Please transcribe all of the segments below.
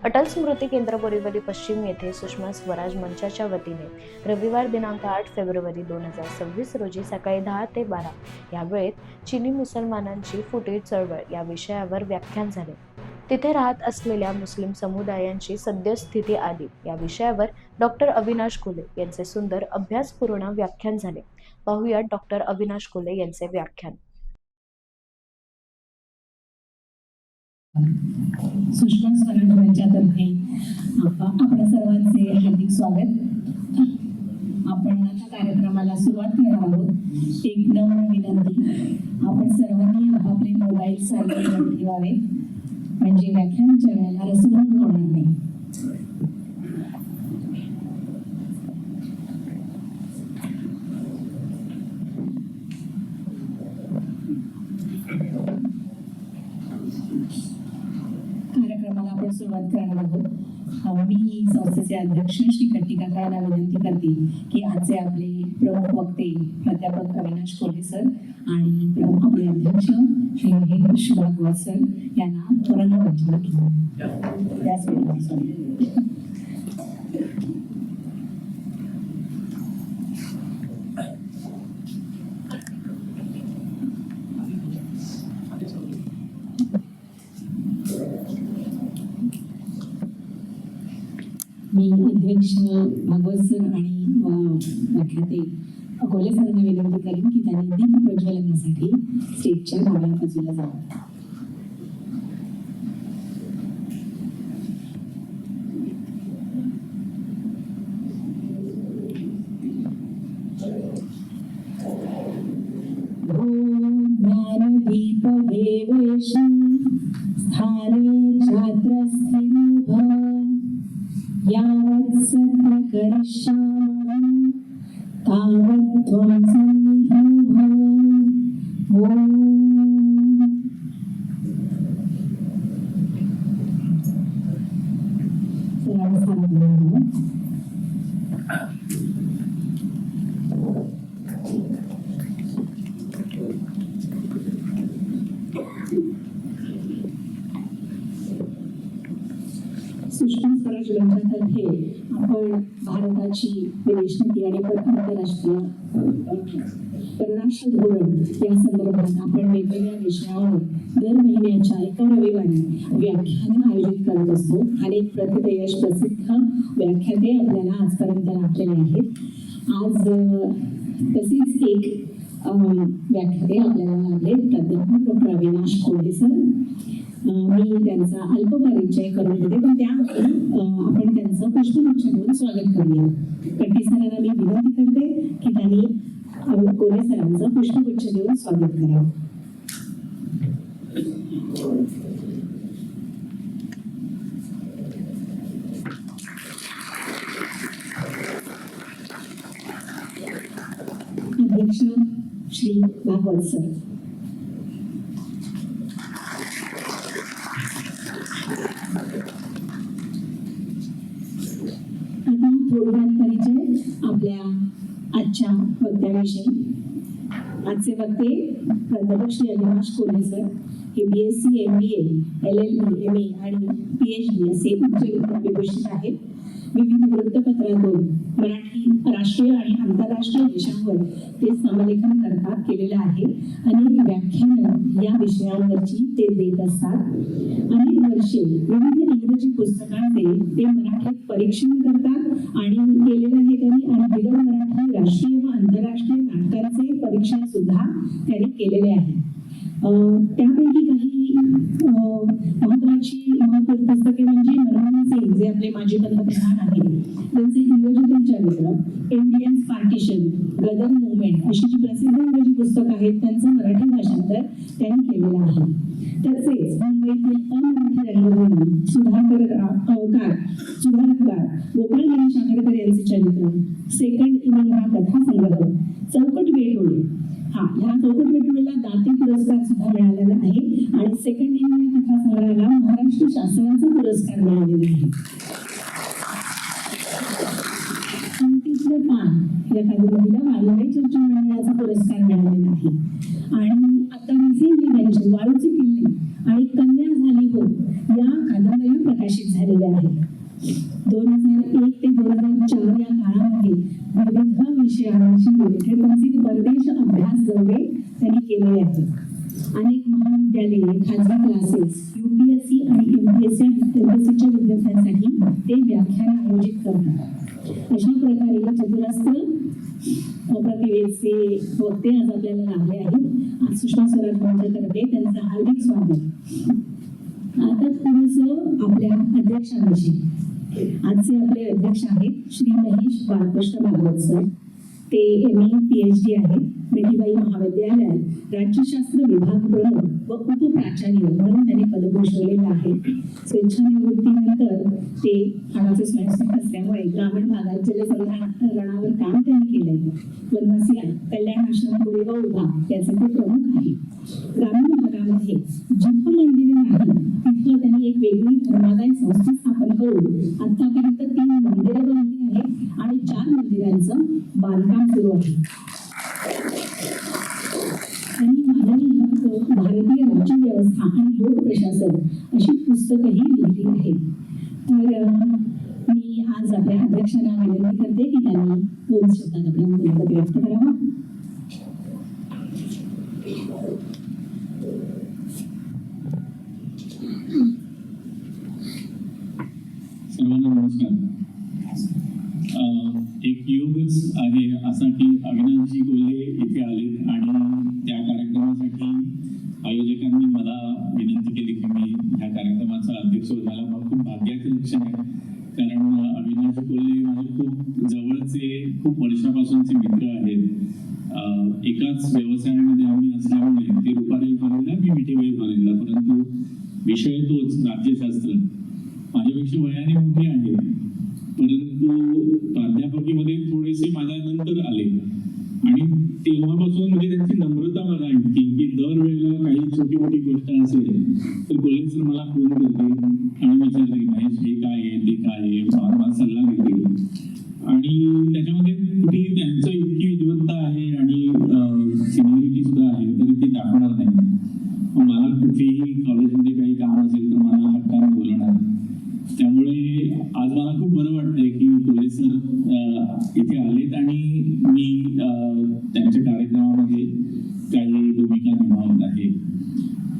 अटल स्मृती केंद्र बोरिवली पश्चिम येथे सुषमा स्वराज मंचाच्या वतीने रविवार दिनांक 8 फेब्रुवारी 2026 रोजी सकाळी 10 ते 12 या वेळेत चीनी मुसलमानांची फुटीर चळवळ या विषयावर व्याख्यान झाले. तिथे राहत असलेल्या मुस्लिम समुदायांची सद्यस्थिती आली या विषयावर डॉक्टर अविनाश कोले यांचे सुंदर अभ्यासपूर्ण व्याख्यान झाले. पाहुयात डॉक्टर अविनाश कोले यांचे व्याख्यान. सुषमा स्वराज मंचातर्फे आपल्या सर्वांचे हार्दिक स्वागत. आपण आता कार्यक्रमाला सुरुवात करणार आहोत. एक नम्र विनंती, आपण सर्वांनी आपापले मोबाईल सायलेंटवर ठेवावे, म्हणजे व्याख्यानाच्या वेळेला रसभंग होणार नाही. कार्यक्रमाला आपण सुरुवात करणार आहोत. मी संस्थेचे अध्यक्ष श्री कट्टिका काकांना विनंती करते की आजचे आपले प्रमुख वक्ते प्राध्यापक अविनाश कोले सर आणि प्रमुख आपले अध्यक्ष श्री महेश भागवत सर यांना रंगमंचावर घेऊन त्याच मी अध्यक्ष भागवत सर आणि व्याख्याते कोले सरांना विनंती करेन की त्यांनी दीप प्रज्वलनासाठी स्टेजच्या डाव्या बाजूला जावं. ज्ञानदीप देवेश स्थाने छात्रस्थिर यावत् सत्य करिष्यामः तावत् त्वं सन्निधो भव. सुषमा स्वराज मंचातर्फे आपण भारताची विदेश नीती आणि आंतरराष्ट्रीय परराष्ट्र धोरण या संदर्भात आपण वेगवेगळ्या विषयावर दर महिन्याच्या एका रविवारी व्याख्यान आयोजित करत असतो. अनेक प्रथितयश प्रसिद्ध व्याख्याते आपल्याला आजपर्यंत लाभलेले आहेत. आज तसेच एक व्याख्याते आपल्याला लाभले प्राध्यापक डॉक्टर अविनाश कोले सर. मी त्यांचा अल्प परिचय करून देते, पण त्याआधी आपण त्यांचं पुष्पगुच्छ देऊन स्वागत करूया. कट्टी सरांना मी विनंती करते की त्यांनी कोले सरांचं पुष्पगुच्छ देऊन स्वागत करावं. अध्यक्ष श्री भागवत सर. आता थोडक्यात परिचय आपल्या आजच्या वक्त्याविषयी. आजचे वक्ते प्राध्यापक श्री अविनाश कोले सर हे BSc MBA LLB MA आणि PhD असे उच्च विद्यापीठ आहेत. विविध वृत्तपत्रातून मराठी राष्ट्रीय आणि आंतरराष्ट्रीय विषयांवर ते समलेखन करतात केलेलं आहे. अनेक व्याख्यानं या विषयांवरची ते देत असतात. अनेक वर्षे विविध इंग्रजी पुस्तकांचे ते मराठीत परीक्षण करतात आणि केलेलं आहे त्यांनी. आणि विविध मराठी राष्ट्रीय व आंतरराष्ट्रीय नाटकांचे परीक्षण सुद्धा त्यांनी केलेले आहे. त्यापैकी काही महत्वाची पुस्तके म्हणजे मनमोहन सिंग जे आपले माजी पंतप्रधान आहेत त्यांचे इंग्रजीतील चरित्र, इंडियन्स पार्टिशन, गदर मुवमेंट अशी जी प्रसिद्ध इंग्रजी पुस्तक आहेत त्यांचं मराठी भाषांतर त्यांनी केलेलं आहे. तसेच मुंबईतील अमराठी रंगभूमी सुधारककार गोपाळ गणेश आगरकर यांचे चरित्र, सेकंड इनिंग हा कथा संग्रह, चौकट वेठोळे ह्या चौकट वेठोळेला दाती पुरस्कार सुद्धा मिळालेला आहे आणि सेकंड इनिंग या कथा संग्रहाला महाराष्ट्र शासनाचा पुरस्कार मिळालेला आहे. पान या कादंबरीला वालुकाई चर्चा मंडळाचा पुरस्कार मिळालेला आहे. आणि आता रिसेंटली त्यांची वाळूचे किल्ले आणि कन्या झाली हो या कादंबऱ्या प्रकाशित झालेल्या आहेत. सर्वे त्यांनी केलेले आहेत. अनेक महाविद्यालये, खाजगी क्लासेस, UPSC आणि MPSCच्या विद्यार्थ्यांसाठी ते व्याख्यान आयोजित करतात. अशा प्रकारे चतुरस्त्र प्रतिभेचे वक्ते आज आपल्याला लाभले आहेत. आज सुषमा स्वराज मंचातर्फे त्यांचं हार्दिक स्वागत. आता थोडंसं आपल्या अध्यक्षांविषयी. आजचे आपले अध्यक्ष आहेत श्री महेश बाळकृष्ण भागवत सर. ते ME PhD आहेत. मिठीबाई महाविद्यालयात राज्यशास्त्र विभाग प्रमुख व उपप्राचार्य म्हणून त्यांनी पद भूषवलेले आहे. स्वेच्छानिवृत्तीनंतर ते हाडाचे स्वयंसेवक असल्यामुळे ग्रामीण भागात जलसंधारणावर काम त्यांनी केलंय. वनवासी कल्याण आश्रम कोरेगाव विभाग याचे ते प्रमुख आहे. ग्रामीण भागामध्ये जिथं मंदिरे नाही तिथं त्यांनी एक वेगळी धर्मादाय संस्था स्थापन करून आतापर्यंत 3 मंदिरे बनली आहेत आणि 4 मंदिरांचं बांधकाम सुरू आहे. त्यांनी मानवी हक्क, भारतीय राज्यव्यवस्था आणि लोक प्रशासन अशी पुस्तकही लिहिली आहेत. तर मी आज आपल्या अध्यक्षांना विनंती करते की त्यांनी 2 शब्दात आपल्या मुलाखत व्यक्त करावा. सर्वांना नमस्कार. एक योगच आहे असा की अविनाशजी कोल्हे इथे आलेत आणि त्या कार्यक्रमासाठी आयोजकांनी मला विनंती केली की मी ह्या कार्यक्रमाचा अध्यक्ष व्हायला. मला खूप भाग्याचं लक्षण आहे, कारण अविनाशजी कोल्हे माझे खूप जवळचे, खूप वर्षापासूनचे मित्र आहेत. एकाच व्यवसायामध्ये आम्ही असल्यामुळे ते रुपारेल कॉलेजला, मी मिठीबाई कॉलेजला, परंतु विषय तोच राज्यशास्त्र. माझ्यापेक्षा वयाने मोठी आहे, परंतु प्राध्यापकीमध्ये थोडेसे माझ्या नंतर आले आणि तेव्हापासून म्हणजे त्यांची नम्रता मला इतकी की दरवेळेला काही छोटी मोठी गोष्ट असेल तर कोल्हे सर मला फोन करते आणि विचारते महेश हे काय आहे, ते काय आहे, मला सल्ला देते. आणि त्याच्यामध्ये कुठेही त्यांचं इतकी विद्वत्ता आहे आणि सिनियरिटी सुद्धा आहे तरी ते दाखवणार नाही. मला कुठेही कॉलेजमध्ये काही काम असेल तर मला हक्काने बोलणार. त्यामुळे आज मला खूप बरं वाटतंय की कोल्हे सर इथे आलेत आणि मी त्यांच्या कार्यक्रमामध्ये काही भूमिका निभावत आहे.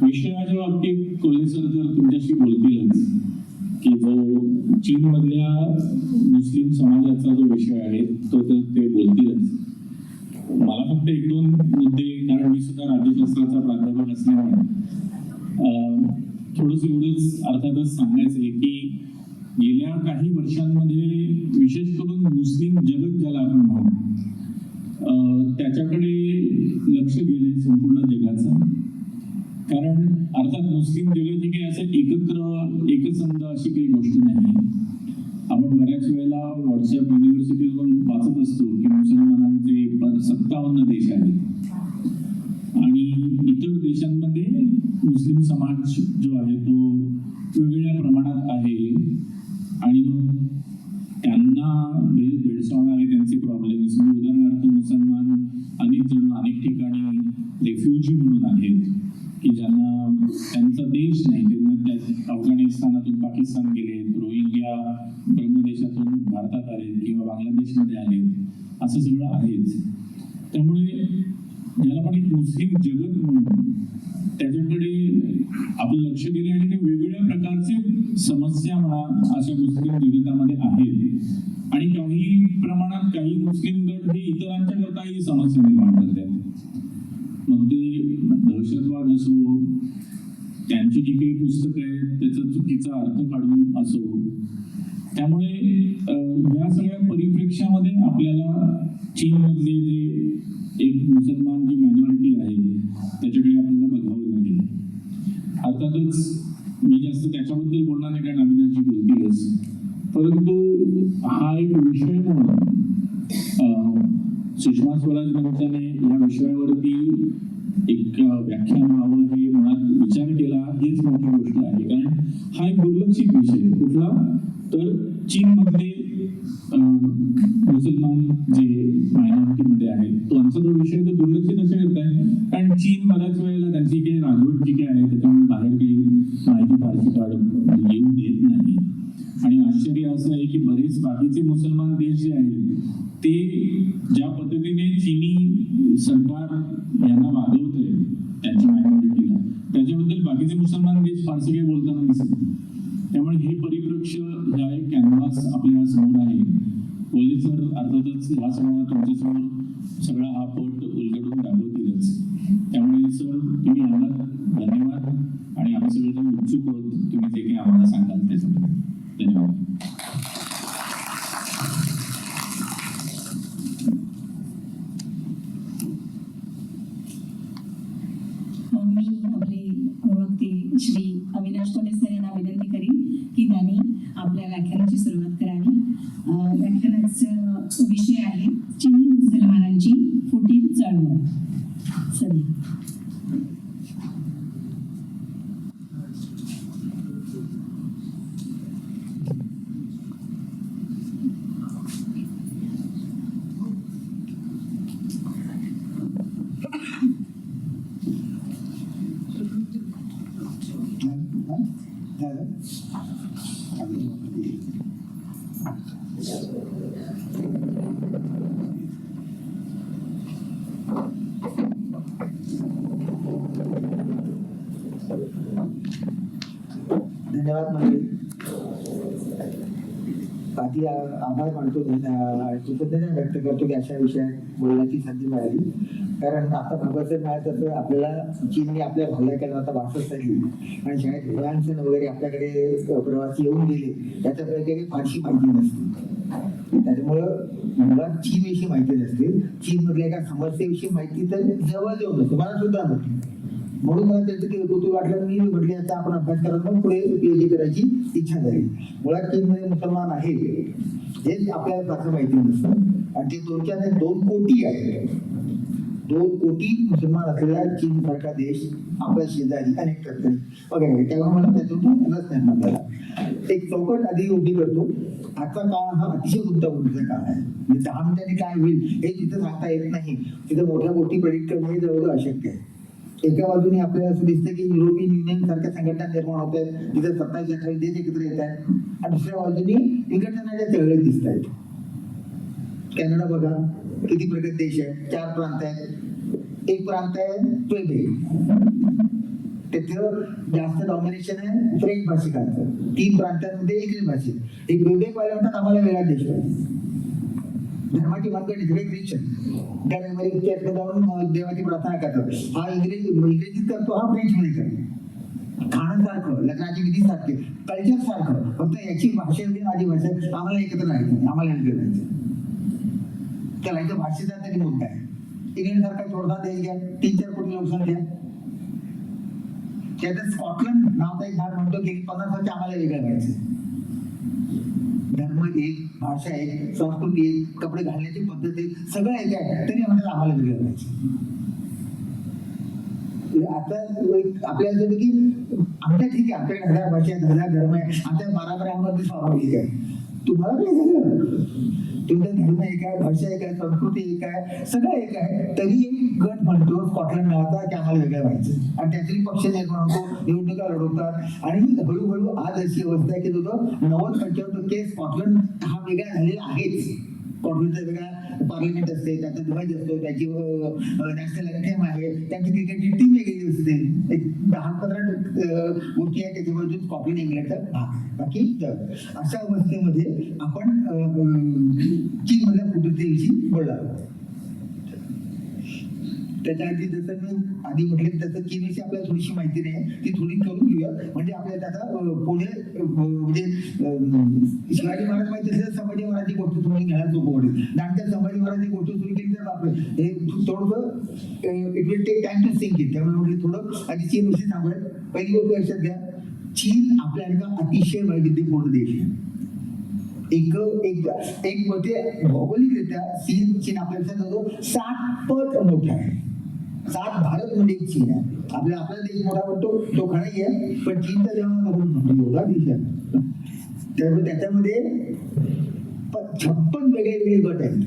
विषयाच्या बाबतीत कोल्हे सर तर तुमच्याशी बोलतीलच की जो चीनमधल्या मुस्लिम समाजाचा जो विषय आहे तो तर ते बोलतीलच. मला फक्त 1-2 मुद्दे, कारण मी सुद्धा राज्यशास्त्राचा प्राध्यापक असल्यामुळे थोडंसं एवढंच अर्थातच सांगायचं आहे की गेल्या काही वर्षांमध्ये विशेष करून मुस्लिम जगत ज्याला आपण म्हणू त्याच्याकडे लक्ष गेले संपूर्ण जगाचं. कारण अर्थात मुस्लिम जगत ही काही असं एकसंध अशी काही गोष्ट नाही. आपण बऱ्याच वेळेला व्हॉट्सअप युनिव्हर्सिटीवरून वाचत असतो की मुसलमानांचे 57 देश आहेत आणि इतर देशांमध्ये मुस्लिम समाज जो आहे तो वेगवेगळ्या प्रमाणात आहे आणि मग त्यांना भेडसावणारे त्यांचे प्रॉब्लेम्स, उदाहरणार्थ मुसलमान अनेक जण अनेक ठिकाणी रेफ्युजी म्हणून आहेत की ज्यांना त्यांचा देश नाही, त्यांना त्या अफगाणिस्तानातून पाकिस्तान गेले, रोहिंग्या ब्रह्मदेशातून भारतात आले किंवा बांगलादेशमध्ये आले, असं सगळं आहेच. त्यामुळे ज्याला पण एक मुस्लिम जगत म्हणून त्याच्याकडे आपलं लक्ष दिले आणि ते वेगवेगळ्या प्रकारचे समस्या म्हणा अशा मुस्लिम जगतामध्ये आहेत आणि काही प्रमाणात काही मुस्लिम गट हे इतरांच्या करताही समस्या निर्माण करतात. मग ते दहशतवाद असो, त्यांची जी काही पुस्तकं आहेत त्याचा चुकीचा अर्थ काढून असो. त्यामुळे या सगळ्या परिप्रेक्ष्यामध्ये आपल्याला चीनमधले जे एक मुसलमान जी मायनॉरिटी आहे त्याच्याकडे आपल्याला बघावं लागेल. अर्थातच मी जास्त त्याच्याबद्दल बोलणार नाही कारण अविनाशजी बोलतीलच, परंतु हा एक विषय म्हणून सुषमा स्वराज मंचाने या विषयावरती एक व्याख्यान व्हावं हे मुळात विचार केला हीच मोठी गोष्ट आहे. कारण हा एक दुर्लक्षित विषय कुठला तर चीनमधले मुसलमान जे मायनॉरिटीमध्ये आहेत तो आमचा जो विषय तो दुर्लक्षित असे करत आहे कारण चीन बऱ्याच वेळेला त्यांची काही राजवट जी काही आहे त्याच्यामुळे बाहेर काही माहिती फारशी येऊ देत नाही. आणि आश्चर्य असं आहे की बरेच बाकीचे मुसलमान देश जे आहेत ते ज्या पद्धतीने चीनी सरकार यांना वागवतंय त्यांच्या मायनॉरिटीला, त्याच्याबद्दल बाकीचे मुसलमान देश फारसे काही बोलताना दिसत नाही. त्यामुळे हे परिप्रेक्ष्य हा एक कॅनव्हास आपल्या समोर आहे. कोल्हे सर अर्थातच ह्या सगळ्या तुमच्यासमोर सगळा हा पट उलगडून दाखवतीलच. त्यामुळे सर तुम्ही आलात, धन्यवाद. आणि आम्ही सगळेजण उत्सुक आहोत तुम्ही जे काही आम्हाला सांगाल त्याच्याबद्दल. धन्यवाद. मी आपले वक्ते श्री अविनाश कोल्हे सर यांना विनंती करीन की त्यांनी आपल्या व्याख्यानाची सुरुवात करावी. व्याख्यानाचा विषय आहे चिनी मुसलमानांची फुटीर चळवळ. सर धन्यवाद मंडळी. आधी आभार मानतो, कृतज्ञता व्यक्त करतो की अशा विषयात बोलण्याची संधी मिळाली. कारण आता बाबासाहेब म्हणाल तसं आपल्याला चीनने आपल्या भल्याकडे आता भाषण सांगली आणि शाळेत भयांसन वगैरे आपल्याकडे प्रवासी येऊन गेले त्याच्यापैकी काही फारशी माहिती नसते. त्याच्यामुळं मुळात चीनविषयी माहिती नसते. चीनमधल्या एका समस्येविषयी माहिती तर जवळजवळ नसते, मला सुद्धा नसते. म्हणून मला त्याचं काही कुतूहल वाटलं, मी म्हटले आता आपण अभ्यास करायला मग पुढे पीएचडी करायची इच्छा झाली. मुळात चीनमध्ये मुसलमान आहेत हेच आपल्याला फारसं माहिती नसतं. आणि ते 2 कोटी आहेत. 2 कोटी मुसलमान असलेला चीन सारखा देश आपल्या शेजारी अनेक करतात वगैरे. त्यामुळे मला त्यातून रस निर्माण झाला. एक चौकट आधी उभी करतो. आजचा काळ हा अतिशय गुंतागुंतीचा काळ आहे. म्हणजे 10 मिनिटांनी काय होईल हे तिथं सांगता येत नाही. तिथं मोठ्या गोष्टी प्रेडिक्ट करणे हे जवळजवळ अशक्य आहे. एका बाजूने आपल्याला असं दिसतं की युरोपियन युनियन सारख्या संघटना निर्माण होत आहेत, तिथे 27-28 देश एकत्र येत आहेत. आणि दुसऱ्या बाजूने विघटनाच्या चळवळीत दिसत आहेत. कॅनडा बघा किती प्रगत देश आहे. 4 प्रांत आहेत. एक प्रांत आहे क्वेबेक, तिथं जास्त डॉमिनेशन आहे फ्रेंच भाषिकांचं. 3 प्रांतांमध्ये इंग्लिश भाषिक. एक क्वेबेक वाले म्हणतात आम्हाला वेगळा देश पाहिजे. धर्माची मनगट इकडे ख्रिश्चन त्या रविवारी जाऊन देवाची प्रार्थना करतात. हा इंग्रजीत करतो, हा फ्रेंच मध्ये करतो. खाणं सारखं, लग्नाची विधी सारखे, कल्चर सारखं, फक्त याची भाषा वेगळी माझी भाषा, आम्हाला एकत्र राहायचं, आम्हाला वेगळं राहायचं. त्याला इथं भाषेचा तरी मुद्दा आहे. इंग्लंड सारखा छोटा देश घ्या, 3-4 कोटी लोकसंख्या. त्यात स्कॉटलंड नावाचा एक भाग म्हणतो की 50 वर्ष आम्हाला वेगळं व्हायचं. धर्म एक, भाषा एक, संस्कृती एक, कपडे घालण्याची पद्धत एक, सगळं एक आहे, तरी म्हणतात आम्हाला वेगळं व्हायचं. आता आपल्याला असं की आमच्या ठीक आहे, आपल्याकडे 1000 भाषा आहेत, 1000 धर्म आहे, आमच्या 12 स्वाभाविक आहे. तुम्हाला काय झालं? तुमचा धर्म एक आहे, भाषा एक आहे, संस्कृती एक आहे, सगळं एक आहे, तरी एक गट म्हणतो स्कॉटलंड नावाचा की आम्हाला वेगळं व्हायचं. आणि त्यातही पक्ष निर्माण होतो, निवडणुका लढवतात. आणि हळूहळू आज अशी अवस्था आहे की 90-95% स्कॉटलंड हा वेगळा झालेला आहेच. स्कॉटलंडचा वेगळा पार्लमेंट असते, त्याचा ध्वज असतो, त्याची नॅशनल अँथेम आहे, त्यांची क्रिकेटची टीम वेगळी असते. एक 10-15 गोष्टी आहेत त्याच्यामधून स्कॉटलंड इंग्लंडचा भाग, बाकी जग. अशा अवस्थेमध्ये आपण चीनमधल्या फुटीरतेविषयी बोलणार. त्याच्या आधी जसं मी आधी म्हटलं तसं चीनविषयी आपल्याला थोडीशी माहिती नाही, ती थोडी करून घेऊया. म्हणजे आपल्याला त्याचा पुढे म्हणजे शिवाजी महाराज माहिती असेल, संभाजी महाराजची गोष्ट तुम्ही घ्यायला सोपं पडेल. नंतर संभाजी महाराजची गोष्ट सुरू केली तर बापरे हे थोडंसं it will take time to sync it. त्यामुळे म्हणजे थोडं आधी चीनविषयी सांगूया. पहिली गोष्ट लक्षात घ्या, चीन आपल्याला अतिशय वैविध्यपूर्ण देश आहे. एक म्हणजे भौगोलिकरित्या चीन आपल्यापेक्षा 7 पट मोठा आहे. 7 भारत मध्ये चीन आहे. आपला देश मोठा म्हणतो तो खराही आहे, पण चीनचा जेव्हा एवढा देश आहे त्यामुळे त्याच्यामध्ये 56 वेगळे गट आहेत.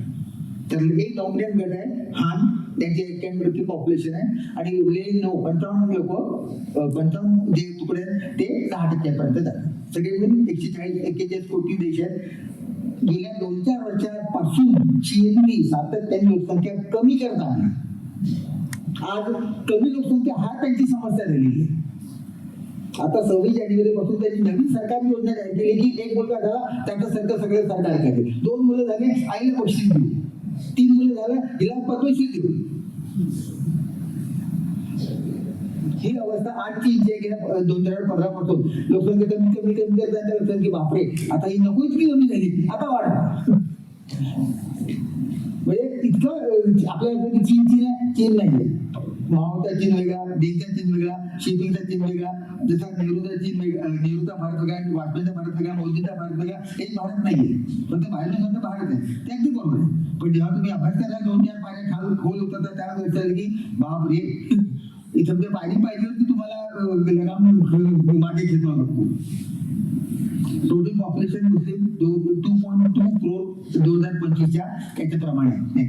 तर एक डॉमिनंट गट आहे हान, त्यांचे 91% पॉप्युलेशन आहे. आणि उरलेले 55 लोक 55 जे तुकडे आहेत ते 10% पर्यंत जातात. सगळे मिळून 140-41 कोटी देश आहेत. गेल्या 2-4 वर्षांपासून चीनने सातत्याने लोकसंख्या कमी करताना आज कमी लोकसंख्या हा त्यांची समस्या झालेली आहे. आता 26 जानेवारी पासून त्यांनी नवीन सरकारी योजना जाहीर केली की 1 मुलगा झाला त्याचं सगळं सरकार करेल, 2 मुलं झाले आईला बक्षीस देऊ, 3 मुलं झालं हिला पद्मश्री देऊ. ही अवस्था आजची जे गेल्या 2015 पासून लोकसंख्या कमी करताना लक्षात की बापरे आता ही नको इतकी कमी झाली, आता वाढ. म्हणजे इतकं आपल्या चीन नाहीये. माओचा चीन वेगळा, डेंगचा चीन वेगळा, शिपिंगचा चीन वेगळा, जसा नेहरूचा चीन वेगळा, नेहरूचा भारत वेगळा, वाजपेयीचा भारत वेगळा, मोदीचा भारत वेगळा. एक भारत नाहीये, पण ते बाहेर लोकांचा भारत आहे, ते अगदी बरोबर आहे. पण जेव्हा तुम्ही अभ्यास करायला 2-4 पायऱ्या खोल होतात त्यावेळेस लक्षात की बाप रे इथं ते पायरीवर की तुम्हाला मागे घेतला लागतो. टोटल पॉप्युलेशन मुस्लिम 2.2 करोड 2025च्या याच्याप्रमाणे.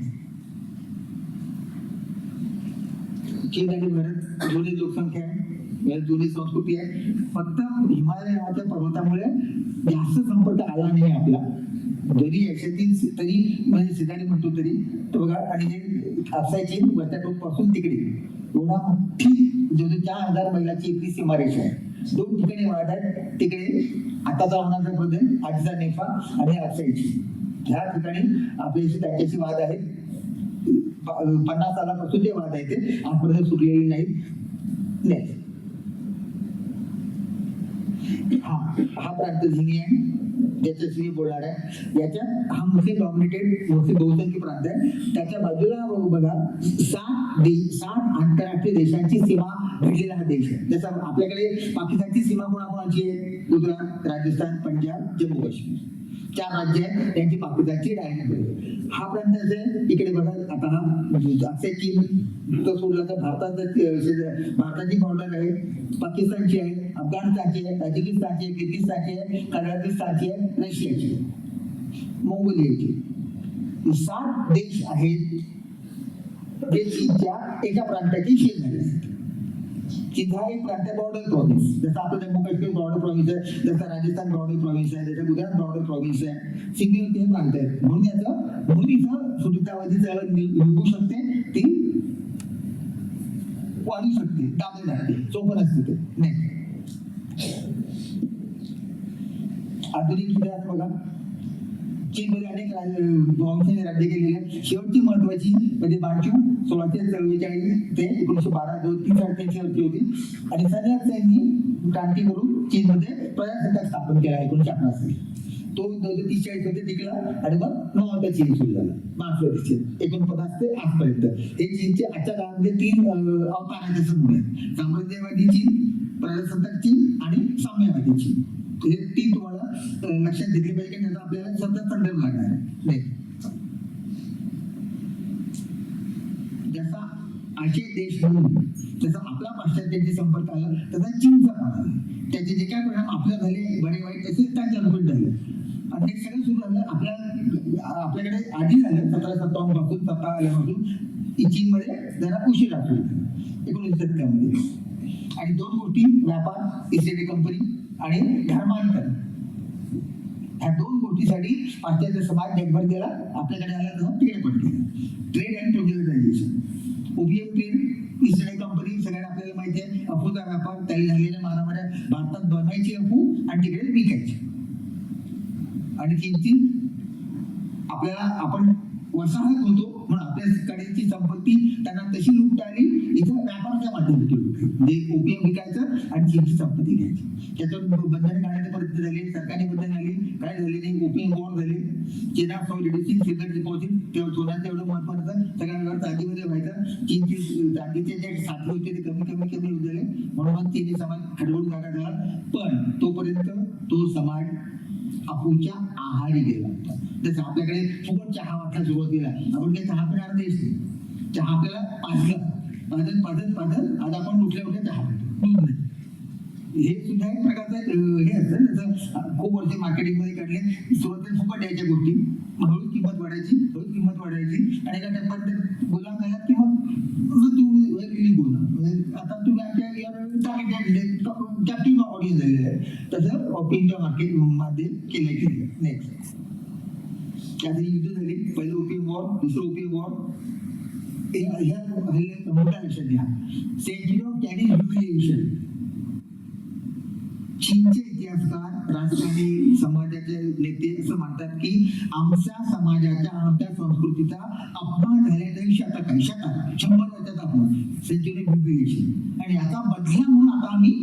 चीन आणि भारत दोन्ही लोकसंख्या आहे, दोन्ही संस्कृती आहे. फक्त हिमालयाच्या पर्वतामुळे जास्त संपर्क आला नाही आपला. जरी याच्यातील तरी म्हणजे शेजारी म्हणतो तरी तो बघा. आणि हे आपसाय चीन वरच्या टोक पासून तिकडे एवढा मोठी 4000 मैलाची इतकी सीमारेषा आहे. 2 ठिकाणी वाढ आहे, तिकडे आताचा अरुणाचल प्रदेश, आजचा नेपाळ आणि आपसाय चीन. ह्या ठिकाणी आपल्याशी त्यांच्याशी वाद आहेत. 50 सालापासून जे वाद आहे ते आजपर्यंत सुटलेले नाहीत. हा प्रांत झिनी आहे, ज्याच्याशी बोलणार आहे. याच्यात हा मुस्लिम डॉमिनेटेड मुस्लिम बहुसंख्य प्रांत आहे. त्याच्या बाजूला बघा 7 आंतरराष्ट्रीय देशांची सीमा घडलेला हा देश आहे. जसं आपल्याकडे पाकिस्तानची सीमा कोणाकोणाची आहे? गुजरात, राजस्थान, पंजाब, जम्मू काश्मीर 4 राज्य आहेत, त्यांची पाकिस्तानची डायरेक्ट. हा प्रांत आहे इकडे बघा. आता हा अक्षय चीन तो सोडला तर भारताची बॉर्डर आहे, पाकिस्तानची आहे, अफगाणिस्तानची आहे, ताजिकिस्तानची आहे, किर्गिस्तानची आहे, कझाकिस्तानची आहे, रशियाची, मंगोलियाची. 7 देश आहेत जे चीनच्या एका प्रांताची शेजारी आहेत. चीन हा एक प्रांत बॉर्डर प्रॉव्हिन्स, जसं आपलं जम्मू काश्मीर बॉर्डर प्रॉव्हिन्स आहे, जसं राजस्थान बॉर्डर प्रॉव्हिन्स आहे, जसं गुजरात बॉर्डर प्रॉव्हिन्स आहे. सीमेवरती हे प्रांत आहे. म्हणून इथं सुरक्षावादी चळवळ निघू शकते, ती वाढू शकते, दाबली जाते, सोपं नसते ते नाही. आधुनिक इतिहास बघा. चीनमध्ये अनेक वंशाने राज्य केलेले आहेत. शेवटची महत्वाची म्हणजे बांचू 1644 ते 1912 3-3 होती. आणि सन्याक यांनी क्रांती करून चीनमध्ये प्रजासत्ताक स्थापन केला 1950 साली. तो 1943 मध्ये टिकला आणि मग नवाचा चीन सुरू झाला. 49 ते आजपर्यंत हे चीनचे आजच्या काळामध्ये 3 अवतार आहेत असं म्हणूया. साम्राज्यवादी चीन, प्रजासत्ताक चीन आणि साम्यवादी चीन. हे 3 तुम्हाला लक्षात घेतले पाहिजे की त्याचा आपल्याला सतत संदर्भ लागणार आहे. जसा आशियाई देश म्हणून जसा आपला पाश्चात्यांशी संपर्क आला तसा चीनचा पण आला. त्याचे जे काय परिणाम आपल्या झाले बरे वाईट तसेच त्यांच्या अनुकूल झाले. आणि हे सगळं सुरू झालं आपल्याकडे आधी झालं 1757 पासून सत्ता आल्यापासून चीनमध्ये जरा उशीर असतो 19 शतकामध्ये. आणि 2 गोष्टी, व्यापार, ईस्ट इंडिया कंपनी आणि धर्मांतर, ह्या 2 गोष्टीसाठी पाश्चात्य समाज जगभर गेला. आपल्याकडे आला तर तिकडे पण गेला. Trade and progressivization, OPM trade, East India Company सगळ्यांना आपल्याला माहिती आहे. अफूचा व्यापार, त्याला झालेल्या मारामाऱ्या, भारतात बनवायची अफू आणि तिकडे विकायची. आणि किंमती आपल्याला आपण वसाहत होतो म्हणून आपल्याकडेची संपत्ती त्यांना तशी लुटता आली. इथं व्यापाराच्या माध्यमातून लुटली, म्हणजे ओपीएम विकायचं आणि चीनची संपत्ती घ्यायची. त्याच्यावर बंधन काढण्याचे प्रयत्न झाले, सरकारी बंधन झाली, काय झाले नाही, ओपीएम वॉर झाले. चीना फॉर रिड्युसिंग सिल्वर डिपॉझिट, तेव्हा सोन्याचं एवढं महत्व नव्हतं, सगळ्या चांदीमध्ये व्हायचं. चीनची चांदीचे जे साठे होते ते कमी होत झाले, म्हणून मग चीनी समाज खडबडून जागा झाला. पण तोपर्यंत तो समाज अफूच्या आहारी गेला होता. जसं आपल्याकडे फुकट चहा वाटला सुरुवातीला, आपण काही चहा पिणार देश नाही. चहा आपल्याला पाजत आज आपण उठल्या चहा पितो, दूध नाही. हे सुद्धा एक प्रकारचं हे असतं. जसं खूप वर्ष मार्केटिंगमध्ये काढले, सुरुवातीला फुकट द्यायच्या गोष्टी, हळूच किंमत वाढायची आणि एका टप्प्यात गुलाम झाला की मग तुम्ही बोला आता तुम्ही आमच्या कॅप्टिव्ह ऑडियन्स झालेलं आहे. तसं ओपीएमच्या मार्केट मध्ये केलं. नेक्स्ट त्यातही युद्ध झाली. पहिलं ओपियम वॉर, दुसरं ओपियम वॉर. ह्या मोठ्या लक्षात घ्या. Century of canning humiliation. चीनचे इतिहासकार, राजकारणी, समाजाचे नेते असं म्हणतात की आमच्या समाजाच्या, आमच्या संस्कृतीचा अपमान झाल्या तरी शतक आहे, शतक 100 वर्षाचा अपमान. Century of humiliation. आणि याचा बदला म्हणून आता आम्ही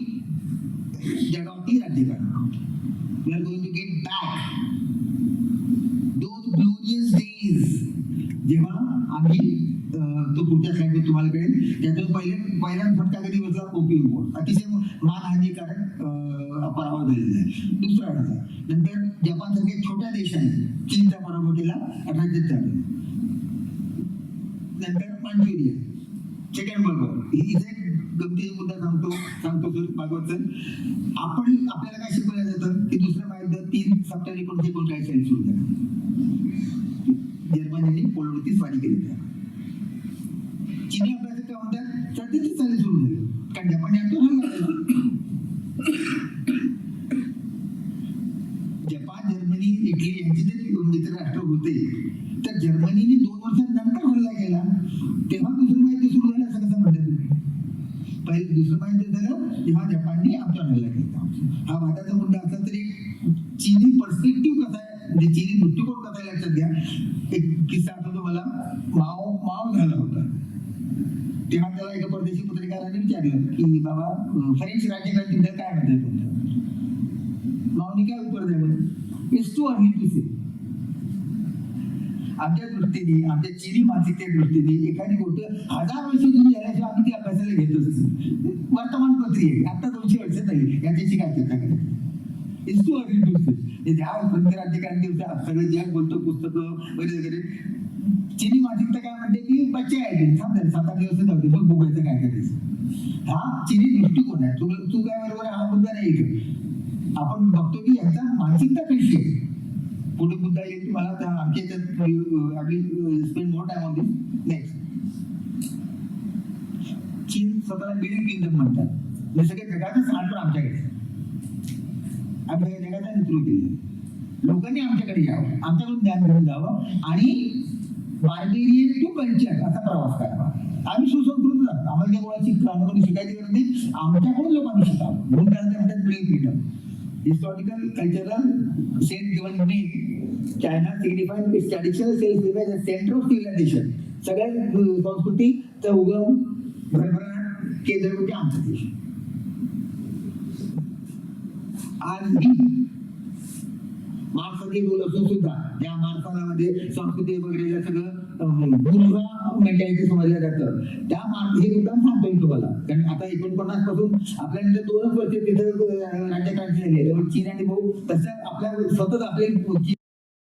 जगावरती राज्य करणार. We are going to get back those glorious days, जेव्हा आम्ही तो पुढच्या स्लाइडमध्ये तुम्हाला कळेल. त्यातून पहिला फटका कधी बसला ओपियम वॉर. अतिशय मानहानीकारक पराभव झालेला आहे. दुसरा अडथळा, नंतर जपानसारख्या छोट्या देशाने चीनचा पराभव केला 1840. नंतर मांचुरिया, सेकंड वर्ल्ड वॉर. इथे गमतीचा मुद्दा सांगतो सर भागवत सर. आपल्याला काय शिकवलं जातं की दुसरं महायुद्ध 3 सप्टेंबर 1939 साली सुरू झालं. जर्मनीने पोलंडवरती स्वारी केली. चीनी अभ्यासक काय म्हणतात 37 साली सुरू झालं, कारण जपानने आमच्यावर जपान, जर्मनी, इटली यांचे जे मित्र राष्ट्र होते, तर जर्मनीने 2 वर्षांनंतर हल्ला केला. तेव्हा दुसरं महायुद्ध सुरू झालं असं कसं म्हणतात तुम्ही? पहिले दुसरं महायुद्ध झालं तेव्हा जपानने आमच्यावर हल्ला केला. हा वादाचा मुद्दा असला तरी चीनी पर्स्पेक्टिव्ह कसा आहे, म्हणजे चीनी दृष्टिकोन कसा आहे लक्षात घ्या. एक किस्सा आठवतो मला. माओ झाला होता. तेव्हा त्याला एका परदेशी पत्रकाराने विचारलं की बाबा फ्रेंच राज्यकारांबद्दल काय म्हणतात तुमचं? माओने काय उत्तर द्यावं? इट्स टू अर्ली टू से. आमच्या दृष्टीने, आमच्या चीनी मानसिकतेच्या दृष्टीने एखादी गोष्ट 1000 वर्ष जुनी झाल्याशिवाय आम्ही ती अभ्यासाला घेतच. वर्तमानपत्री आहे, आता 200 वर्ष नाही, याच्याशी काय चर्चा करायची? इट्स टू अर्ली टू से. त्या फ्रेंच राज्यकारांनी सगळे जग बोलतो, पुस्तकं वगैरे. चीनी मानसिकता काय म्हणते की बच्चे आहे, 7-8 दिवस जाऊ मग बघायचं काय करायचं. हा चीनी दृष्टिकोन आहे. तू काय बरोबर हा मुद्दा नाही इथे. आपण बघतो की यांचा मानसिकता कशी आहे. पुढे मुद्दा येईल तुम्हाला त्या आमच्या याच्यात spend more time on this. Next, चीन स्वतःला मिडल किंगडम म्हणतात. हे सगळे जगाचं स्थान पण आमच्याकडे. आम्ही जगाचा नेतृत्व केलं. लोकांनी आमच्याकडे यावं, आमच्याकडून ज्ञान घेऊन जावं आणि बार्बेरियन टू कल्चर असा प्रवास करावा. आम्ही सुसंस्कृत जातो. आम्हाला त्या गोळा शिकायची गरज नाही, आमच्याकडून लोकांनी शिकावं. म्हणून त्याला ते म्हणतात middle kingdom. Historical cultural sent given name China signifies its traditional self image as centre of civilisation. सगळ्या संस्कृतीचा उगम भरभराट केंद्र म्हणजे आमचा देश. आजही मार्क्सचे रोल असून सुद्धा या मार्क्समध्ये संस्कृती वगैरे सगळं बुर्झा मेंटॅलिटी समजलं जातं. त्या हे उदाहरण सांगतोय तुम्हाला. कारण आता 49 पासून आपल्यानंतर 2च वर्ष तिथं राज्यक्रांती झाली आहे. चीन आणि भाऊ तसं आपल्या स्वतःच आपली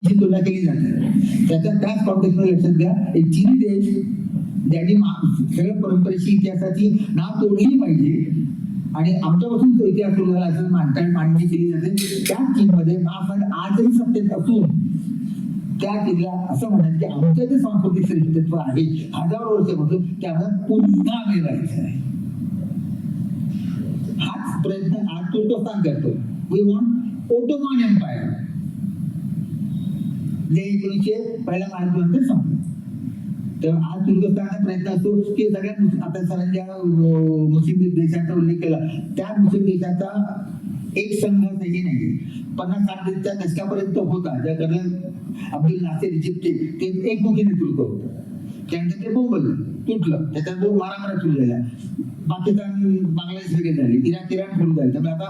तुलना केली जाते. त्याच कॉन्टेक्स्टमध्ये लक्षात घ्या, एक चीनी देश ज्यांनी सगळ्या परंपरेची, इतिहासाची नाव तोडली पाहिजे आणि आमच्यापासून तो इतिहास सुरू झाला असं मांडणी केली जाते. त्या चीनमध्ये महाराष्ट्र आजही सत्तेत असून त्या चीनला असं म्हणायचं की आमचं जे सांस्कृतिक श्रेष्ठत्व आहे 1000 वर्षापासून त्याला पुन्हा मिळवायचं आहे. हाच प्रयत्न आज तुर्कस्तान करतो. We want Ottoman Empire. जे 1900 पहिल्या महायुद्धानंतर संपलं. तर आज तुर्कस्तानचा प्रयत्न असतो की सगळ्या आता सरांच्या मुस्लिम देशांचा उल्लेख केला, त्या मुस्लिम देशाचा एक संघही नाही. 50-60च्या दशकापर्यंत होता, ज्या कर्नल अब्दुल नासिर इजिप्तचे ते एकमुखी नेतृत्व होतं. त्यानंतर ते बोंबललं, तुटलं, त्याच्यात मारामाऱ्या सुरू झाल्या. पाकिस्तान बांगलादेश वेगळे झाले, इराण सुरू झाले. त्यामुळे आता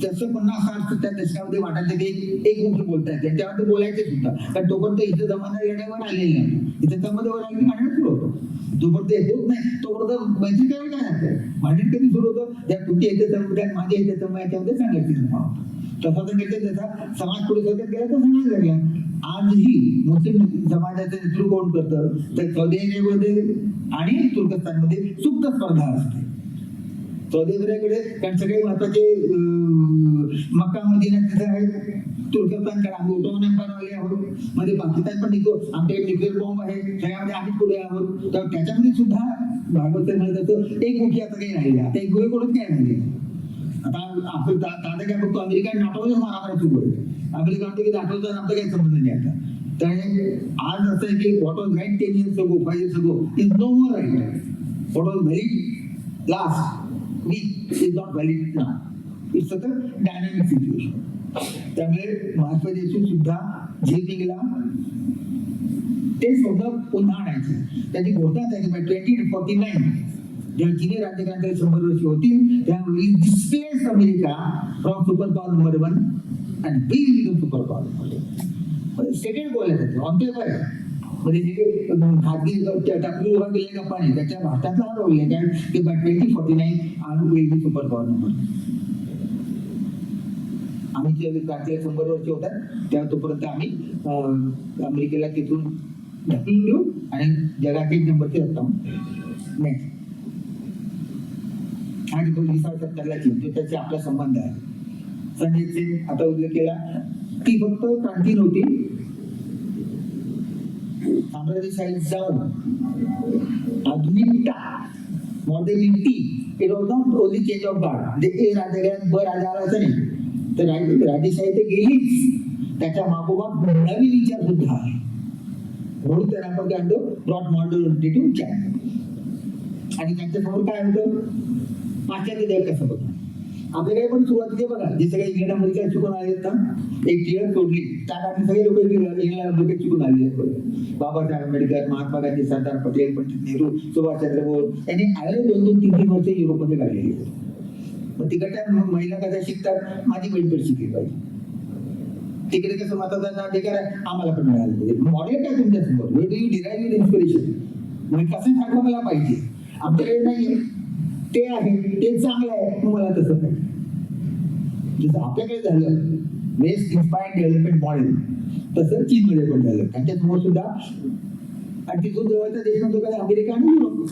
जसं 50-60च्या दशकामध्ये वाटायचं की एकमुखी बोलता येते, त्यामध्ये बोलायचे सुद्धा. कारण तोपर्यंत इथं जमाना येण्यावर आलेली नाही. इथं त्यामध्ये वर आली भांडण सुरू होतं. जोपर्यंत येत होत नाही तोपर्यंत मैत्री करायला काय लागतं. भांडण कधी सुरू होतं, ज्या तुमच्या येते समुदाय माझ्या येते समुदाय याच्यामध्ये सांगायचं. तसा त्याचा समाज पुढे सरकत गेला तर सांगायला लागला. आजही मुस्लिम समाजाचं नेतृत्व कोण करतं तर सौदी अरेबियामध्ये आणि तुर्कस्तानमध्ये सुप्त स्पर्धा असते. सौदी अरेबियाकडे कारण सगळे महत्वाचे मक्का मदिना तिथे आहेत. तुर्कस्तानकडे आम्ही ओटोमन एम्पायरवाले आहोत. मध्ये पाकिस्तान पण निघतो, आमच्याकडे न्यूक्लिअर बॉम्ब आहे, सगळ्यामध्ये आम्ही पुढे आहोत. तर त्याच्यामध्ये सुद्धा भागवत म्हणत होतं एकमुखी आता काही राहिले, आता एकमुखी कोणच काय राहिले. आता आपण दादा काय बघतो, अमेरिका नाटोमध्येच मारामारी सुरू आहे. अमेरिका म्हणते की नाटोचा आमचा काही संबंध नाही आता. तर आज असं आहे की what was right 10 years ago, 5 years ago is no more right. What was valid last week is not valid now. It's a dynamic situation. त्यामुळे महात्मा देशमुख सुद्धा झेपिंगला तेच शब्द पुन्हा आणायचे. त्याची घोषणाच आहे की बाय 2049 जेव्हा चिनी राज्यक्रांती 100 वर्ष होतील त्यावेळी displace America from super power number 1 आणि we become super power number 2. Second goal आहे त्याचं ऑन पेपर आहे. म्हणजे जे खाजगी टाकली उभा केलेल्या गप्पाने त्याच्या भाषणातला हा रोल आहे काय की बाय 2049 आम्ही will be super power number. आम्ही जे क्रांतीला 100 वर्ष होतात तेव्हा तोपर्यंत आम्ही अमेरिकेला तिथून ढकलून देऊ आणि जगात 1 नंबरची रक्कम. नेक्स्ट आणि 1970ला चीन तो त्याचा आपला संबंध आहे. संजयचे आता उल्लेख केला ती फक्त क्रांती नव्हती, साम्राज्यशाही जाऊन आधुनिकता modernity. It was not only change of guard. म्हणजे ए राजा ब राजा आला असं नाही तर राजेशाही तर गेलीच, त्याच्या मागोमाग नवीन विचार सुद्धा आहे. म्हणून तर आपण काय म्हणतो ब्रॉड मॉडर्निटी टू चायना. आणि त्यांच्यासमोर काय होतं पाश्चात्य जग कसं होतं. आपल्याकडे पण सुरुवातीचे बघा जे सगळे इंग्लंड अमेरिका शिकून आले आहेत ना, एक टियर सोडली त्या काळात सगळे लोक इंग्लंड अमेरिकेत शिकून आले आहेत. बाबासाहेब आंबेडकर, महात्मा गांधी, सरदार पटेल, पंडित नेहरू, सुभाषचंद्र बोस यांनी आले 2-3 वर्ष युरोपमध्ये काढलेली. मग तिकडच्या महिला कशा शिकतात, माझी बहीण पण शिकली पाहिजे. तिकडे कसं मतदानाचा अधिकार आहे आम्हाला पण मिळालं पाहिजे. मॉडेल काय तुमच्या समोर, वेळ do you derive your inspiration. म्हणजे कसं ठाकवायला पाहिजे. आमच्याकडे नाहीये ते आहे ते चांगलं आहे मग मला तसं पाहिजे. जसं आपल्याकडे झालं वेस्ट इन्स्पायर्ड डेव्हलपमेंट मॉडेल तसं चीनमध्ये पण झालं. त्यांच्यासमोर सुद्धा आणि तिथून जवळचा देश म्हणतो काय अमेरिका आणि युरोप.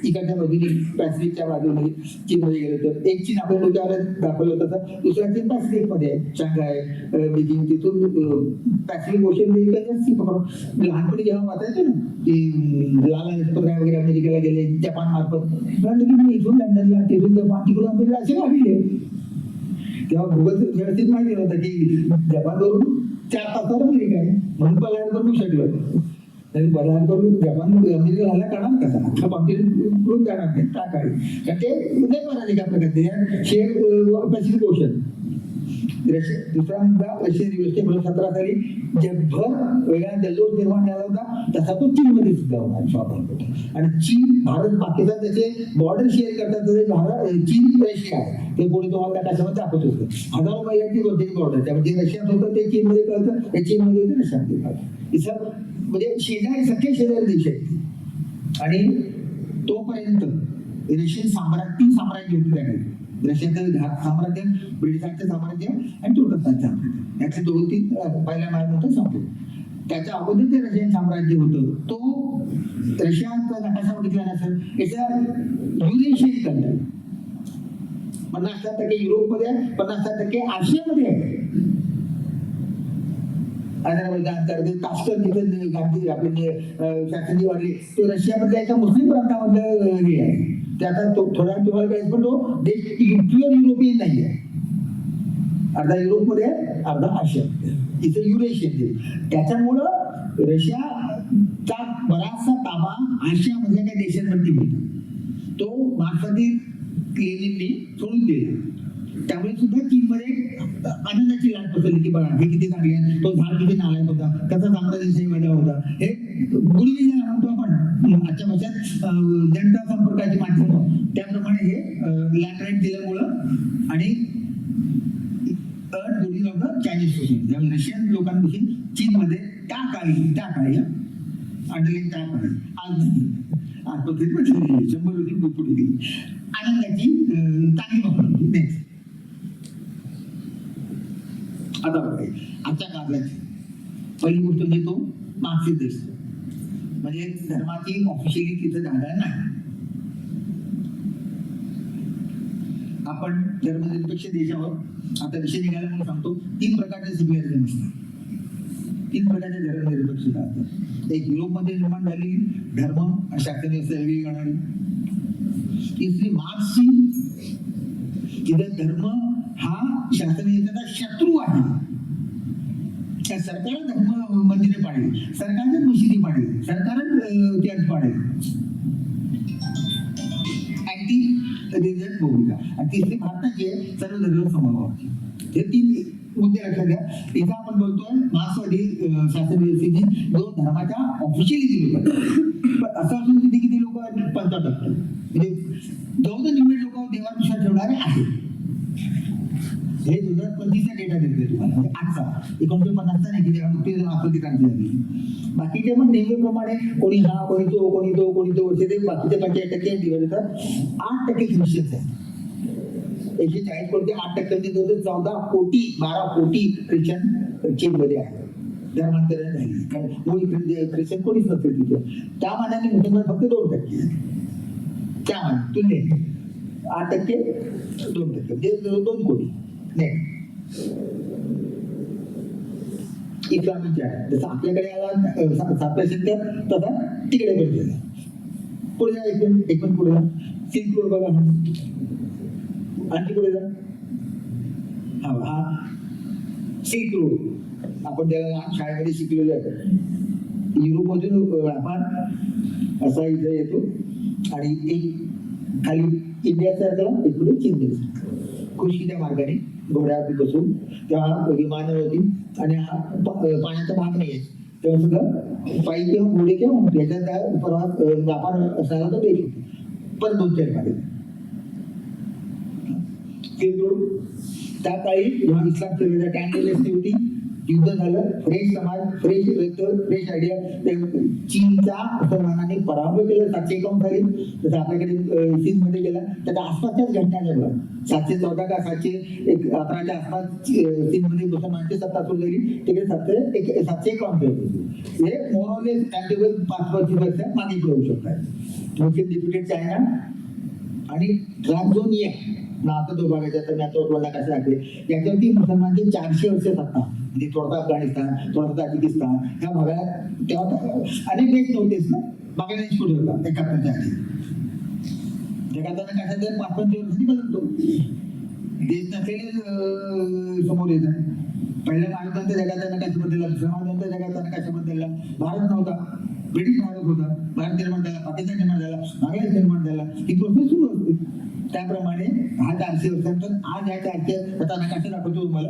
इकडच्या बाजूने पॅसिफिकच्या बाजूने चीनमध्ये गेलो तर एक चीन आपल्या डोक्यावर दाखवलं तसं दुसरा चीन पॅसिफिकमध्ये आहे. शांघाय, बीजिंग तिथून पॅसिफिक ओशन जास्ती पकडून. लहानपणी जेव्हा वाचायचं ना की लाला लजपत राय वगैरे अमेरिकेला गेले जपान मार्फत म्हणलं की मी इथून लंडनला तिथून जपान तिकडून अमेरिका असे वाढले. तेव्हा भूगोल व्यवस्थित माहिती नव्हतं की जपानवरून 4 तासावर अमेरिका आहे म्हणून पलायन करू शकलं. बदलान करून जपान अमेरिका झाला करणार कसा अख्खा कॉन्टिनेंट जाणार नाही टाकाळी कारण ते नाही करायचे का प्रकारचे शेअर पॅसिफिक ओशन. दुसरा मुद्दा रशियन रिव्हर्सचे 17 साली जगभर वेगळा जल्लोष निर्माण झाला होता तसा तो चीनमध्ये सुद्धा होणार स्वाभाविक. आणि चीन भारत पाकिस्तान त्याचे बॉर्डर शेअर करतात तसे भारत चीन रशिया आहे ते पुढे तुम्हाला त्या कशामध्ये दाखवत होतं. हजारो मैलांची कोणत्याची बॉर्डर त्यामध्ये जे रशियात होतं ते चीनमध्ये कळतं ते चीनमध्ये होते रशियामध्ये कळतं. इथं म्हणजे शेजारी सख्खे शेजारी देश आहेत. आणि तोपर्यंत रशियन साम्राज्य होती त्याकडे. रशियाचं साम्राज्य, ब्रिटिशांचं साम्राज्य आणि तुर्कस्तानचं साम्राज्य याचे 2-3 पहिल्या महायुद्धात संपले. त्याच्या अगोदर ते रशियन साम्राज्य होतं. तो रशियाचा नकाशा बघितला नसेल याच्या युरेशियन कंट्री 50% युरोपमध्ये आहे, 50% आशियामध्ये आहे. ताश्कंत जिथे गांधी आपले शासनजी वाढले ते रशियामधल्या एका मुस्लिम प्रांतामधलं हे आहे. ते आता थोडा तुम्हाला काय पण तो देश प्युअर युरोपियन नाही आहे. अर्धा युरोपमध्ये आहे अर्धा आशियामध्ये. इथे युरेशियन देश. त्याच्यामुळं रशियाचा बराचसा ताबा आशियामधल्या काही देशांवरती होता. तो मार्क्सवादी लेनिनने सोडून दिला. त्यामुळे सुद्धा चीनमध्ये आनंदाची लाट पसरली की बघा हे किती चांगले आहे, तो झाड किती नालायक होता, त्याचा साम्राज्यशाही वेगळा होता. हे गुडविल म्हणतो आपण आजच्या भाषेत जनता संपर्काची माध्यम त्याप्रमाणे हे लँड राईट दिल्यामुळं आणि goodwill of the Chinese society Russian लोकांविषयी चीनमध्ये त्या काळी अंडरलाईन त्या काळी आज नाही आज तो 100 वर्षी पुढे गेली आनंदाची चांगली भावना होती. नेक्स्ट आता बघा आजच्या काळाची पहिली गोष्ट म्हणजे तो मार्क्सिस्ट देश म्हणजे धर्माची ऑफिशियली तिथं जागा नाही. आपण धर्मनिरपेक्ष देशावर आता विषय निघाला म्हणून सांगतो 3 प्रकारचे सेक्युलरिझम असतात. 3 प्रकारचे धर्मनिरपेक्षता असतात. एक युरोपमध्ये निर्माण झालेली धर्म शास्त्रीय वेगळी करणारी. तिसरी मार्क्सची तिथं धर्म हा शासनाचा शत्रू आहे. त्या सरकार धर्म मंदिरे पाडेल, सरकारच मशिदी पाडेल, सरकारच चर्च पाडेल. अँटी रिलीजियस भूमिका. आणि तिसरी भारताची आहे सर्व धर्म समभावाची. हे 3 मुद्दे लक्षात घ्या. इथं आपण बोलतोय मार्क्सवादी शासन व्यवस्थेची 2 धर्माच्या ऑफिशियली दिली पाहिजे. पण असं असून तिथे किती लोक 55%, म्हणजे 14 निम्मे लोक देवावर विश्वास ठेवणारे आहेत. हे 2025चा डेटा देतोय तुम्हाला, म्हणजे आजचा. 1950चा नाही की जेव्हा नुकतीच आकृती क्रांती झाली. बाकीचे पण नेहमीप्रमाणे कोणी हा, कोणी तो, कोणी तो, कोणी तो, ते बाकीचे 45% दिवस येतात. 8% ख्रिश्चन्स आहेत. 140 कोटी 8% म्हणजे 14 कोटी 12 कोटी ख्रिश्चन चीनमध्ये आहेत. धर्मांतरण झाली, कारण मूळ ख्रिश्चन कोणीच नसते तिथे. त्या मानाने मुसलमान फक्त 2% आहेत. त्या मानाने तुलनेने 8% 2% म्हणजे 2 कोटी. इस्लामीचे आहे. जसं आपल्याकडे आला 7% तसा तिकडे पण गेला. पुढे जा, एक पुढे जा. सिल्क रोड बघा, आणखी पुढे जा. हा सिल्क रोड आपण त्याला शाळेमध्ये शिकलेलो आहे. युरोपमधून व्यापार असा इथे येतो आणि एक खाली इंडिया सारखा एक पुढे चीन. खुशीच्या मार्गाने घोड्यावरती बसून तेव्हा विमानं होती आणि हा पाण्याचा भाग नाही आहे, तेव्हा सगळं पायी किंवा घोडे किंवा याच्यात त्या प्रवास व्यापार असायला तो देश होते. पण 2-4 मध्ये त्या काळी जेव्हा इस्लाम केलेला टँगलेसली होती, युद्ध झालं, फ्रेश समाज, फ्रेश फ्रेश आयडिया, चीनचा मुसलमानांनी पराभव केला. 751 साली जसं आपल्याकडे चीनमध्ये गेला, त्याच्या आसपासच्याच घटना झाल्या. 714 का 711च्या आसपास चीनमध्ये मुसलमानांची सत्ता सुरू झाली. तिकडे 751 हे मोरलेस टाइमटेबल 5-25 वर्ष मागे पुढे शकतात. मुस्लिम डिप्युटेड चायना आणि ट्रान्झोनिया नातं तो बघायचा तर मी आता तुम्हाला कसं दाखवे. याच्यावरती मुसलमानचे 400 वर्ष सत्ता, म्हणजे थोडासा अफगाणिस्तान, थोडासा ताजिकिस्तान ह्या भागात तेव्हा अनेक देश नव्हतेच ना. बांगलादेश पुढे होता 71च्या आधी. जगात कशा 5-5 वर्षांनी बदलतो. देश नसलेले समोर येतात. पहिल्या महायुद्धानंतर जगाचा नकाशा बदलला, दुसऱ्या महायुद्धानंतर जगाचा नकाशा बदलला. भारत नव्हता, ब्रिटिश भारत होता. भारत निर्माण झाला, पाकिस्तान निर्माण झाला, बांगलादेश निर्माण झाला. ही प्रोसेस सुरू असते. त्याप्रमाणे हा 400 वर्षांतर आज या 400 आता नकाशा दाखवतो तुम्हाला.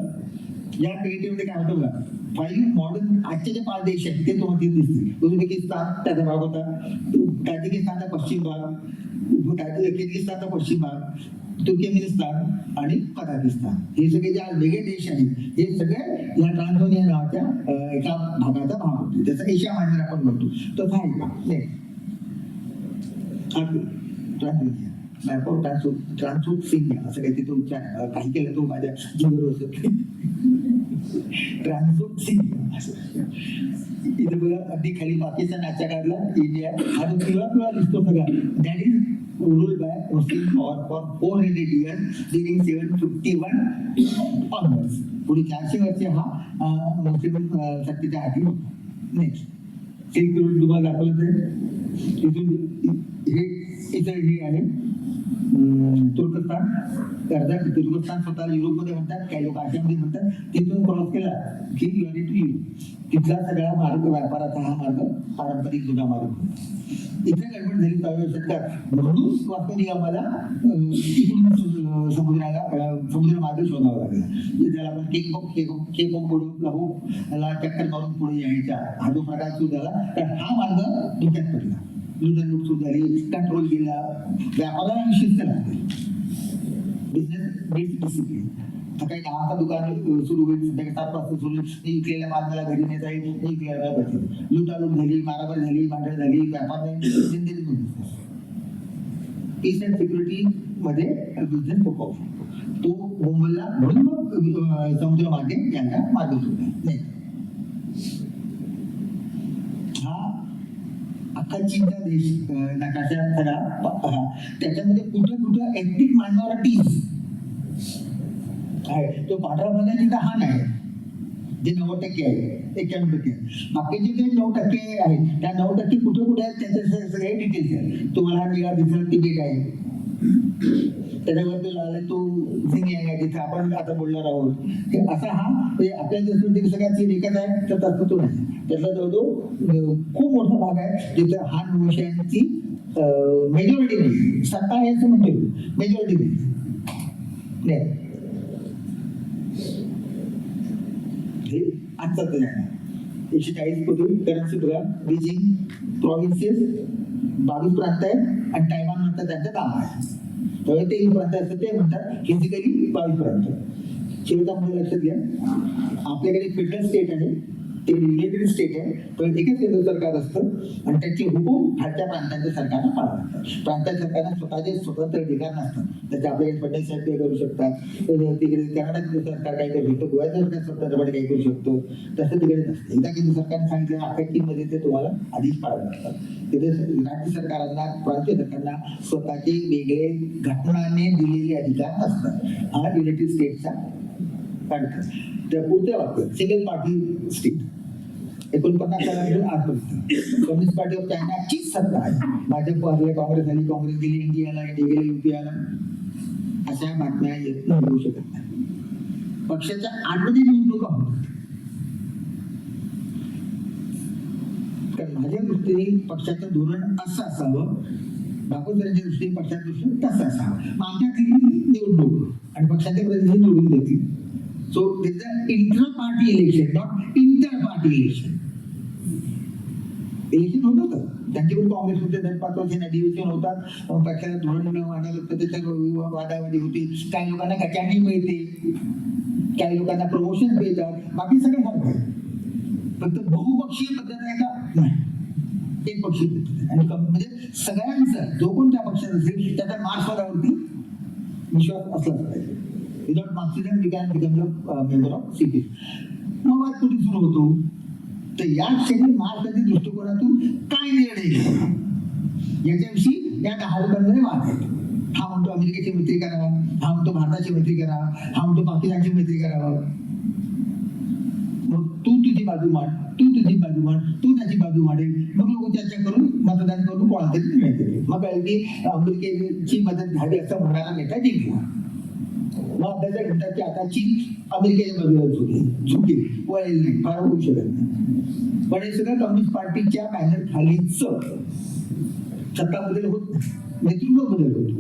या क्रिएटिव्हमध्ये काय होतं बघा, 5 मॉडर्न आजचे जे 5 देश आहेत ते तुम्हाला तिथे दिसतील. उझबेकिस्तान त्याचा भाग होता, ताजिकिस्तानचा पश्चिम भाग, किर्गिस्तानचा पश्चिम भाग, तुर्कमेनिस्तान आणि कझाकिस्तान. हे सगळे जे आज वेगळे देश आहेत हे सगळे या ट्रान्झोनिया नावाच्या एका भागाचा भाग होते. त्याचा एशिया मायनर आपण म्हणतो. तो हा एक भाग नाही ट्रान्झोनिया ट्रान्सोक्सिनिया असं काही तो उच्चार काही केलं तो माझ्या जीवर बसत. ट्रान्सोक्सिनिया इथे बघा, अगदी खाली पाकिस्तान आजच्या काळातला इंडिया हा जो पिवळा दिसतो सगळा, that is ruled by Muslim power for 400 years during 751 onwards. पुढे 400 वर्ष हा मुस्लिम सत्तेच्या हाती होता. नेक्स्ट सिल्क रोड तुम्हाला दाखवलं तर इथं हे आहे तुर्कस्तान. तुर्कस्तान स्वतःला युरोपमध्ये म्हणतात, काही लोक आशियामध्ये म्हणतात. तिथून क्रॉस केला की युनिट युरोप. तिथला सगळा मार्ग व्यापाराचा हा मार्ग पारंपरिक जुना मार्ग. इथे गडबड झाली 10व्या शतकात, म्हणून वास्तव आम्हाला इकडून समुद्र मार्ग शोधावा लागला. ज्याला आपण केक लागू याला चक्कर मारून पुढे यायचा हा जो प्रकार सुरू झाला, तर हा मार्ग धोक्यात पडला. लूट सुरू झाली, कंट्रोल केला. व्यापाराला शिस्त लागते. Business needs discipline. सकाळी 10चा दुकान सुरू होईल, संध्याकाळी 7 वाजता सुरू होईल. विकलेल्या मालाला घरी नेता येईल, विकलेल्या बसेल. लुटालूट झाली, मारामारी झाली, भांडण झाली, व्यापार जिंदगी होती. पीस अँड सिक्युरिटी मध्ये बिझनेस फोकस तो मुंबईला, म्हणून मग समुद्र मार्गे यांना मार्ग सुरू नाही. हा अख्खा चीनचा देश नकाशा सगळा. त्याच्यामध्ये कुठं एथनिक मायनॉरिटीज आहे, तो पांढरा भाग तिथं हा नाही, जे 90% आहे, 91%. बाकीचे जे 9% आहेत, त्या 9% कुठे आहेत त्याचे सगळे डिटेल्स आहेत तुम्हाला. निळा दिसणार तिबेट आहे, त्याच्यावरती लावला तो सिंग आहे जिथे आपण आता बोलणार आहोत हे असा हा म्हणजे आपल्याला जसं म्हणते की सगळ्यात चीन एकच आहे तर तसं तो नाही. त्यातला जवळजवळ खूप मोठा भाग आहे जिथे हान विषयांची मेजॉरिटी नाही, सत्ता आहे असं म्हणतो, मेजॉरिटी नाही. हे आजचा तर आहे 140 कोटी करन्सी बघा. बीजिंग प्रॉव्हिन्सेस 22 प्रांत आहेत आणि टायवान म्हणतात त्यांचं काम आहे. त्यामुळे ते प्रांत असतं ते म्हणतात फिजिकली 22 प्रांत. शेवटामध्ये लक्षात घ्या आपल्याकडे फेडरल स्टेट आहे, ते युनायटेड स्टेट आहे, पण एकच केंद्र सरकार असतं आणि त्याचे हुकूम खालच्या प्रांतांच्या सरकारनं पाळतात. प्रांताच्या सरकारनं स्वतःचे स्वतंत्र अधिकार नसतात. त्याचे आपल्याकडे फडणवीस साहेब ते करू शकतात, तिकडे कर्नाटक सरकार काही करू शकतो, गोव्याचं सरकार स्वतंत्रपणे काही करू शकतो, तसं तिकडे नसतं. एकदा केंद्र सरकारने सांगितलं अफेक्टिव्हमध्ये ते तुम्हाला आधीच पाळत असतात. तिथे राज्य सरकारांना प्रांतीय सरकारना स्वतःचे वेगळे घटनाने दिलेले अधिकार नसतात. हा युनायटेड स्टेटचा अर्थ. त्या पुढच्या वाक्य सिंगल पार्टी स्टेट 49 सालापासून आजपर्यंत कम्युनिस्ट पार्टी ऑफ चायनाचीच सत्ता आहे. भाजप हरले, काँग्रेस आली, काँग्रेस गेली इंडियाला, इंडिया गेली युपीआला. अशा बातम्या येत होऊ शकत नाही. पक्षाच्या आतमध्ये निवडणुका होतात. कारण माझ्या दृष्टीने पक्षाचं धोरण असं असावं, बापूसाहेबांच्या दृष्टीने पक्षाच्या दृष्टीने तसं असावं. मग आमच्यातली निवडणूक आणि पक्षाचे प्रतिनिधी निवडून देतील. So this is an intra-party election, not inter-party election. Election होत होतं, त्यांच्याकडून काँग्रेस होते, 5 वर्षांनी अधिवेशन होतात, पक्षाला धोरण मांडायला लागतं, त्याच्या वादावादी होती. काही लोकांना कॅन्डी मिळते, काही लोकांना प्रमोशन मिळतात, बाकी सगळं सारखं आहे. फक्त बहुपक्षीय पद्धत आहे का? नाही, एक पक्षीय पद्धत आहे. आणि म्हणजे सगळ्यांचा जो कोण त्या पक्षात असेल त्याचा मार्क्सवादावरती विश्वास असलाच पाहिजे. Without Marxism, we can become a member of CPC. मग वाद कुठे सुरू होतो? तर या क्षणी मार्क्सवादी दृष्टिकोनातून काय निर्णय घ्यावा याच्याविषयी या 10 लोकांमध्ये वाद आहेत. हा म्हणतो अमेरिकेची मैत्री करावा, हा म्हणतो भारताची मैत्री करावा, हा म्हणतो पाकिस्तानची मैत्री करावा. मग तू तुझी बाजू मांड, तू तुझी बाजू मांड, तू त्याची बाजू मांडेल. मग लोक चर्चा करून मतदान करून कोणाला तरी निर्णय देतील. मग की अमेरिकेची मदत घ्यावी असं म्हणणारा नेता जिंकला. मग आपल्याला म्हणतात की आता चीन अमेरिकेच्या बाजूला झुकेल, वळेल नाही, फार होऊ शकत नाही. पण हे सगळं कम्युनिस्ट पार्टीच्या बॅनर खालीच सत्ता बदल होत नाही, नेतृत्व बदल होतो.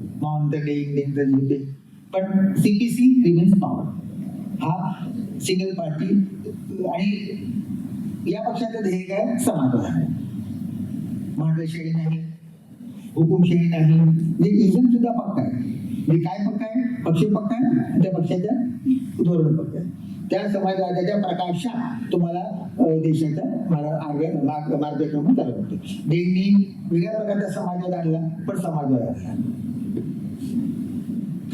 पण CPC रिमेन्स पॉवर. हा सिंगल पार्टी आणि या पक्षाचं ध्येय काय? समाजवाद आहे. भांडवलशाही नाही, हुकुमशाही नाही, म्हणजे इजम सुद्धा पक्का आहे. म्हणजे काय पक्का आहे? पक्ष पक्का आहे, त्या पक्षाच्या धोरण पक्का आहे. त्या समाजवादाच्या प्रकाशात तुम्हाला देशाचा मार्गक्रमण करावा लागतो. देशनी वेगळ्या प्रकारचा समाजवाद आणला, पण समाजवाद आणला,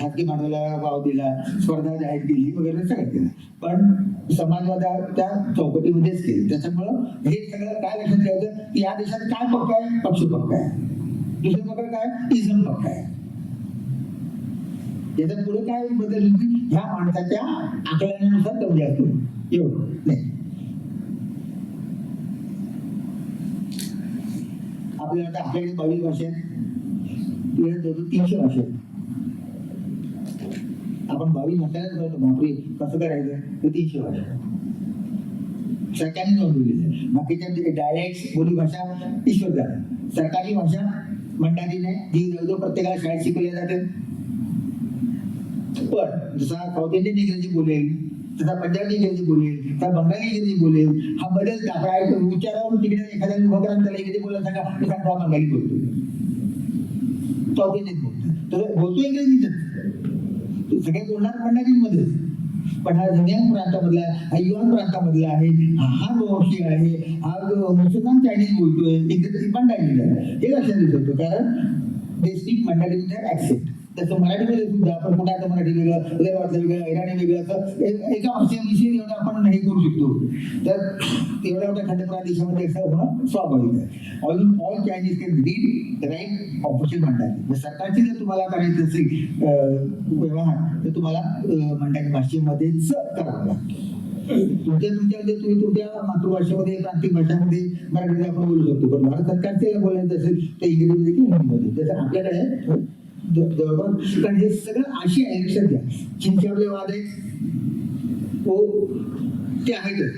खाजगी भांडवलाला वाव दिला, स्पर्धा जाहीर केली वगैरे सगळं केलं, पण समाजवादाच्या चौकटीमध्येच केली. त्याच्यामुळं हे सगळं काय लक्षात घ्यायचं की या देशात काय पक्का आहे? पक्ष पक्का आहे. दुसरं पक्का काय? इझम पक्का आहे. याच्या पुढे काय बदल होती? ह्या माणसाच्या आकलनानुसार कमी असतो, एवढं नाही. आपल्याला आता आपल्याकडे 22 भाषा आहेत, 300 भाषा आहेत. आपण 22 भाषाच करतो, बापरे कसं करायचं? तर 300 भाषा सरकारने नोंदवलेली आहे. बाकीच्या डायलेक्ट बोली भाषा ईश्वर झाल्या. सरकारी भाषा मंडारीने जी जवळजवळ प्रत्येकाला शाळेत शिकवल्या जाते. पण जसा साऊथ इंडियन इंग्रजी बोलेल, तसा पंजाबी इंग्रजी बोलेल, तसा बंगाली इंग्रजी बोलेल, हा बदलता. काय विचारावरून तिकडे एखाद्या उभं करा त्याला इंग्रजी बोलायला सांगा, मी सांगतो हा बंगाली बोलतो, साऊथ इंडियन बोलतो, तर बोलतो इंग्रजीच, सगळे बोलणार मंडारीमध्येच. पण हा झंगियान प्रांतामधला, हा युआन प्रांतामधला आहे, हा गोवंशी आहे, हा मुसलमान चायनीज बोलतोय, इंग्रजी मंडारीला. हे लक्षात येत होतं, कारण they speak Mandari with their accent. तसं मराठीमध्ये सुद्धा आपण कुणाचं मराठी वेगळं, विदर्भातलं वेगळं, इराणी वेगळं, असं एका भाषेविषयी एवढं आपण हे करू शकतो. तर एवढ्या मोठ्या खंडप्रांत देशामध्ये असं होणं स्वाभाविक आहे. All Chinese can read write official Mandari. सरकारची जर तुम्हाला करायचं असेल व्यवहार तर तुम्हाला मंडारी भाषेमध्येच करावं लागतं. तुमच्यामध्ये तुम्ही तुमच्या मातृभाषेमध्ये, प्रांतिक भाषामध्ये मराठीमध्ये आपण बोलू शकतो, पण भारत सरकारचे बोलायचं असेल तर इंग्रजीमध्ये की हिंदीमध्ये. जसं आपल्याकडे जवळपास, कारण हे सगळं आशिया आहे लक्षात घ्या. चीनचे आपले वाद आहेत हो ते आहेतच,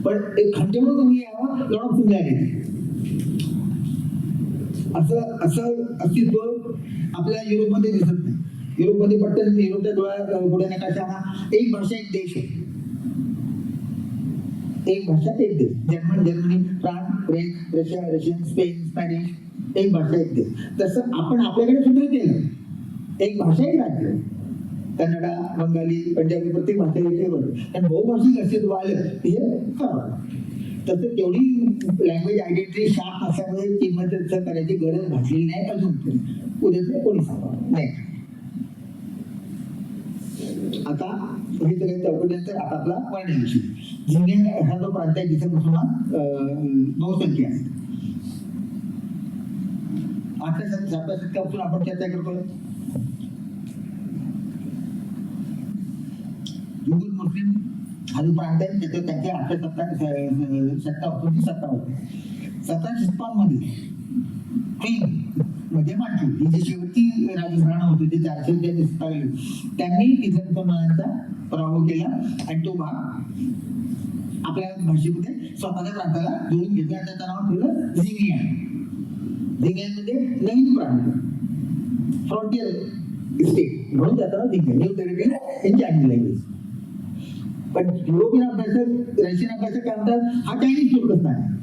पण एक खंडेवर तुम्ही यावं लॉट ऑफ सिमिलॅरिटी असं अस्तित्व आपल्या युरोपमध्ये दिसत नाही. युरोपमध्ये पटकन युरोपच्या डोळ्या पुढे नकाशाला एक भाषा एक देश आहे, एक भाषा एक देश. Germany, France, French, Russian, Spain, Spanish, एक भाषा एक देश. तसं आपण आपल्याकडे सुद्धा केलं, एक भाषा एक राज्य. कन्नडा, बंगाली, पंजाबी प्रत्येक भाषा येते बरं, कारण बहुभाषिक अस्तित्व आलं हे खरं. तसं तेवढी लँग्वेज आयडेंटिटी शार्प असल्यामुळे चीनमध्ये तसं करायची गरज भासलेली नाही अजून तरी. उद्याचं कोणी सांगा नाही. आता हे सगळे चौकटीनंतर आता आपला वर्णविषयी. झिंगेन हा जो प्रांत आहे जिथे मुसलमान बहुसंख्या आहे. आठव्या सातव्या शतकापासून आपण चर्चा करतोय. युगुल मुस्लिम हा जो प्रांत आहे त्याच्यात त्यांच्या आठव्या शतकापासूनची सत्ता होती. 1756 म्हणजे मांचू ही जी शेवटची राजघराणं होती ते 400 सत्ता गेली, त्यांनी तिथल्या मुसलमानांचा पराभव केला आणि तो भाग आपल्या भाषेमध्ये स्वतःच्या प्रांताला जोडून घेतला आणि त्याचं नाव ठेवलं झिंगियान. झिंगियान म्हणजे नवीन प्रांत, फ्रॉन्टियर स्टेट म्हणून त्याचं नाव झिंगियान. न्यू टेरिटरी यांची आणली लँग्वेज. पण युरोपियन अभ्यासक, रशियन अभ्यासक काय म्हणतात हा चायनीज तुर्कस्तान आहे.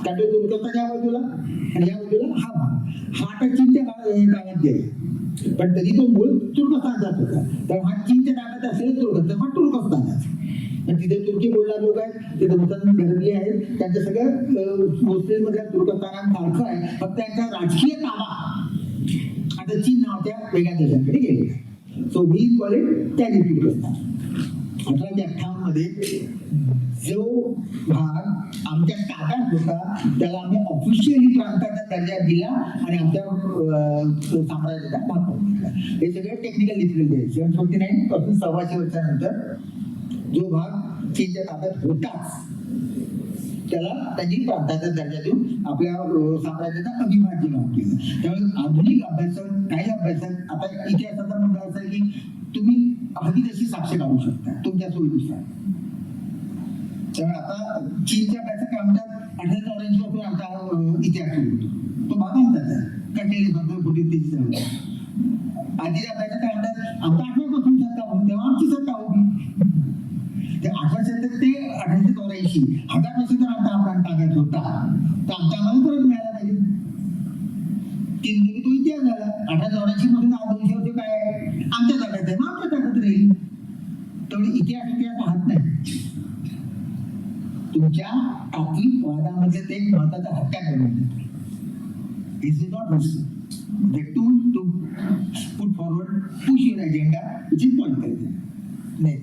कारण तो तुर्कस्तान या बाजूला आणि या बाजूला हा भाग, हा आता चीनच्या ताब्यात गेला, पण तरी तो मूळ तुर्कस्तानचाच होता. तर हा चीनच्या ताब्यात असलेला तुर्कस्तान हा तुर्कस्तानच. तिथे तुर्की बोलणारे लोक आहेत, तिथे मुसलमान धर्मीय आहेत, त्यांचं सगळं मुस्लिम मधल्या तुर्कस्तानांसारखं आहे, फक्त त्यांचा राजकीय ताबा आता चीन नावाच्या वेगळ्या देशांकडे गेलेला. So we call it Chinese तुर्कस्तान. 1858 मध्ये जो भाग आमच्या ताब्यात होता त्याला आम्ही ऑफिशियली प्रांताचा दर्जा दिला आणि आमच्या साम्राज्याचा भाग करून घेतला. हे सगळे टेक्निकल डिफिकल्टी आहे. 749 पासून 125 वर्षानंतर जो भाग चीनच्या ताब्यात होताच त्याला त्यांनी प्रांताचा दर्जा देऊन आपल्या साम्राज्याचा अविभाज्य भाग केला. त्यामुळे आधुनिक अभ्यासक, काही अभ्यासक आता इतिहासाचा मुद्दा असा आहे की तुम्ही हवी तशी साक्ष काढू शकता तुमच्या सोयीनुसार. त्यामुळे आता चीनच्या अभ्यासक काय म्हणतात 1884 पासून आमचा इतिहास सुरू होतो, तो भाग म्हणतात कटेली बद्दल फुटीची. आधीच्या अभ्यासक काय म्हणतात आमचा 18 पासून सत्ता होती तेव्हा आमची सत्ता होती. ते 18 शतक ते 1884 1000 वर्ष जर आता हा प्रांत ताब्यात होता तर आमच्या आम्हाला परत मिळायला पाहिजे. तो इतिहास झाला. 1884 पासून आज 200 वर्ष काय आहे आमच्या ताब्यात आहे, मग आमच्या ताब्यात राहील. तेवढी इतिहास हात नाही. तुमच्या तात्विक वादामध्ये ते एक महत्वाचा हत्या करून देतो. This is not history. The tool to put forward, push your agenda, which is political. नाही.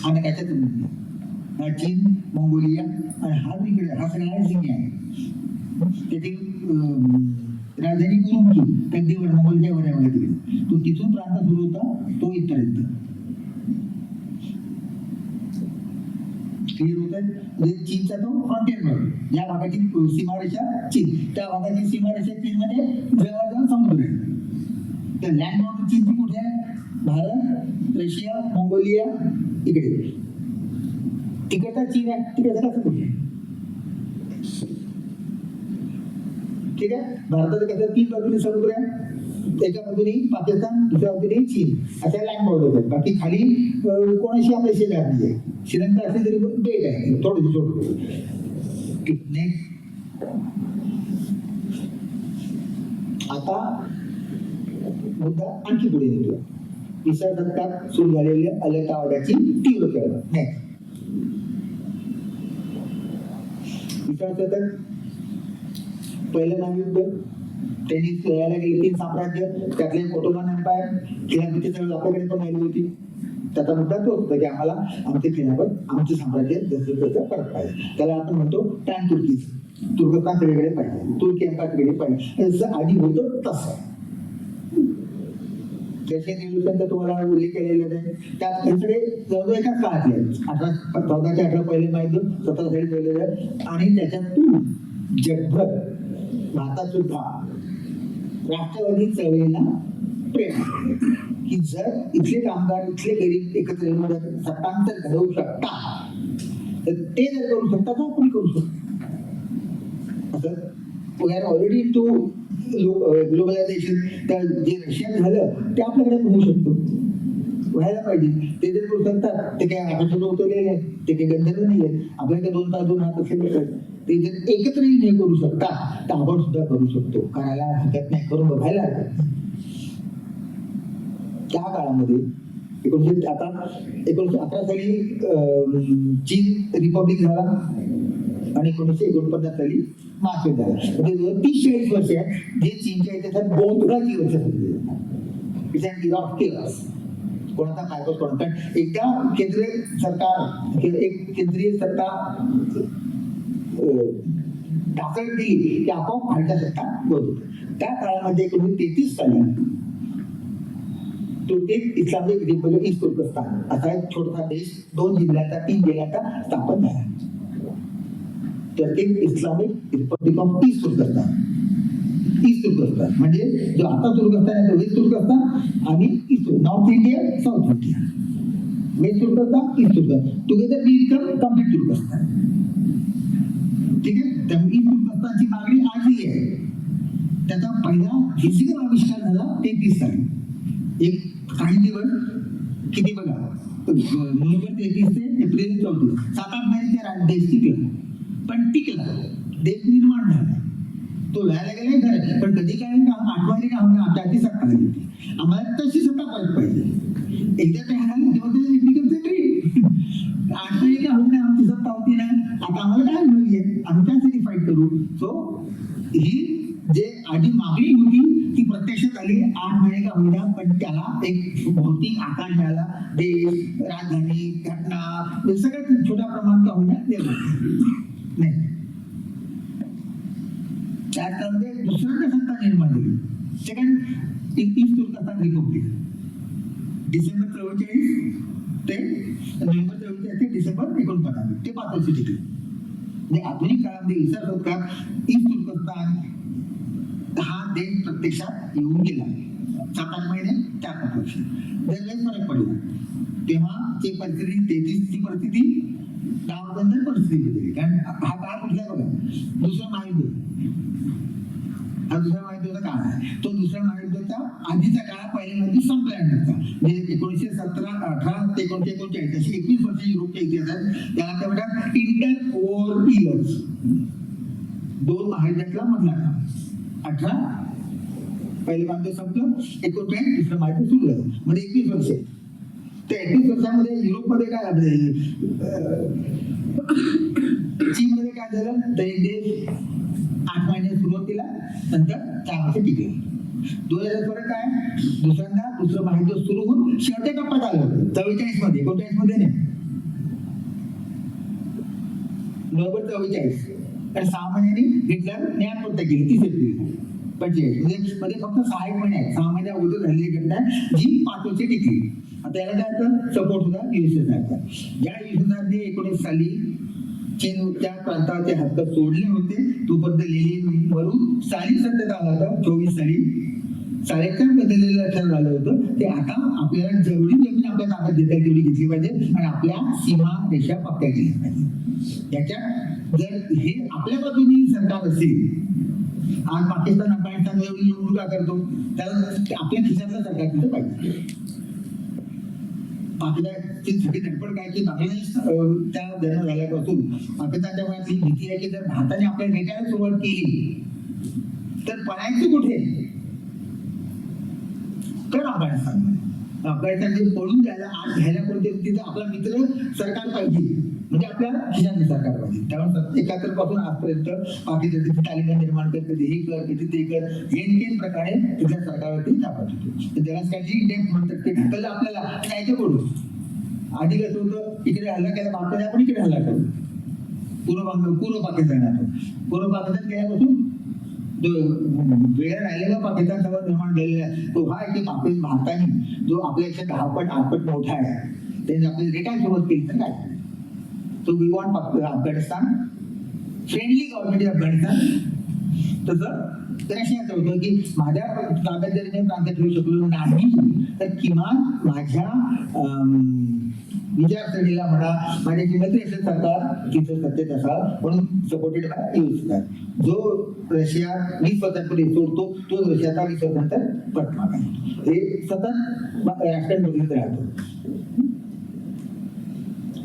आणि त्याच्यात चीन, मंगोलिया आणि हा इकडे हा सगळा झिंगियान आहे. त्याची राजधानी उरुमकी कंदीवर मंगोलच्या वऱ्यामध्ये तिकडे तो तिथून प्रांत सुरू होता तो इथपर्यंत. क्लिअर होत आहे. म्हणजे चीनचा तो फ्रंटियर भाग, या भागाची सीमारेषा चीन, त्या भागाची सीमारेषा चीन मध्ये जवळजवळ समुद्र आहे. तर लँड बॉर्डर चीनची कुठे आहे? भारत, रशिया, मंगोलिया इकडे. तिकडचा चीन आहे, तिकडचा कसं कुठे? ठीक आहे. भारताचं कसं 3 बाजूने समुद्र आहे, एका बाजूने पाकिस्तान, दुसऱ्या बाजूने चीन, अशा लँड बॉर्डर आहेत. बाकी खाली कोणाशी आपल्या शेजार नाही आहे. श्रीलंका असली तरी बेट आहे थोडं छोटं. आता मुद्दा आणखी पुढे येतो. 20व्या शतकात सुरू झालेल्या अलगतावादाची तीव्र चळवळ. नाही, 20व्या शतक पहिलं महायुद्ध, त्यांनी लढायला गेले 3 साम्राज्य, त्यातले ओटोमन एम्पायर, खिलाफतची चळवळ आपल्याकडे पण राहिली होती. त्याचा मुद्दा तो होता की आम्हाला आमचे खिलाफत, आमचे साम्राज्य जसं तसं परत पाहिजे. त्याला आपण म्हणतो ट्रॅन तुर्की, तुर्कस्तान वेगळे पाहिजे, तुर्की एम्पायर वेगळे पाहिजे. जसं आधी होतं तसं. रशियन रिव्होल्यूशनचा तुम्हाला उल्लेख केलेला आहे. त्यात सगळे जवळजवळ एकाच काळातले 1414 पहिले महायुद्ध, 17 झाली पहिलं, आणि त्याच्यातून जगभर भारतात सुद्धा राष्ट्रवादी चळवळीला प्रेरणा आहे. की जर इथले कामगार इथले गरीब एकत्र येऊन जर सत्तांतर घडवू शकता तर ते जर करू शकता तर आपण करू शकतो. असं we are already to globalisation. तर जे रशियात झालं ते आपल्याकडे होऊ शकतो, व्हायला पाहिजे. ते जर करू शकतात ते काही आकाशात उतरलेले आहेत, ते काही गंधर्व नाही आहेत. आपल्याकडे 2 तास 2 हात असेल ते जर एकत्र हे करू शकता तर आपण सुद्धा करू शकतो. करायला हरकत नाही, करून बघायला हरकत नाही. त्या काळामध्ये 1911 साली चीन रिपब्लिक झाला आणि 1949 साली मार्केट झाला. म्हणजे 30-40 वर्ष जे चीनच्या इतिहासात गोंधळाची वर्ष झाली. It's an era of cares. कोणाचा फायदा कोणता. एकदा केंद्रीय सरकार एक केंद्रीय सत्ता ढाकळत गेली की आपोआप खालच्या सत्ता बदलत. त्या काळामध्ये 1933 साली तुर्कीत इस्लामिक रिपब्लिक ईस्ट तुर्कस्तान असा एक छोटासा देश 3 जिल्ह्याचा स्थापन झाला. तुर्कीत इस्लामिक रिपब्लिक ऑफ ईस्ट तुर्कस्तान. ईस्ट तुर्कस्तान म्हणजे जो आता तुर्कस्तान आहे तो वेस्ट तुर्कस्तान आणि east north India south India. West तुर्कस्तान ईस्ट तुर्कस्तान टुगेदर वी बिकम कम्प्लीट तुर्कस्तान. ठीक आहे. त्यामुळे ईस्ट तुर्कस्तानची मागणी आजही आहे. त्याचा पहिला फिजिकल आविष्कार झाला 33 साली. एक काही दिवस किती बघा नोव्हेंबर 33 ते एप्रिल 34 7-8 महिने ते देश टिकला. पण टिकला, देश निर्माण झाला. तो व्हायला गेला खरं, पण कधी काय आठवणी का होणार त्याची सत्ता झाली होती. आम्हाला तशी सत्ता परत पाहिजे. एकदा ते झालं तेव्हा ते इंडिकमचे ट्रीट 8 महिने का होत नाही आमची सत्ता होती ना. आता आम्हाला काय मिळली आहे, आम्ही त्यासाठी फाईट करू. सो ही जे आधी मागणी होती ती प्रत्यक्षात आली. 8 महिने का होईना पण त्याला एक भौतिक आकार मिळाला. देश, राजधानी, घटना सगळ्यात छोट्या प्रमाणात का होईना निर्माण नाही. त्यामध्ये दुसऱ्यांदा सत्ता निर्माण झाली. सेकंड ईस्ट तुर्कस्तान रिपब्लिक डिसेंबर 44 ते नोव्हेंबर 44 ते डिसेंबर 49 ते 5 वर्ष टिकले. म्हणजे आधुनिक काळामध्ये विचार शतकात ईस्ट तुर्कस्तान हा देश प्रत्यक्षात येऊन गेला. 7-8 महिने 4-5 वर्ष लय फरक पडला. तेव्हाची परिस्थिती 33 ची परिस्थिती 10 वर्षांतर परिस्थिती बदलली. कारण हा काळ कुठला बघा दुसरं महायुद्ध. हा दुसरा महायुद्धाचा काळ आहे. तो दुसऱ्या महायुद्धाचा आधीचा काळ पहिल्या महायुद्ध संपल्यानंतरचा म्हणजे 1917-18 ते 1939 अशी 21 वर्ष युरोपच्या इतिहासात त्याला ते म्हणतात इंटर वॉर इयर्स. 2 महायुद्धातला मधला काळ. 18 पहिलं महायुद्ध संपलं, 1939 दुसरं महायुद्ध सुरू झालं. म्हणजे 21 वर्ष. त्या 21 वर्षामध्ये युरोपमध्ये काय झालं, चीनमध्ये काय झालं तर एक देश 8 महिने सुरुवातीला नंतर 4 वर्ष टिकले. 2000 पर्यंत काय दुसरं महायुद्ध सुरू होऊन शेवटच्या टप्प्यात आलं होतं 44 मध्ये. 39 मध्ये नाही, नोव्हेंबर 44 आणि 6 महिन्यांनी हिटलर न्यायपूर्ती केली 30 एप्रिल 45 म्हणजे फक्त 6 महिने आहेत. 6 महिन्या अगोदर झालेली घटना जी 5 वर्ष टिकली. आता याला काय सपोर्ट होता युएसएसआरचा. ज्या युएसएसआरने 19 साली चीनच्या प्रांताचे हक्क सोडले होते तोपर्यंत लेनिन वरून साली सत्तेत आला होता. 24 साली साडेचार बदललेलं लक्षात आलं होतं. ते आता आपल्याला जेवढी जमीन आपल्या ताब्यात देता येईल तेवढी घेतली पाहिजे आणि आपल्या सीमा रेषा पक्क्या केल्या पाहिजे. याच्यात जर हे आपल्या बाजूनी सरकार असेल, आज पाकिस्तान अफगाणिस्तान एवढी निवडणूक का करतो त्याला आपल्या खिशातलं सरकार तिथं पाहिजे. पाकिस्तानची सगळी धडपड काय की बांगलादेश त्या जन्म झाल्यापासून पाकिस्तानच्या मनात ही भीती आहे की जर भारताने आपल्या रेटायला सुरुवात केली तर पळायचं कुठे तर अफगाणिस्तानमध्ये पळून जायला आज घ्यायला कोणते तिथं आपला मित्र सरकार पाहिजे म्हणजे आपल्या खिशातलं सरकार पाहिजे. त्यामुळे 71 पासून आजपर्यंत पाकिस्तानची तालिका निर्माण कर, कधी हे कर कधी ते कर येन प्रकारे तिथल्या सरकारवरती ताबा होतो. त्याला स्ट्रॅटेजिक डेप्थ म्हणतात ते ढकललं आपल्याला जायचं पडून. आधी कसं होतं इकडे हल्ला केला भारताने आपण इकडे हल्ला करू. पूर्व पाकिस्तान केल्यापासून वेगळ्या राहिलेला पाकिस्तान सगळं निर्माण झालेला आहे. तो हा की भारताने जो आपल्यापेक्षा 10 पट 8 पट मोठा आहे त्याने आपली रेटायला सुरुवात केली तर काय. So we want Afghanistan, friendly government in Afghanistan, तसं रशियाचं होतं की माझ्या ताब्यात जरी मी प्रांत ठेवू शकलो नाही तर किमान माझ्या विचारसरणीला म्हणा माझ्या जी मैत्री असेल सरकार तिथं सत्तेत असावं म्हणून सपोर्टेड बाय युएस. जो रशिया 20 वर्षांपूर्वी सोडतो तोच रशियाचा 20 वर्षांतर पाठमाग आहे. हे सतत राष्ट्रांत बदलत राहतो.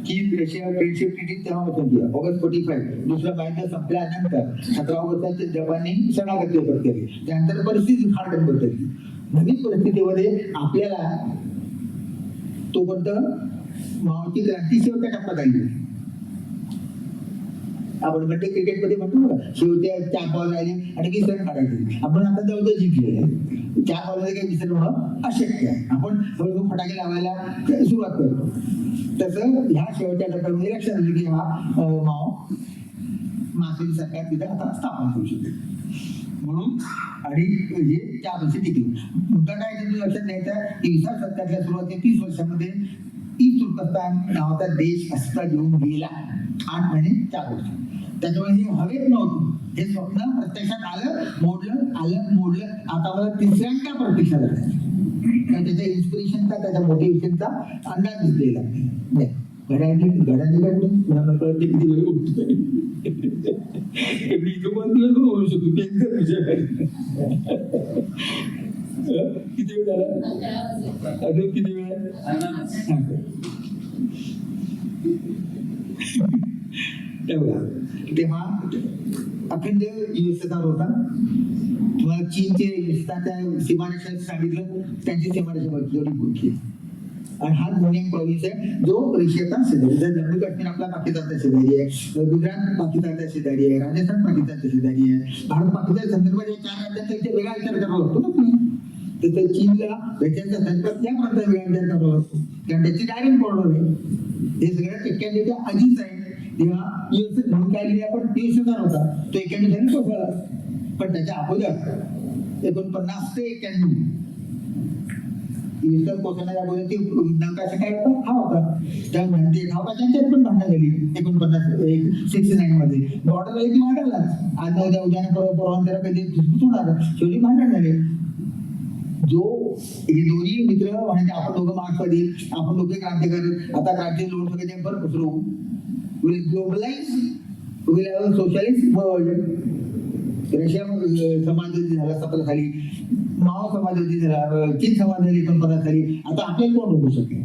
चीन रशिया फ्रेंडशिप ट्रीटी तेव्हापासून दिली ऑगस्ट 45 दुसरं महायुद्ध संपल्यानंतर 17 ऑगस्टला जपानने शरणागती पत्करली. त्यानंतर परिस्थिती फार गंभीर बदलली. नवीन परिस्थितीमध्ये आपल्याला तोपर्यंत मावळती क्रांती शेवटच्या टप्प्यात आली. आपण म्हणतो क्रिकेटमध्ये म्हणतो बघा शेवटच्या 4 बॉल राहिले आणि 20 रन काढायचे. आपण आता जवळजवळ जिंकलेले 4 बॉलमध्ये काही विसरणं होणं अशक्य आहे. आपण हळूहळू फटाके लावायला सुरुवात करतो. तसं ह्या शेवटच्या टप्प्यामध्ये लक्षात आलं की हा मासिक सरकार तिथे आता स्थापन करू शकेल म्हणून आणि हे त्या वर्षी टिकली. मुद्दा काय त्याचं लक्षात द्यायचा की 20व्या शतकातल्या सुरुवातीच्या 30 वर्षामध्ये ईस्ट तुर्कस्तान नावाचा देश अस्तित्वात येऊन गेला 8 महिने 4 वर्ष. त्याच्यामुळे हे हवेत नव्हतं. हे स्वप्न प्रत्यक्षात आलं मोडलं आता मला तिसऱ्यांदा प्रत्यक्षात आलं. त्याच्या इन्स्पिरेशनचा त्याच्या मोटिवेशनचा अंदाज दिसलेला नाही. घड्याळी काय कुठे कळते किती वेळ उठतोय इथं पण दिवस बोलू शकतो ते एकदम विषय किती वेळ झाला अजून किती वेळ तेव्हा अखंड युएसएसआर होता. तुम्हाला चीनचे युएसएसआरच्या सीमारेषा सांगितलं त्यांची सीमारेषा एवढी मोठी आणि हा मोनियम प्रॉव्हिन्स आहे जो रशियाचा शेजारी. जम्मू काश्मीर आपला पाकिस्तानचा शेजारी आहे, गुजरात पाकिस्तानचा शेजारी आहे, राजस्थान पाकिस्तानचा शेजारी आहे. भारत पाकिस्तान संदर्भात या 4 राज्यांचा इथे वेगळा विचार करावा लागतो ना तुम्ही. तर चीनला रशियाच्या संदर्भात या प्रांतात वेगळा विचार करावा लागतो कारण त्याची डायरेक्ट बॉर्डर आहे. हे सगळ्या 91च्या आधीच आहे. तेव्हा युएस म्हणून काय लिहिले आपण युएसएसआर होता तो 91 झाली कोसळला. पण त्याच्या अगोदर 49 ते 91 युएसएसआर कोसळण्याच्या अगोदर ती नकाशा काय होता हा होता. त्यानंतर नावाच्या पण भांडणं झाली 69 मध्ये. बॉर्डर आली की वाढवलाच आज उद्या उद्याने परवानगी कधी होणार शेवटी भांडण झाले. जो हे दोन्ही मित्र म्हणायचे आपण दोघं मार्क्सवादी आपण दोघे क्रांतिकारी आता क्रांती लोट सगळे बरं पसरू will globalize, will have a socialist world. Russia समाजवादी झाला 17 साली, माओ समाजवादी झाला, चीन समाजवादी 49 साली. आता आपल्याला कोण होऊ शकेल?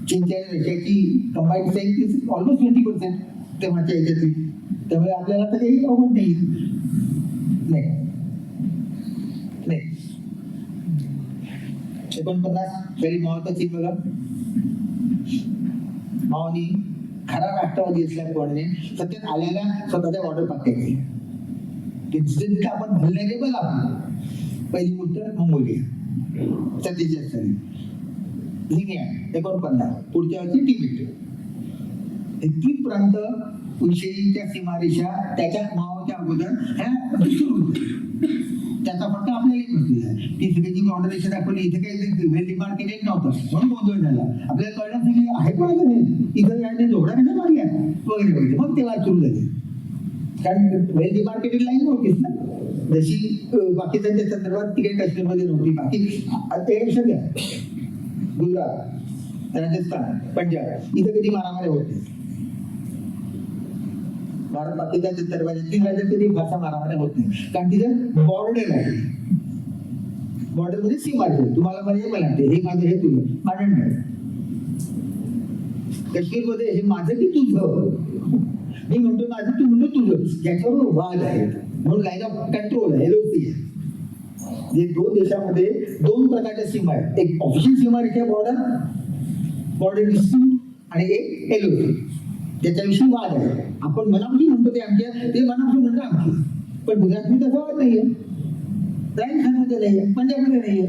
चीनच्या आणि रशियाची कंबाईंड स्ट्रेंथ इज ऑलमोस्ट 20% तेव्हाच्या याच्यातली. त्यामुळे आपल्याला तर काही अवघड नाही. 49 साली माओचा चीन बघा. माओनी खरा राष्ट्रवादी असल्याप्रमाणे सत्तेत आल्याला स्वतःच्या बॉर्डर पक्के केले. तिथे आपण व्हल्नरेबल आहोत. पहिली गोष्ट मंगोलिया 47 साली, लिबिया 49, पुढच्या वर्षी तिबेट. हे 3 प्रांत विषयीच्या सीमारेषा त्याच्या मावाच्या अगोदर ह्या सुरू होत्या. त्याचा फक्त आपल्याला बसलेला आहे. ती सगळी बॉर्डर रेषा दाखवली इथे काही वेल डिमार्केटेड नव्हतं म्हणून गोंधळ झाला. आपल्याला कळलं की आहे पण इथं याने जोडा कशा मारल्या वगैरे वगैरे. मग तेव्हा सुरू झाले कारण वेल डिमार्केटेड लाईन नव्हतीच ना. जशी पाकिस्तानच्या संदर्भात ती काही काश्मीरमध्ये नव्हती. बाकी ते लक्षात घ्या गुजरात राजस्थान पंजाब इथं कधी मारामाऱ्या होते. भारत पाकिस्तानच्या संदर्भात 3 राज्यात कधी फारसा मारामाऱ्या होत नाही कारण तिथं बॉर्डर आहे. बॉर्डर म्हणजे सीमा आहे. तुम्हाला म्हणजे मला हे माझं हे तुझं भांडण नाही. काश्मीरमध्ये हे माझं की तुझं मी म्हणतो माझं तू म्हणतो तुझं याच्यावर वाद आहे म्हणून लाईन ऑफ कंट्रोल आहे LOC आहे. जे 2 देशामध्ये 2 प्रकारच्या सीमा आहेत. एक ऑफिशियल सीमा रेषा बॉर्डर डिस्प्यूट आणि एक LOC त्याच्याविषयी वाद आहे. आपण मनापासून म्हणतो ते आमच्या ते मनापासून म्हणतो आमची. पण गुजरातमध्ये तसा वाद नाहीये, राजस्थानमध्ये नाहीये, पंजाबमध्ये नाहीये.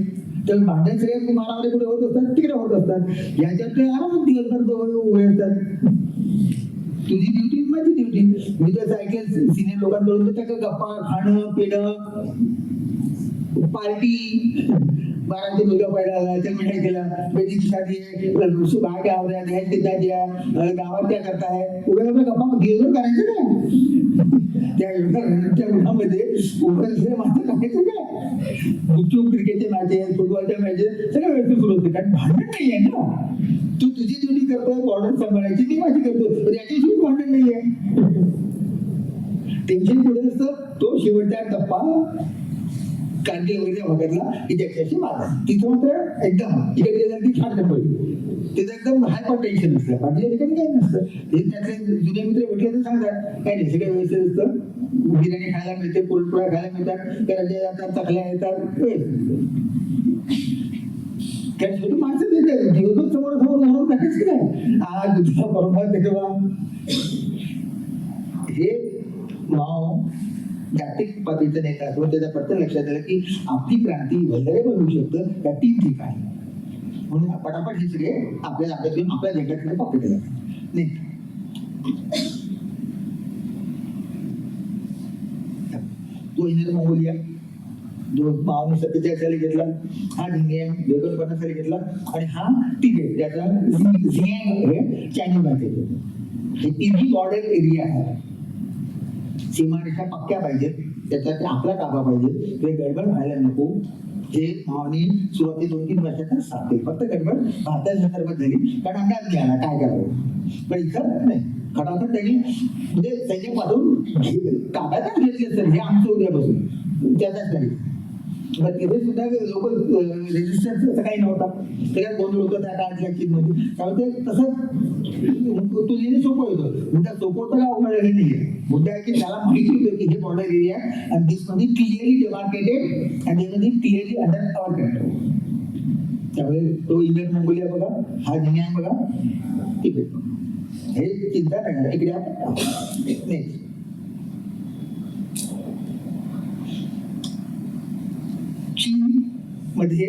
तर भांडण सगळे मारामारी कुठे होत असतात तिकडे होत असतात. याच्यात आरामात दिवसभर उभे असतात. तुझी ड्युटी माझी ड्युटी. मी तर ऐकलं सिनियर लोकांकडून तर त्या गप्पा खाणं पिणं पार्टी, बारांचे मुलगा पैदा झाला, त्या मिठाई केला, बेटीची शादी आहे, बाळ काय आवडा, दहेज किती द्या, गावात काय करताय, उभ्या उभ्या गप्पा दिवसभर करायचं काय त्या उन्हामध्ये उभं मात्र करायचं काय. गुपचूप क्रिकेटचे मॅचेस, फुटबॉलच्या मॅचेस सगळ्या व्यवस्थित सुरू होते, कारण भांडण नाही आहे ना. तू तुझी ड्युटी करतोय बॉर्डर सांभाळायची, ती माझी करतो, तर याच्याशी भांडण नाही आहे. टेन्शन पुढे असतं, तो शेवटचा टप्पा कारगिल वगैरे भागातला की त्याच्याशी माझा तिथं मात्र एकदम इकडे गेलं की छान नकोय, तिथं एकदम हायपर टेन्शन असतं. बाकीच्या ठिकाणी काही नसतं. हे त्यातले जुने मित्र भेटले तर सांगतात काय नाही, सगळं व्यवस्थित असतं, बिर्याणी खायला मिळते, पुरणपोळ्या खायला मिळतात, करायच्या जातात, चकल्या येतात, कारण शेवटी माणसं देतात दिवसभर समोर म्हणून टाकायचं की नाही, आज दुसरा बरोबर तेव्हा हे माओ जागतिक पातळीचा नेता असून त्याच्या प्रत्येक लक्षात आलं की आपली क्रांती व्हलनरेबल होऊ शकतं त्या 3 ठिकाणी. म्हणून पटापट हे सगळे आपल्याला अभ्यास घेऊन आपल्या झेंड्याकडे कॉपी केलं नाही. तो इनर मंगोलिया 1947 साली घेतला, हा झिंगियांग 2050 साली घेतला, आणि हा तिबेट त्याचा झियांग हे चायनीमध्ये येतो. हे तिन्ही बॉर्डर एरिया आहे, सीमारेषा पक्क्या पाहिजेत, त्याच्यात आपला ताबा पाहिजे, ते गडबड व्हायला नको. हे मावनी सुरुवाती 2-3 वर्षातच साधते. फक्त गडबड भारताच्या संदर्भात झाली कारण अंदाज नाही आला काय करावं, पण इथं नाही. खटाखट त्यांनी म्हणजे सैन्य पाठवून ताब्यातच घेतले सर, हे आमचं उद्यापासून त्याच्याच नाही. पण तिथे सुद्धा लोक रेजिस्टन्स काही नव्हता, सगळ्यात गोंधळ होतं त्या काळातल्या चीनमध्ये. त्यामुळे ते तसं तो लिहिणे सोपं होतं. मुद्दा सोपं होतं का अवघड हे नाही आहे. मुद्दा आहे की त्याला माहिती होतं की हे बॉर्डर एरिया आणि दिस मध्ये क्लिअरली डिमार्केटेड आणि त्यामध्ये क्लिअरली अंडर आवर कंट्रोल. त्यामुळे तो इंडियन मंगोलिया बघा, हा झिंगियांग बघा, तिबेट बघा, हे चिंता नाही. इकडे नाही चीन मध्ये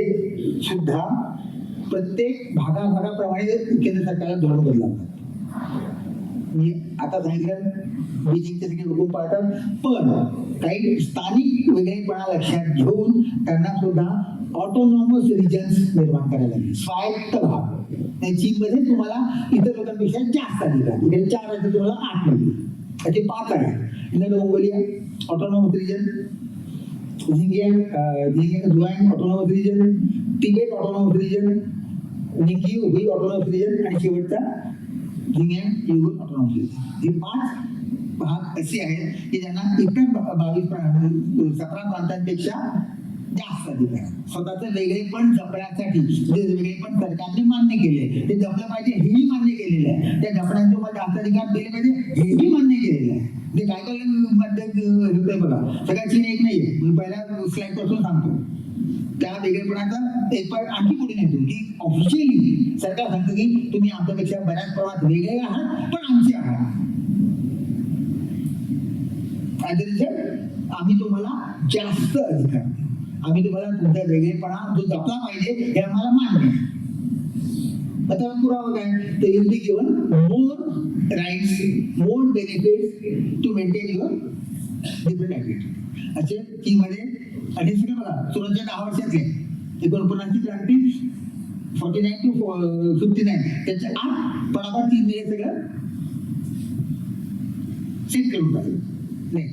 सुद्धा प्रत्येक भागाप्रमाणे केंद्र सरकारला धोरण बदलावं. मी आता सांगितलं बीजिंगचे सगळे हुकूम पाळतात, पण काही स्थानिक वेगळेपणा लक्षात घेऊन त्यांना सुद्धा ऑटोनॉमस रिजन्स निर्माण करायला लागले, स्वायत्त भाग. चीनमध्ये तुम्हाला इतर लोकांपेक्षा जास्त अधिकार, इकडे 4 राज्य तुम्हाला 8 मिळतील, त्याचे 5 आहे. Indo Mongolia autonomous region, Zhuang autonomous region, Tibet autonomous region, निकी हुई ऑटोनॉमस रिजन, आणि शेवटचा झिंगियांग युगुर ऑटोनॉमस रिजन. हे 5 भाग असे आहेत की ज्यांना इतर 17 प्रांतांपेक्षा जास्त अधिकार, स्वतःचं वेगळेपण जपण्यासाठी वेगळेपण सरकारने मान्य केले, ते जपलं पाहिजे हेही मान्य केलेलं आहे. त्या जपण्याचे तुम्हाला जास्त अधिकार दिले पाहिजे हेही मान्य केलेलं आहे. ते काय काय बघा, सगळ्या चीन एक नाहीये. मी पहिल्या स्लाइड पासून सांगतो त्या वेगळेपणाचा एक पार्ट आणखी पुढे नेतो की ऑफिशियली सरकार सांगतं की तुम्ही आमच्यापेक्षा बऱ्याच प्रमाणात वेगळे आहात, पण आमचे आहात. आम्ही तुम्हाला जास्त अधिकार, आम्ही तुम्हाला तुमचा वेगळेपणा जो जपला पाहिजे हे आम्हाला मान्य आहे. आता पुरावा काय, तर will be given more rights, more benefits to maintain your different activity. असे चीनमध्ये आणि सगळे बघा सुरुवातीच्या 10 वर्षातले 49ची क्रांती 49 to 59 त्याच्या आत पडापड चीन हे सगळं सेट करून टाकलं. नाही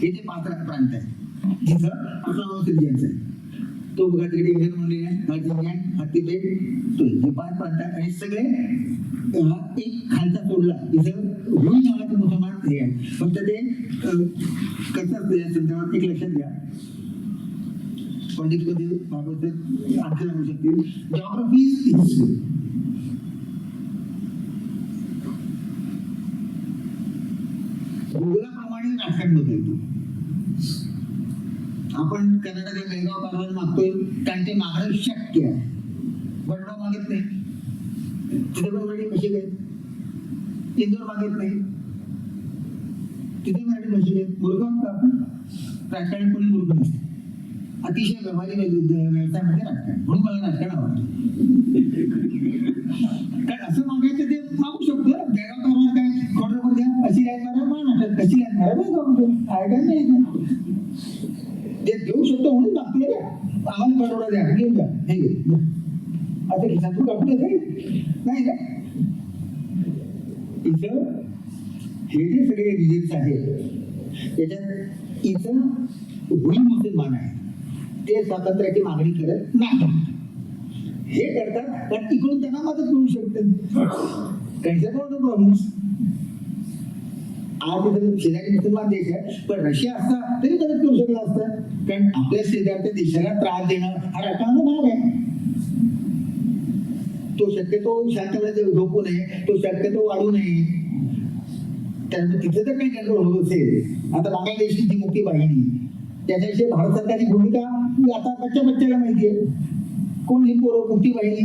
हे ते 5 प्रांत आहे जिथं ऑटोनॉमस रिजन्स आहे. तो बघा तिकडे इंडियन म्हणले हा झिंगियांग, हा तिबेट, तो हे 5 प्रांत आहे. आणि सगळे हा एक खालचा सोडला इथं हुई नावाचे मुसलमान हे आहे. फक्त ते कसं या संदर्भात एक लक्षात घ्या, पंडित कधी भागवत आणखी सांगू शकतील. Geography is history. भूगोलाप्रमाणे राजकारण बदलतो. आपण कर्नाटकला बेळगाव कारवार मागतोय कारण ते मागणं शक्य आहे, बडगाव मागत नाही. तिथे पण मराठी भाषिक आहेत. इंदोर मागत नाही, तिथे मराठी भाषिक आहेत. मुलगाव का आपण राजकारण कोणी मूर्ख नसते, अतिशय व्यवहारिक व्यवसायामध्ये राजकारण. म्हणून मला राजकारण आवडतं. कारण असं मागायचं ते मागू शकतो. बेळगाव कारवार काय खोटं द्या, अशी लाईन मारा महाराष्ट्रात, अशी लाईन मारा काय काय नाही ते देऊ शकतो म्हणून मागते रे, आम्हाला बरोबर द्या, घेऊन द्या, हे घे आता खिशातून काढतो नाही का. इथं हे जे सगळे रिजिट्स आहेत त्याच्यात इथं हुई मुसलमान आहे ते स्वातंत्र्याची मागणी करत नाही, हे करतात कारण इकडून त्यांना मदत मिळू शकते. त्यांच्या प्रॉब्लेम्स आज शेजारी मुसलमान देश आहे पण रशिया असता तरी मदत करू शकला असतं, कारण आपल्या शेजारच्या देशाला त्रास देणं हा राजकारणाचा भाग आहे. तो शक्यतो शांतपणे झोपू नये, तो शक्यतो वाढू नये, त्यामुळे तिथे जर काही कंट्रोल होत असेल. आता बांगलादेशची जी मुक्ती वाहिनी त्याच्याविषयी भारत सरकारची भूमिका आता बच्च्याला माहिती आहे. कोण ही पोरं मुक्ती वाहिनी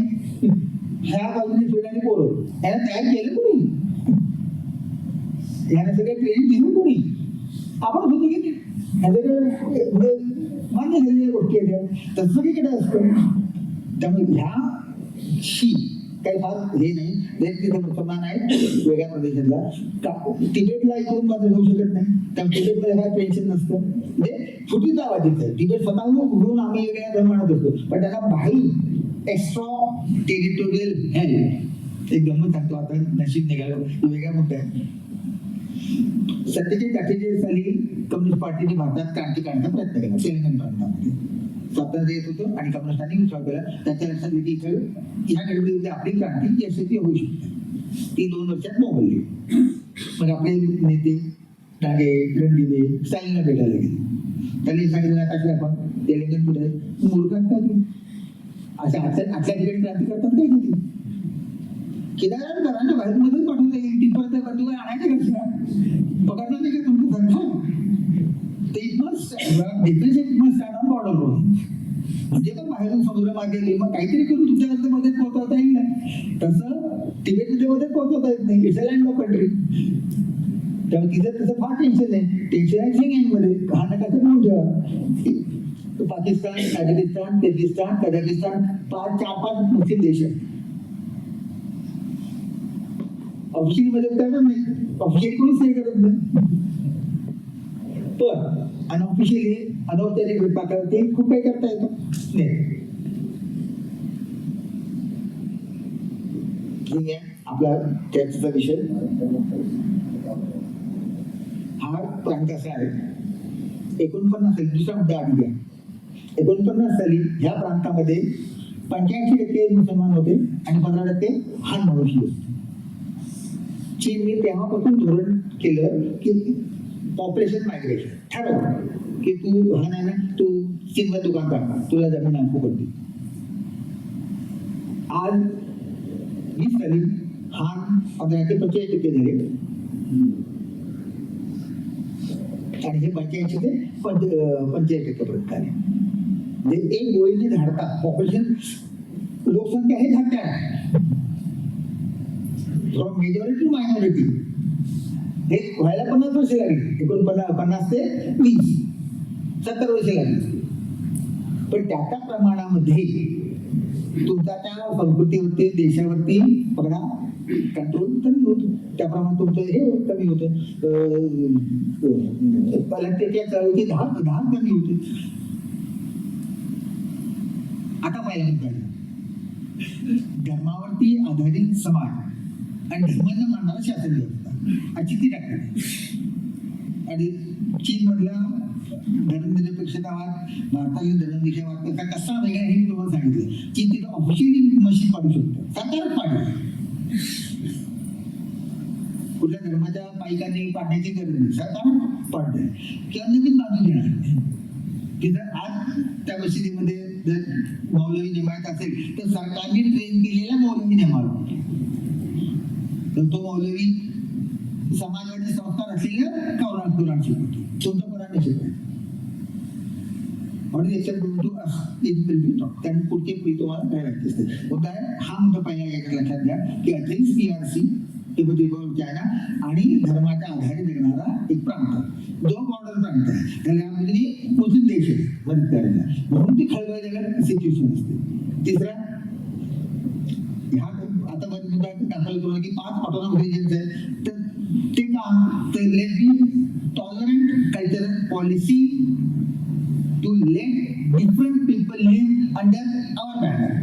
ह्या बाजूने फिरणारी पोरं ह्याला तयार केलं कोणी, ह्याला सगळं ट्रेनिंग दिलं कोणी, आपण होतो की ह्याच्याकडे मान्य झालेल्या गोष्टी आहेत तसं सगळीकडे असतं. त्यामुळे ह्या शी काही फार हे नाही. तिथे मुसलमान आहेत वेगळ्या प्रदेशातला, तिबेटला इकडून मदत होऊ शकत नाही कारण तिबेटमध्ये काय टेन्शन नसतं. म्हणजे फुटीचा आवाज येत आहे, तिबेट स्वतःहून उघडून आम्ही वेगळ्या धर्मात असतो पण त्यांना बाहेर एक्स्ट्रा टेरिटोरियल हेल्प एक गंमत सांगतो. आता नशीब निघालं वेगळा मुद्दा आहे. 47-48 साली कम्युनिस्ट पार्टीने भारतात क्रांती करण्याचा प्रयत्न केला तेलंगण प्रांतामध्ये. स्वातंत्र्य येत होतं आणि कम्युनिस्टांनी विचार केला, त्याच्या लक्षात की इथं ह्या गडबडीमध्ये आपली क्रांती यशस्वी होऊ शकते. ती 2 वर्षात मोगलली. मग आपले नेते डागे रणदिवे स्टॅलिनला भेटायला गेले. त्यांनी सांगितलं आकाशला आपण तेलंगण कुठे मूर्खात का तू अशा आजच्या ठिकाणी क्रांती करतात काय किती केदार करा ना, बाहेर मधून पाठवून जाईल तिथपर्यंत बंधू आणायचे कशा पकडणार नाही का तुमचं सरकार. ते म्हणजे पण बाहेरून समुद्र मागे गेले मग काहीतरी करून तुमच्याकडे मदत पोहोचवता येईल ना. तसं तिबेटमध्ये मदत पोहोचवता येत नाही, it's a land of country. त्यामुळे तिथं तसं फार टेन्शन नाही. टेन्शन आहे सिंगमध्ये हा नका म्हणून ठेवा. पाकिस्तान, ताजिकिस्तान, किर्गिस्तान, कझाकिस्तान 4-5 मुस्लिम देश आहेत. ऑफिशियल मदत करणार नाही, ऑफिशियल कोणीच नाही करत नाही, पण अनऑफिशियली अनौपचारिक प्रकारे खूप काही करता येतं. नाही आपला टॅक्सचा विषय हा प्रांत असा आहे. 49 साली दुसरा मुद्दा आधी घ्या. 49 साली ह्या प्रांतामध्ये 85% मुसलमान होते आणि 15% हान मनुष्य होते. चीनने तेव्हापासून धोरण केलं की पॉप्युलेशन मायग्रेशन ठरवलं की तू हा नाही ना तू चीनला दुकान टाकणार तुला जमीन आणखू पडते. आज 20 साली हान 15% झाले आणि हे 85 ते 45% पर्यंत आले. म्हणजे एक गोळीने झाडतात पॉप्युलेशन लोकसंख्या हे झाडतात फ्रॉम मेजॉरिटी टू मायनॉरिटी. हे व्हायला 50 वर्ष लागली. 49 ते 20 70 वर्ष लागली. पण त्या प्रमाणामध्ये तुमचा त्या संस्कृतीवरती देशावरती बघा कंट्रोल कमी होतो. त्याप्रमाणे तुमचं हे कमी होतं. त्याच्या चळवळीची धार कमी होते. आता पहिल्यांदा धर्मावरती आधारित समाज आणि धर्मांना मानणारा शासन व्यवस्था अशी ती टाकली. आणि चीन मधला धर्मनिरपेक्षतावाद भारतातील धर्मनिरपेक्षतावाद कसा वेगळा हे मी तुम्हाला सांगितलं. चीन तिथं ऑफिशियली मशीन पाडू शकतो, साकारच पाडू. कुठल्या धर्माच्या पायिकांनी पाडण्याची गरज नाही, सरकार पाडतंय किंवा नवीन बांधून देणार. तिथं आज त्या मशिदीमध्ये जर मौलवी नेमायचा असेल तर सरकारने ट्रेन केलेला मौलवी नेमावा. तर तो मौलवी समाजवादी संस्कार असलेल्या कुराण शिकवतो, तुमचं कुराण शिकवतो. त्यांनी पुढची पिढी तुम्हाला काय लागते असते. मुद्दा आहे हा मुद्दा पहिला याच्यात लक्षात घ्या की अथेन्स PRC चायना आणि धर्माच्या आधारे जगणारा एक प्रांत जो बॉर्डर प्रांत आहे त्यामध्ये मुस्लिम देश आहे मदत करायला म्हणून ती खळबळजनक सिच्युएशन असते. तिसरा ह्या आता मुद्दा दाखल करू की 5 ऑटोनॉमस रिजन्स आहेत तर तर let be tolerant cultural policy to let different people live under our banner.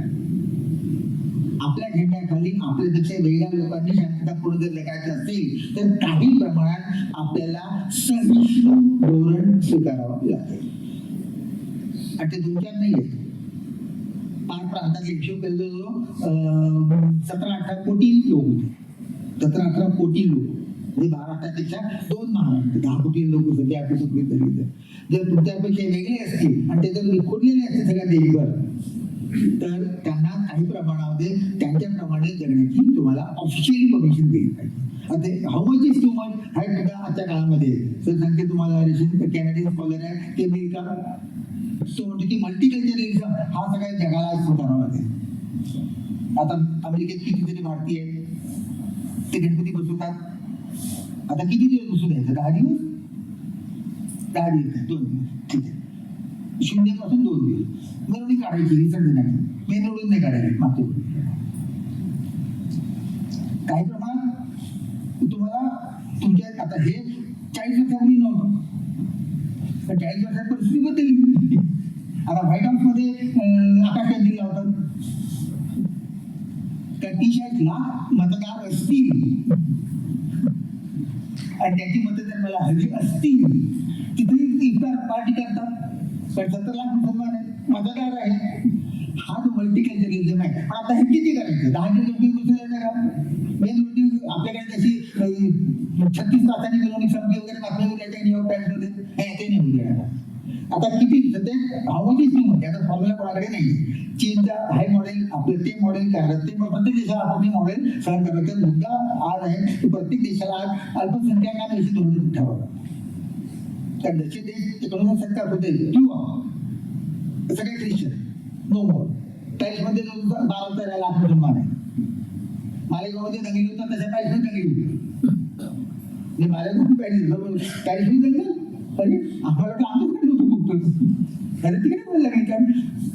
आपल्या झेंड्याखाली आपल्यापेक्षा वेगळ्या लोकांनी शांततापूर्ण जर जगायचं असेल तर काही प्रमाणात आपल्याला सहिष्णू धोरण स्वीकारावं लागेल. आणि ते तुमच्यात नाहीये. 5 प्रांतात हिशोब केला जो 17-18 कोटी लोक होते. 17-18 कोटी लोक म्हणजे महाराष्ट्रापेक्षा 2 महाराष्ट्र 10 कोटी लोक होते. आपल्या सुप्रीम तरी जर तुमच्यापेक्षा वेगळे असतील आणि ते जर विखुरलेले असतील सगळ्या देशभर तर त्यांना काही प्रमाणामध्ये त्यांच्याप्रमाणे जगण्याची तुम्हाला ऑफिशियली परमिशन दिली पाहिजे. आता how much is too much हा सुद्धा आजच्या काळामध्ये सर सांगते तुम्हाला कॅनेडियन स्कॉलर आहे ते मिळेल का. तो म्हणतो की मल्टीकल्चरलिझम हा सगळ्या जगाला स्वीकारावा लागेल. आता अमेरिकेत कितीतरी भारतीय आहेत ते गणपती बसवतात. आता किती दिवस बसू द्यायचं 10 दिवस 10 दिवस 2 दिवस ठीक आहे. 0 पासून 2 दिवस मिरवणूक काढायची विसर्जन नाही मेन रोडून नाही काढायची मागच्या काही प्रमाणात तुम्हाला तुमच्या आता हे 40 वर्षापूर्वी नव्हतं पण 40 वर्षात परिस्थिती बदलली. आता व्हाईट हाऊस मध्ये आकाश कंदील लावतात. त्या 30 लाख मतदार असतील आणि त्यांची मतं जर मला हवी असतील तिथे इफ्तार पार्टी करतात. पण 70 लाख मुसलमान आहेत मतदार आहे. हा जो मल्टीकल्चरलिझम आहे. पण आता हे किती करायचं 10 दिवस बसवायचं का. मेन रोटी आपल्याकडे जशी 36 तासांनी मिरवणूक संपली वगैरे बातम्या वगैरे न्यूयॉर्क टाइम्समध्ये ते नाही होऊ देणार. आता किती सध्या हवाचीच नाही म्हणते. आता फॉर्म्युला कोणाकडे नाही. चीनचा हाय मॉडेल आपलं ते मॉडेल करतात ते प्रत्येक देशाला आपण मॉडेल सहन करण्याचा मुद्दा आज आहे की प्रत्येक देशाला आज अल्पसंख्याकांविषयी धोरण ठेवावं. कारण जसे देश इकॉनॉमिक सरकार होते किंवा सगळे ख्रिश्चन नो मोर. पॅरिसमध्ये 12 लाख मुसलमान आहे. मालेगावमध्ये दंगली होतात तशा पॅरिसमध्ये दंगली होती. मालेगाव पॅरिसमध्ये दंगल अरे आम्हाला वाटलं आमच्याकडे होतो फक्त अरे तिकडे बोलला नाही. कारण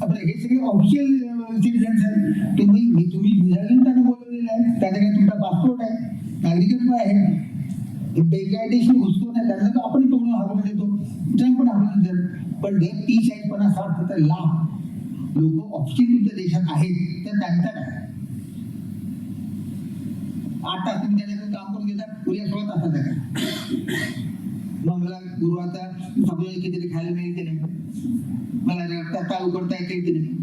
आपलं हे सगळे ऑफिशियल सिटिझन्स आहेत. तुम्ही व्हिसा घेऊन त्यांना बोलवलेलं आहे. त्याच्याकडे तुमचा पासपोर्ट आहे नागरिकत्व आहे. बेकायदेशीर घुसखोर आहे त्यांना तर आपण तोडून हाकलून देतो. ट्रम्प पण हाकलून देतात. पण जर 30, 40, 50, 60, 70 लाख लोक ऑफिशियल तुमच्या देशात आहेत तर त्यांचा काय 8 तास तुम्ही त्याच्याकडे काम करून घेतात. उद्या 16 तासाचा काय. मग मला गुरुवारचा सगळं कितीतरी खायला मिळते नाही. मला चालू करता येते नाही.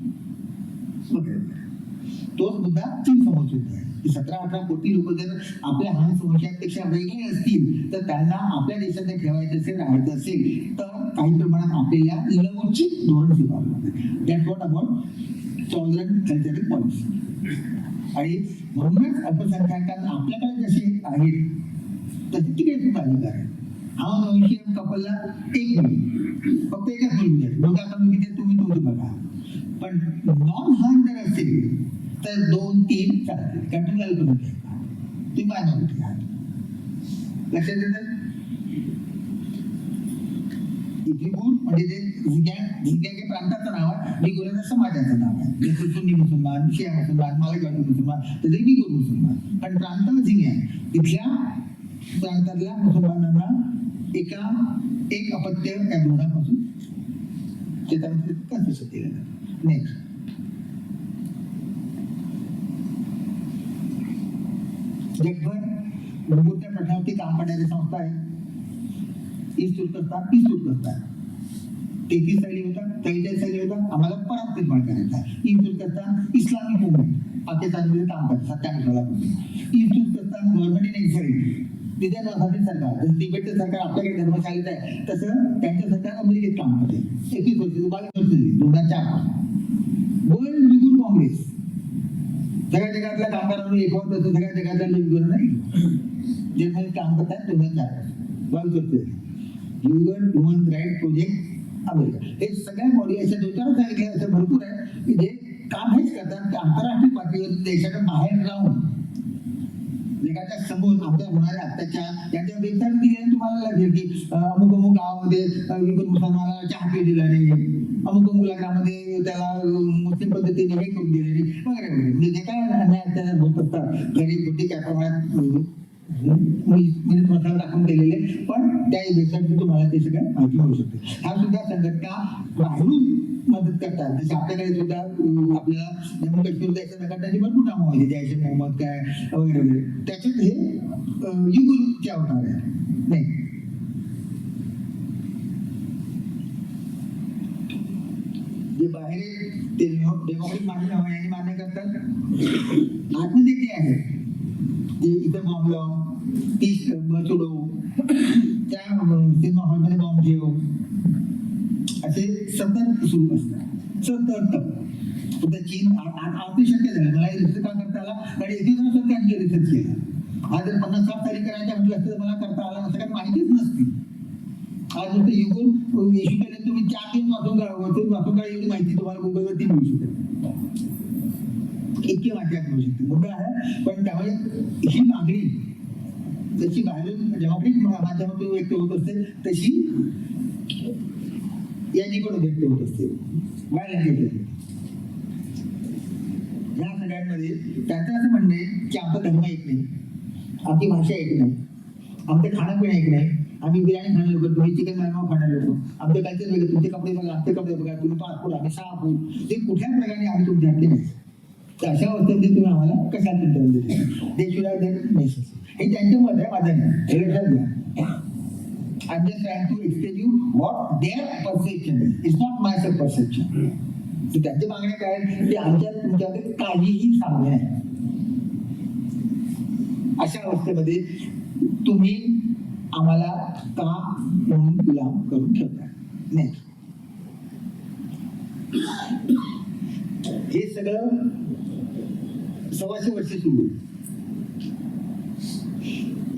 तोच मुद्दा चीन समोर सुद्धा आहे. 17-18 कोटी लोक जर आपल्या हान समस्यांपेक्षा वेगळे असतील तर त्यांना आपल्या देशात ठेवायचं असेल राहायचं असेल तर काही प्रमाणात आपल्याला लवचिक धोरण स्वीकारावं लागेल. That what about tolerant cultural policy. आणि म्हणूनच अल्पसंख्याकांना आपल्याकडे जसे आहेत तसे तिकडे खूप अधिकार आहे. हा विषय कपलला 1 मुलगी फक्त एकच मुलगी द्या. बघा आता मुलगी तुम्ही तुमचं बघा. पण नॉन हार्म जर असेल तर 2-3 चालतील. कारण तुम्ही अल्पसंख्याक तुम्ही मायनॉरिटी आहात. लक्षात येतं. इथिगुर म्हणजे ते झिंग्या प्रांताचं नाव आहे. निगुराचं समाजाचं नाव आहे. जसं सुन्नी मुसलमान शिया मुसलमान मालेगावचे मुसलमान तसे निगुर मुसलमान. पण प्रांत झिंग्या तिथल्या प्रांतातल्या मुसलमानांना एक अपत्य या धोरणापासून त्याच्यामध्ये कन्सेशन दिलं जातं. नेक्स्ट जगभर मूर्त्या प्रश्नावरती काम करणारी संस्था आहे. ईस्ट तुर्कस्तान 33 साली होता 43 साली होता. आम्हाला परत निर्माण करायचा आहे. ईस्ट तुर्कस्तान इस्लामिक मुवमेंट पाकिस्तानमध्ये काम करतात 97 सालापासून. ईस्ट तुर्कस्तान गव्हर्नमेंट इन एक्झाइल तिथे सरकार जसं तिबेटचं सरकार आपल्याकडे धर्मशाळेत आहे तसं त्यांचं सरकार अमेरिकेत काम करते. 21 वर्ष 22 वर्ष 2004 वर्ल्ड युगूर काँग्रेस सगळ्या जगातल्या कामगारांना एकवट तसं सगळ्या जगातल्या लोकांना जर्मनीत काम करतात 2004 22 वर्ष. युगल ह्युमन राईट प्रोजेक्ट अमेरिका हे सगळ्या बॉडी अशा 2-4 सांगितले असे भरपूर आहेत की जे काम हेच करतात की आंतरराष्ट्रीय पातळीवर देशाच्या बाहेर राहून जगाच्या समोर आपल्या होणाऱ्या अत्याचार यांच्या वेबसाईट दिली तुम्हाला लागेल की अमुक अमुक गावामध्ये विगुर मुसलमानाला चहा पिऊ दिला नाही. अमुक अमुक लग्नामध्ये त्याला मुस्लिम पद्धतीने हे करून दिले नाही वगैरे वगैरे. म्हणजे जे काय अन्याय अत्याचार होत असतात गरीब बुद्धी काय प्रमाणात मी तुम्हाला दाखवून केलेले, पण त्या वेबसाईटवर तुम्हाला ते सगळं माहिती मिळू शकते. ह्या सुद्धा संघटना बाहेरून मदत करतात. जसे आपल्याकडे सुद्धा आपल्याला जम्मू काश्मीर त्या संघटनाची भरपूर नावं माहिती, जैश ए मोहम्मद काय वगैरे वगैरे. त्याच्यात हे युगुलचे अवतार आहे. नाही, जे बाहेर ते डेमोक्रेटिक मान्य करतात, आतमध्ये ते आहे ते इथं बॉम्ब लाव, ती चुडव, त्या सिनेमा हॉलमध्ये बॉम्ब ठेव, असे सतत सुरू असतात, सतत. चीन आता शक्य झालं, मला रिसर्च का करता आला, कारण 21 रिसर्च केला. आज जर 50-60 तारीख करायच्या म्हटलं असतं तर मला करता आला नसतं, कारण माहितीच नसती. आज नुसतं युगून इश्यू केले, तुम्ही 4 दिन वाचून काढा, एवढी माहिती तुम्हाला गुगलवरती मिळू शकते, इतकी माहिती मिळू शकते. मुद्दा आहे, पण त्यामुळे ही मागणी जशी बाहेरून डेमोक्रेटिक माध्यमातून व्यक्त होत असते, तशी यांनीकडून व्यक्त होत असते. या सगळ्यांमध्ये त्यांचं असं म्हणणं आहे की आमचा धर्म एक नाही, आमची भाषा एक नाही, आमचं खाणं पिणं एक नाही, आम्ही बिर्याणी खाणार लोक, तुम्ही चिकन मॅमो खाणार लोक, आमचे कल्चर वेगळे, तुमचे कपडे बघा, आमचे कपडे बघा, तुम्ही 5 फूट आम्ही 6 फूट, ते कुठल्या प्रकारे आम्ही तुमच्यासारखे नाही. तर अशा अवस्थेमध्ये तुम्ही आम्हाला कशात उत्तर दिले, ते शिवाय नाही. हे त्यांचं मत आहे, माझं नाही. हे लक्षात घ्या. I'm just trying to explain you what their perception is. It's not my perception. तर त्यांचे मागण्या काय आहेत ते आमच्यात तुमच्याकडे काहीही साम्य नाही. अशा अवस्थेमध्ये तुम्ही आम्हाला का म्हणून गुलाम करून ठेवता नाही. हे सगळं 125 वर्ष सुरू.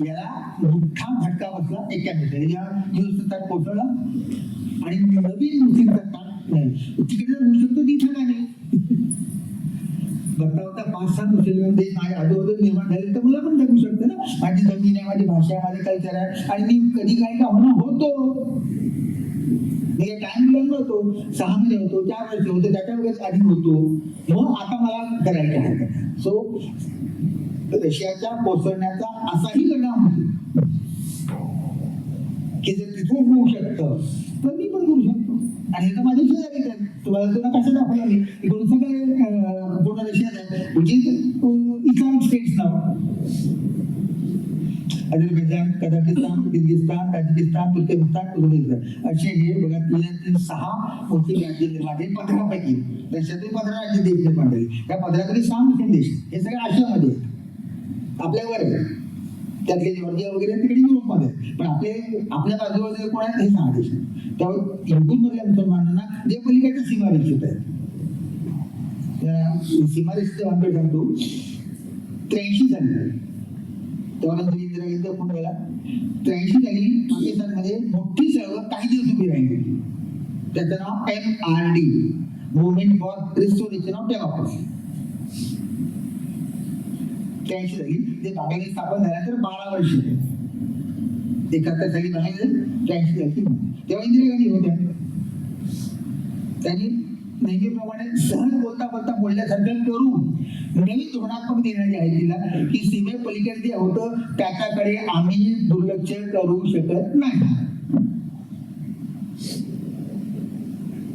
याला मोठा झटका बसला 91 या हिंदुस्थानात पोहोचवला आणि नवीन मुस्लिम सत्ता तिकडे जर होऊ शकतो तिथे का नाही. बघता बघता 5-7 मुस्लिम देश माझ्या आजूबाजूला निर्माण झाले, तर मला पण जगू शकतं ना. माझी जमीन आहे, माझी भाषा आहे, माझं कल्चर आहे, आणि मी कधी काही का होणार होतो. मी काही टाइम दिला नव्हतो, 6 महिने होतो, 4 वर्ष होतो, त्याच्या वेळेस आधी होतो, मग आता मला करायचं आहे. सो रशियाच्या कोसळण्याचा असाही परिणाम होतो की जर तिथे होऊ शकतं तर मी पण करू शकतो. आणि हे तर माझे शेजारी आहेत. तुम्हाला कसं दाखवला मी इकडून सगळे पूर्ण रशियात आहे, म्हणजे इस्लामिक स्टेट्स नाव Azerbaijan, Kazakhstan, Kyrgyzstan, Tajikistan, Turkmenistan, Uzbekistan असे हे बघा 3-6 मुस्लिम राज्य निर्माण झाले. 15 पैकी रशियातील 15 राज्य देश निर्माण झाले. या 15 पैकी 6 मुस्लिम देश, हे सगळे आशियामध्ये आहेत, आपल्यावर आहे. त्यातले जॉर्जिया वगैरे तिकडे युरोपमध्ये, पण आपल्या बाजूला कोण आहेत हे 6 देश. त्यामुळे युरोपमधल्या मुसलमानांना जे पलीकडच्या सीमारेषेत आहेत, सीमारेषेच्या भानगड सांगतो. 83 झाली तेव्हा नंतर इंदिरा गांधी फोन गेला. 83 साली पाकिस्तानमध्ये मोठी चळवळ काही दिवस उभी राहिली. त्याचं नाव MRD, movement for restoration of democracy. 83 साली ते बांगलादेश स्थापन झाल्यानंतर 12 वर्ष 71 साली बांगलादेश, 83 साली तेव्हा इंदिरा गांधी होत्या. त्यांनी नेहमीप्रमाणे सहज बोलता बोलता बोलल्यासारखं करून नवीन धोरणात्मक निर्णय जे आहे तिला की सीमे पलीकडे जे होतं त्याच्याकडे आम्ही दुर्लक्ष करू शकत नाही.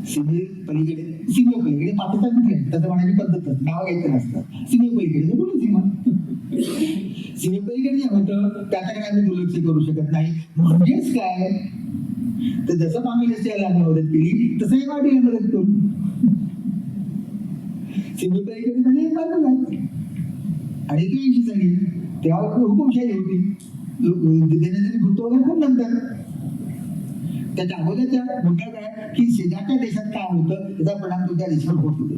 सीमेपलीकडे पाकिस्तान कुठले तसं म्हणायची पद्धत नाव घ्यायचं नसतं. सीमेपलीकडे कुठे सीमा, सीमेपलीकडे जे होतं त्याच्याकडे आम्ही दुर्लक्ष करू शकत नाही. म्हणजेच काय, तर जसं बांगलादेशला आम्ही मदत केली तसं MRDला मदत करू. सीमेपलीकडे म्हणजे बाजूला आणि 83 साली तेव्हा हुकुमशाही होती. देण्यासाठी भुट्टो वगैरे खूप नंतर. त्याच्या अगोदरच्या मुद्दा काय की शेजारच्या देशात काय होतं त्याचा परिणाम तुमच्या देशावर होत होतो.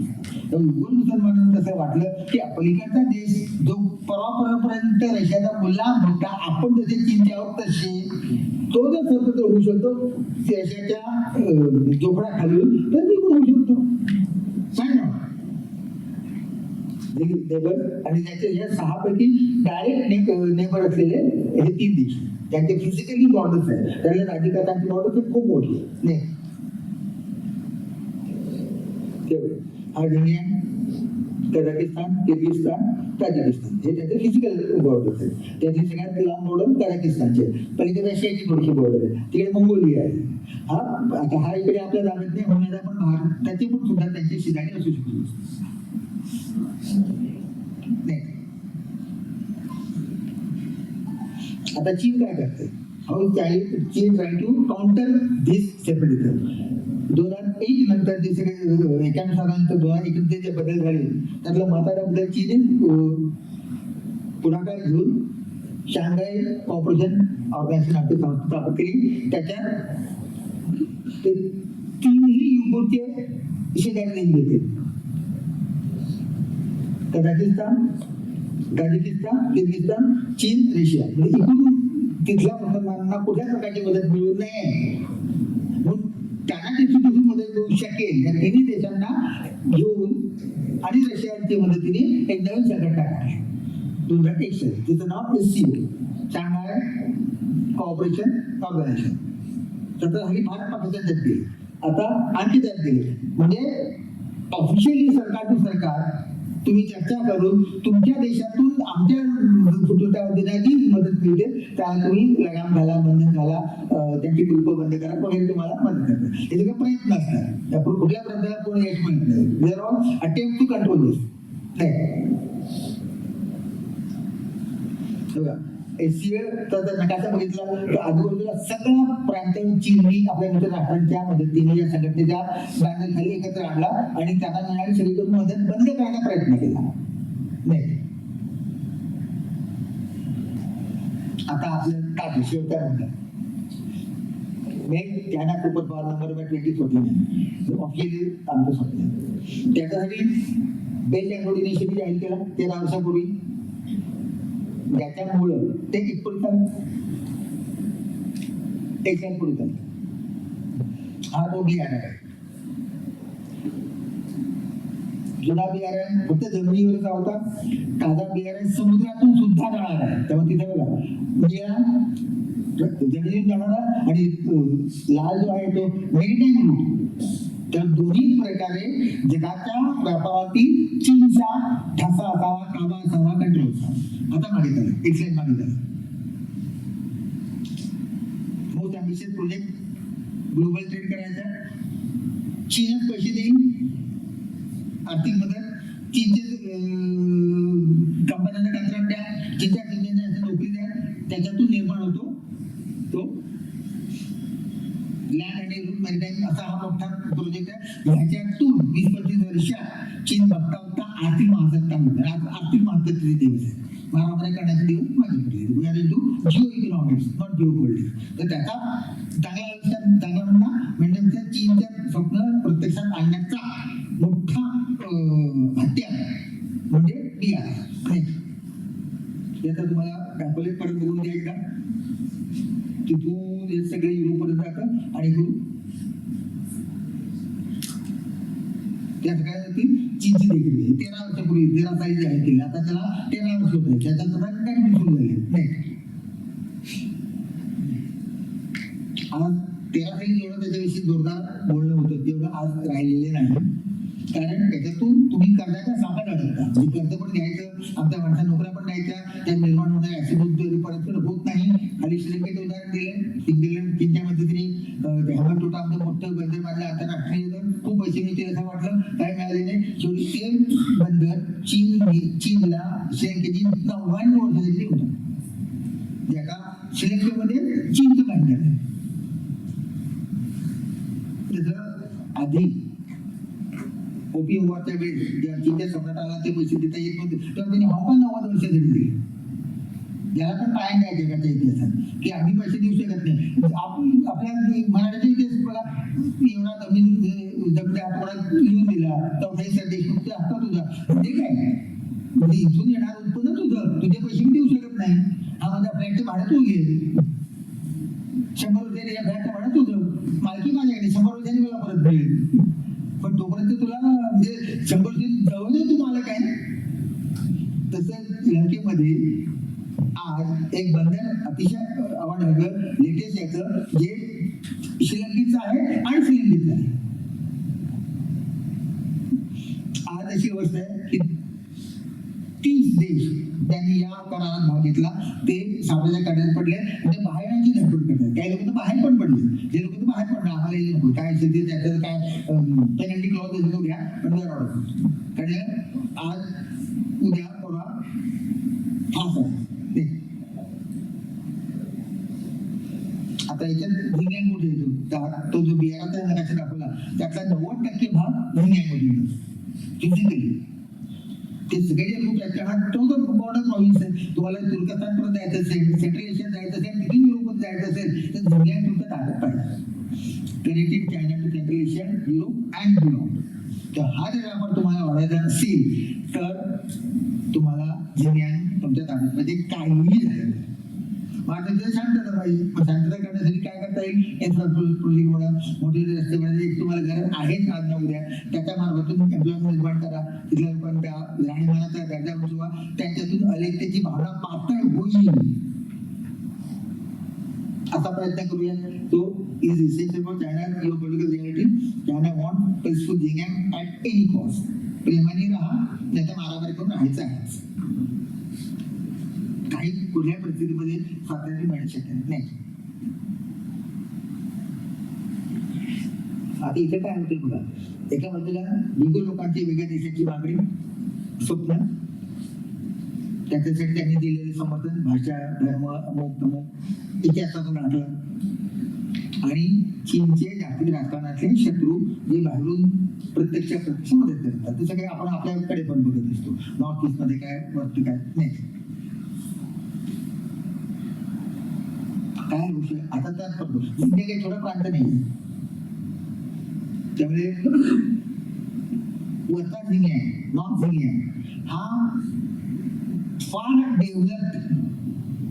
उघड मुसलमानांना तसं वाटलं की पलीकडचा देश जो परवापर्यंत रशियाचा गुलाम होता, आपण जसे चीनचे आहोत तसे, तो जर स्वतंत्र होऊ शकतो रशियाच्या जोखडाखाली तर निघून होऊ शकतो. काय ना नेबर. आणि त्याच्या या 6 पैकी डायरेक्ट नेबर असलेले हे 3 देश त्यांचे फिजिकली बॉर्डर्स आहेत. त्याला राजकारणाची बॉर्डर खूप मोठी आहे. अर्जेंटिना, कझाकिस्तान, किर्गिस्तान, ताजिकिस्तान हे त्याचे फिजिकल बॉर्डर्स आहेत. त्यातली सगळ्यात लांब बॉर्डर कझाकिस्तानचे, पलीकडे रशियाची थोडीशी बॉर्डर आहे, तिकडे मंगोलिया आहे. आता हा इकडे आपल्या ताब्यात नाही होणार, पण भारताचे पण सुद्धा त्यांची शेजारी असू शकतो. नाही आता चीन काय करते? हाऊ चीन ट्राय टू काउंटर धिस सेपरेटिझम. 2001 नंतर जे सगळे 91 सालानंतर 2001 जे बदल झाले त्यातला महत्वाचा बदल चीन पुढाकार घेऊन शांघाय कॉर्पोरेशन ऑर्गनायझेशन आपली संस्था स्थापन केली. त्याच्यात ते तीनही युगोचे शेजारी देश घेतले, कझाकिस्तान, ताजिकिस्तान, किर्गिस्तान, चीन, रशिया. म्हणजे इकडून तिथल्या मुसलमानांना कुठल्याच प्रकारची मदत मिळू नये म्हणून त्यांना तिथून कुठून मदत मिळू शकेल या तिन्ही देशांना घेऊन आणि रशियाच्या मदतीने एक नवीन संघटना टाकली 2001 साली. तिचं नाव SCO, शांघाय कॉर्पोरेशन ऑर्गनायझेशन. त्याचा हल्ली भारत पाकिस्तान त्यात गेले, आता आणखी त्यात गेले. म्हणजे ऑफिशियली सरकार टू सरकार तुम्ही चर्चा करून तुमच्या देशातून आमच्या फुटुत्यावरती जी मदत मिळते त्याला तुम्ही लगाम घाला, बंधन घाला, त्यांची कुलप बंद करा वगैरे तुम्हाला मदत करतात. हे सगळे प्रयत्न असतात, त्यापूर्वी कुठल्या प्रयत्नाला कोणी यश मिळत नाही. Their all attempt to control this. SCO नकाशा बघितला तर आजूबाजूला सगळा प्रांत चीननी आपल्या मित्र राष्ट्रांच्या मदतीने या संघटनेच्या बॅनरखाली एकत्र आणला आणि त्यांना मिळणारी सगळीकडून मदत बंद करण्याचा प्रयत्न केला. नाही आता आपलं काय शेवटच्या म्हणतात त्यांना सुपर पॉवर नंबर 2014 ऑफिशियली आमचं स्वप्न. त्याच्यासाठी बेस्ट अँड्रॉइड इनिशिएटिव्ह जाहीर केला 13 वर्षापूर्वी, ज्याच्यामुळं ते इतपुरता हा तो बियाणं आहे. जुना बियाणं फक्त जमिनीवरचा होता, ताजा बियाणं समुद्रातून सुद्धा जाणार आहे. त्यामुळे तिथे बघा बियाणं जमिनीतून जाणारा आणि लाल जो आहे तो मेरिटाईम रूट. त्या दोन्ही प्रकारे जगाच्या व्यापारातील चीनचा ठसा असावा, काबा असावा, कंट्रोल असावा. आता मागे झालं, एक स्लाइड मागे झालं. Most ambitious project global trade करायचा. चीनच पैसे देईल, आर्थिक मदत, चीनचे कंपन्यांना कंत्राट द्या, चीनच्या कंपन्यांना नोकरी द्या, त्याच्यातून निर्माण होतो तो लँड आणि मॅरिटाईम असा हा मोठा प्रोजेक्ट आहे. ह्याच्यातून 20-25 वर्षात चीन बघता बघता आर्थिक महासत्ता म्हणतात. आर्थिक महासत्तेचे दिवस आहे, मारामारी करण्याचे दिवस मागे पडले. We are into geo economics, not geo politics. तर त्याचा चांगला आयुष्यात चांगला म्हणजे चीनच्या स्वप्न प्रत्यक्षात आणण्याचा मोठा हत्यार म्हणजे बियाणं. याचा तुम्हाला कॅल्क्युलेट परत बघून द्या एकदा. तिथून हे सगळे युरोपपर्यंत जातं आणि त्या सगळ्यासाठी चीनची देखील 13 वर्षापूर्वी 13 साली जाहीर केली. आता त्याला 13 वर्ष होत आहे, त्याच्यात सुरू झाले नाही. आज 13 साली जेवढं त्याच्याविषयी जोरदार बोलणं होतं तेवढं आज राहिलेले नाही. कारण त्याच्यातून तुम्ही कर्जाच्या साखर अडकता. म्हणजे कर्ज पण घ्यायचं, आमच्या माणसा नोकऱ्या पण द्यायच्या, त्या निर्माण होणाऱ्या ऍसिड परतफेड होत नाही. खाली श्रीलंकेचं उदाहरण दिलं, चीनच्या मदतीने हेमंत टोटा आमचं मोठं बंदर बांधलं आंतरराष्ट्रीय, खूप पैसे मिळतील असं वाटलं, काय मिळाले नाही. शेवटी ते बंदर चीनला श्रीलंकेची 99 वर्षाची होतं, ज्याला श्रीलंकेमध्ये चीनचं बंदर आहे. त्याचं आधी ओपीएम वॉरच्या वेळेस चीनच्या सम्राटाला ते पैसे देता येत नव्हते, तेव्हा त्यांनी हाँगकाँग 90 वर्षासाठी दिले. याला पण पाय नाही जगाच्या इतिहासात की आम्ही पैसे देऊ शकत नाही. आपल्या मराठीचा इतिहास बघा, एवढा जमीन आठवड्यात लिहून दिला, चौथाही देशमुखचा हक्क तुझा. म्हणजे काय, म्हणजे इथून येणार उत्पन्न तुझं, तुझे पैसे मी देऊ शकत नाही. हा माझ्या फ्लॅटचं भाडं तू घे, 100 रुपये या फ्लॅटचं भाडं तुझं, मालकी माझ्याकडे, 100 रुपयांनी मला परत मिळेल. पण तोपर्यंत तुला म्हणजे 100 रुपये जवळ तू मालक आहे. तसं लंकेमध्ये आज एक बंधन अतिशय आवडलं लेटेस्ट याचं, जे श्रीलंकेचं आहे आणि श्रीलंकेचं आहे. आज अशी अवस्था आहे की करारात भाग घेतला ते सार्वजनिक करण्यात पडले आणि ते बाहेर आणखी धडपड करतात. काही लोक तर बाहेर पण पडले, जे लोक तर बाहेर पडले आम्हाला हे नको काय असेल ते त्याचं काय पेनल्टी क्लॉज असेल तो घ्या पण कारण आज उद्या परवा फास आहे. आता याच्यात झिंग्यांग कुठे येतो, तो जो बिहाराचा नकाशा दाखवला त्यातला 90% भाग झिंग्यांगमध्ये येतो फिजिकली. ते सगळे जे रूट आहेत हा तो जो बॉर्डर प्रॉव्हिन्स आहे, तुम्हाला तुर्कस्तान पर्यंत जायचं असेल, सेंट्रल एशियात जायचं असेल, तिथून युरोपात जायचं असेल तर झिंग्यांग तुमचं ताकद पाहिजे. Connecting China to central Asia, Europe and beyond. तर हा जर आपण तुम्हाला वाढायचा असेल तर तुम्हाला झिंग्यांग तुमच्या ताकद पाहिजे. काहीही झालं माझं शांतता पाहिजे. मग शांतता करण्यासाठी काय करता येईल, प्रोजेक्ट म्हणा, मोठे रस्ते बनायचे. एक तुम्हाला गरज आहेच आज ना उद्या, त्याच्या मार्फतून एम्प्लॉयमेंट निर्माण करा, तिथल्या लोकांच्या राहणीमानाचा दर्जा उंचवा, त्यांच्यातून अलेखतेची भावना पातळ होईल असा प्रयत्न करूया. तो is essential for China your political reality. China want peaceful Xinjiang at any cost. प्रेमाने राहा, त्याचा मारामारी करून राहायचं आहे. काही कुठल्याही परिस्थितीमध्ये स्वातंत्र्य मिळू शकत नाही. आता इथे काय होते बघा, एका बाजूला हिंदू लोकांची वेगळ्या देशाची मागणी, स्वप्न, त्याच्यासाठी त्यांनी दिलेले समर्थन, भाषा, धर्म, अमुक तमुक इतिहासातून राहतं. आणि चीनचे जागतिक राजकारणातले शत्रू जे बाहेरून प्रत्यक्ष मदत करतात, ते सगळे आपण आपल्याकडे पण बघत असतो. नॉर्थ ईस्ट मध्ये काय वरती काय नाही काय विषय. आता त्यात पडतो इंडिया काही थोडा प्रांत नाही, त्यामुळे वरचा झिंग्यांग, नॉर्थ झिंग्यांग हा फार डेव्हलप्ड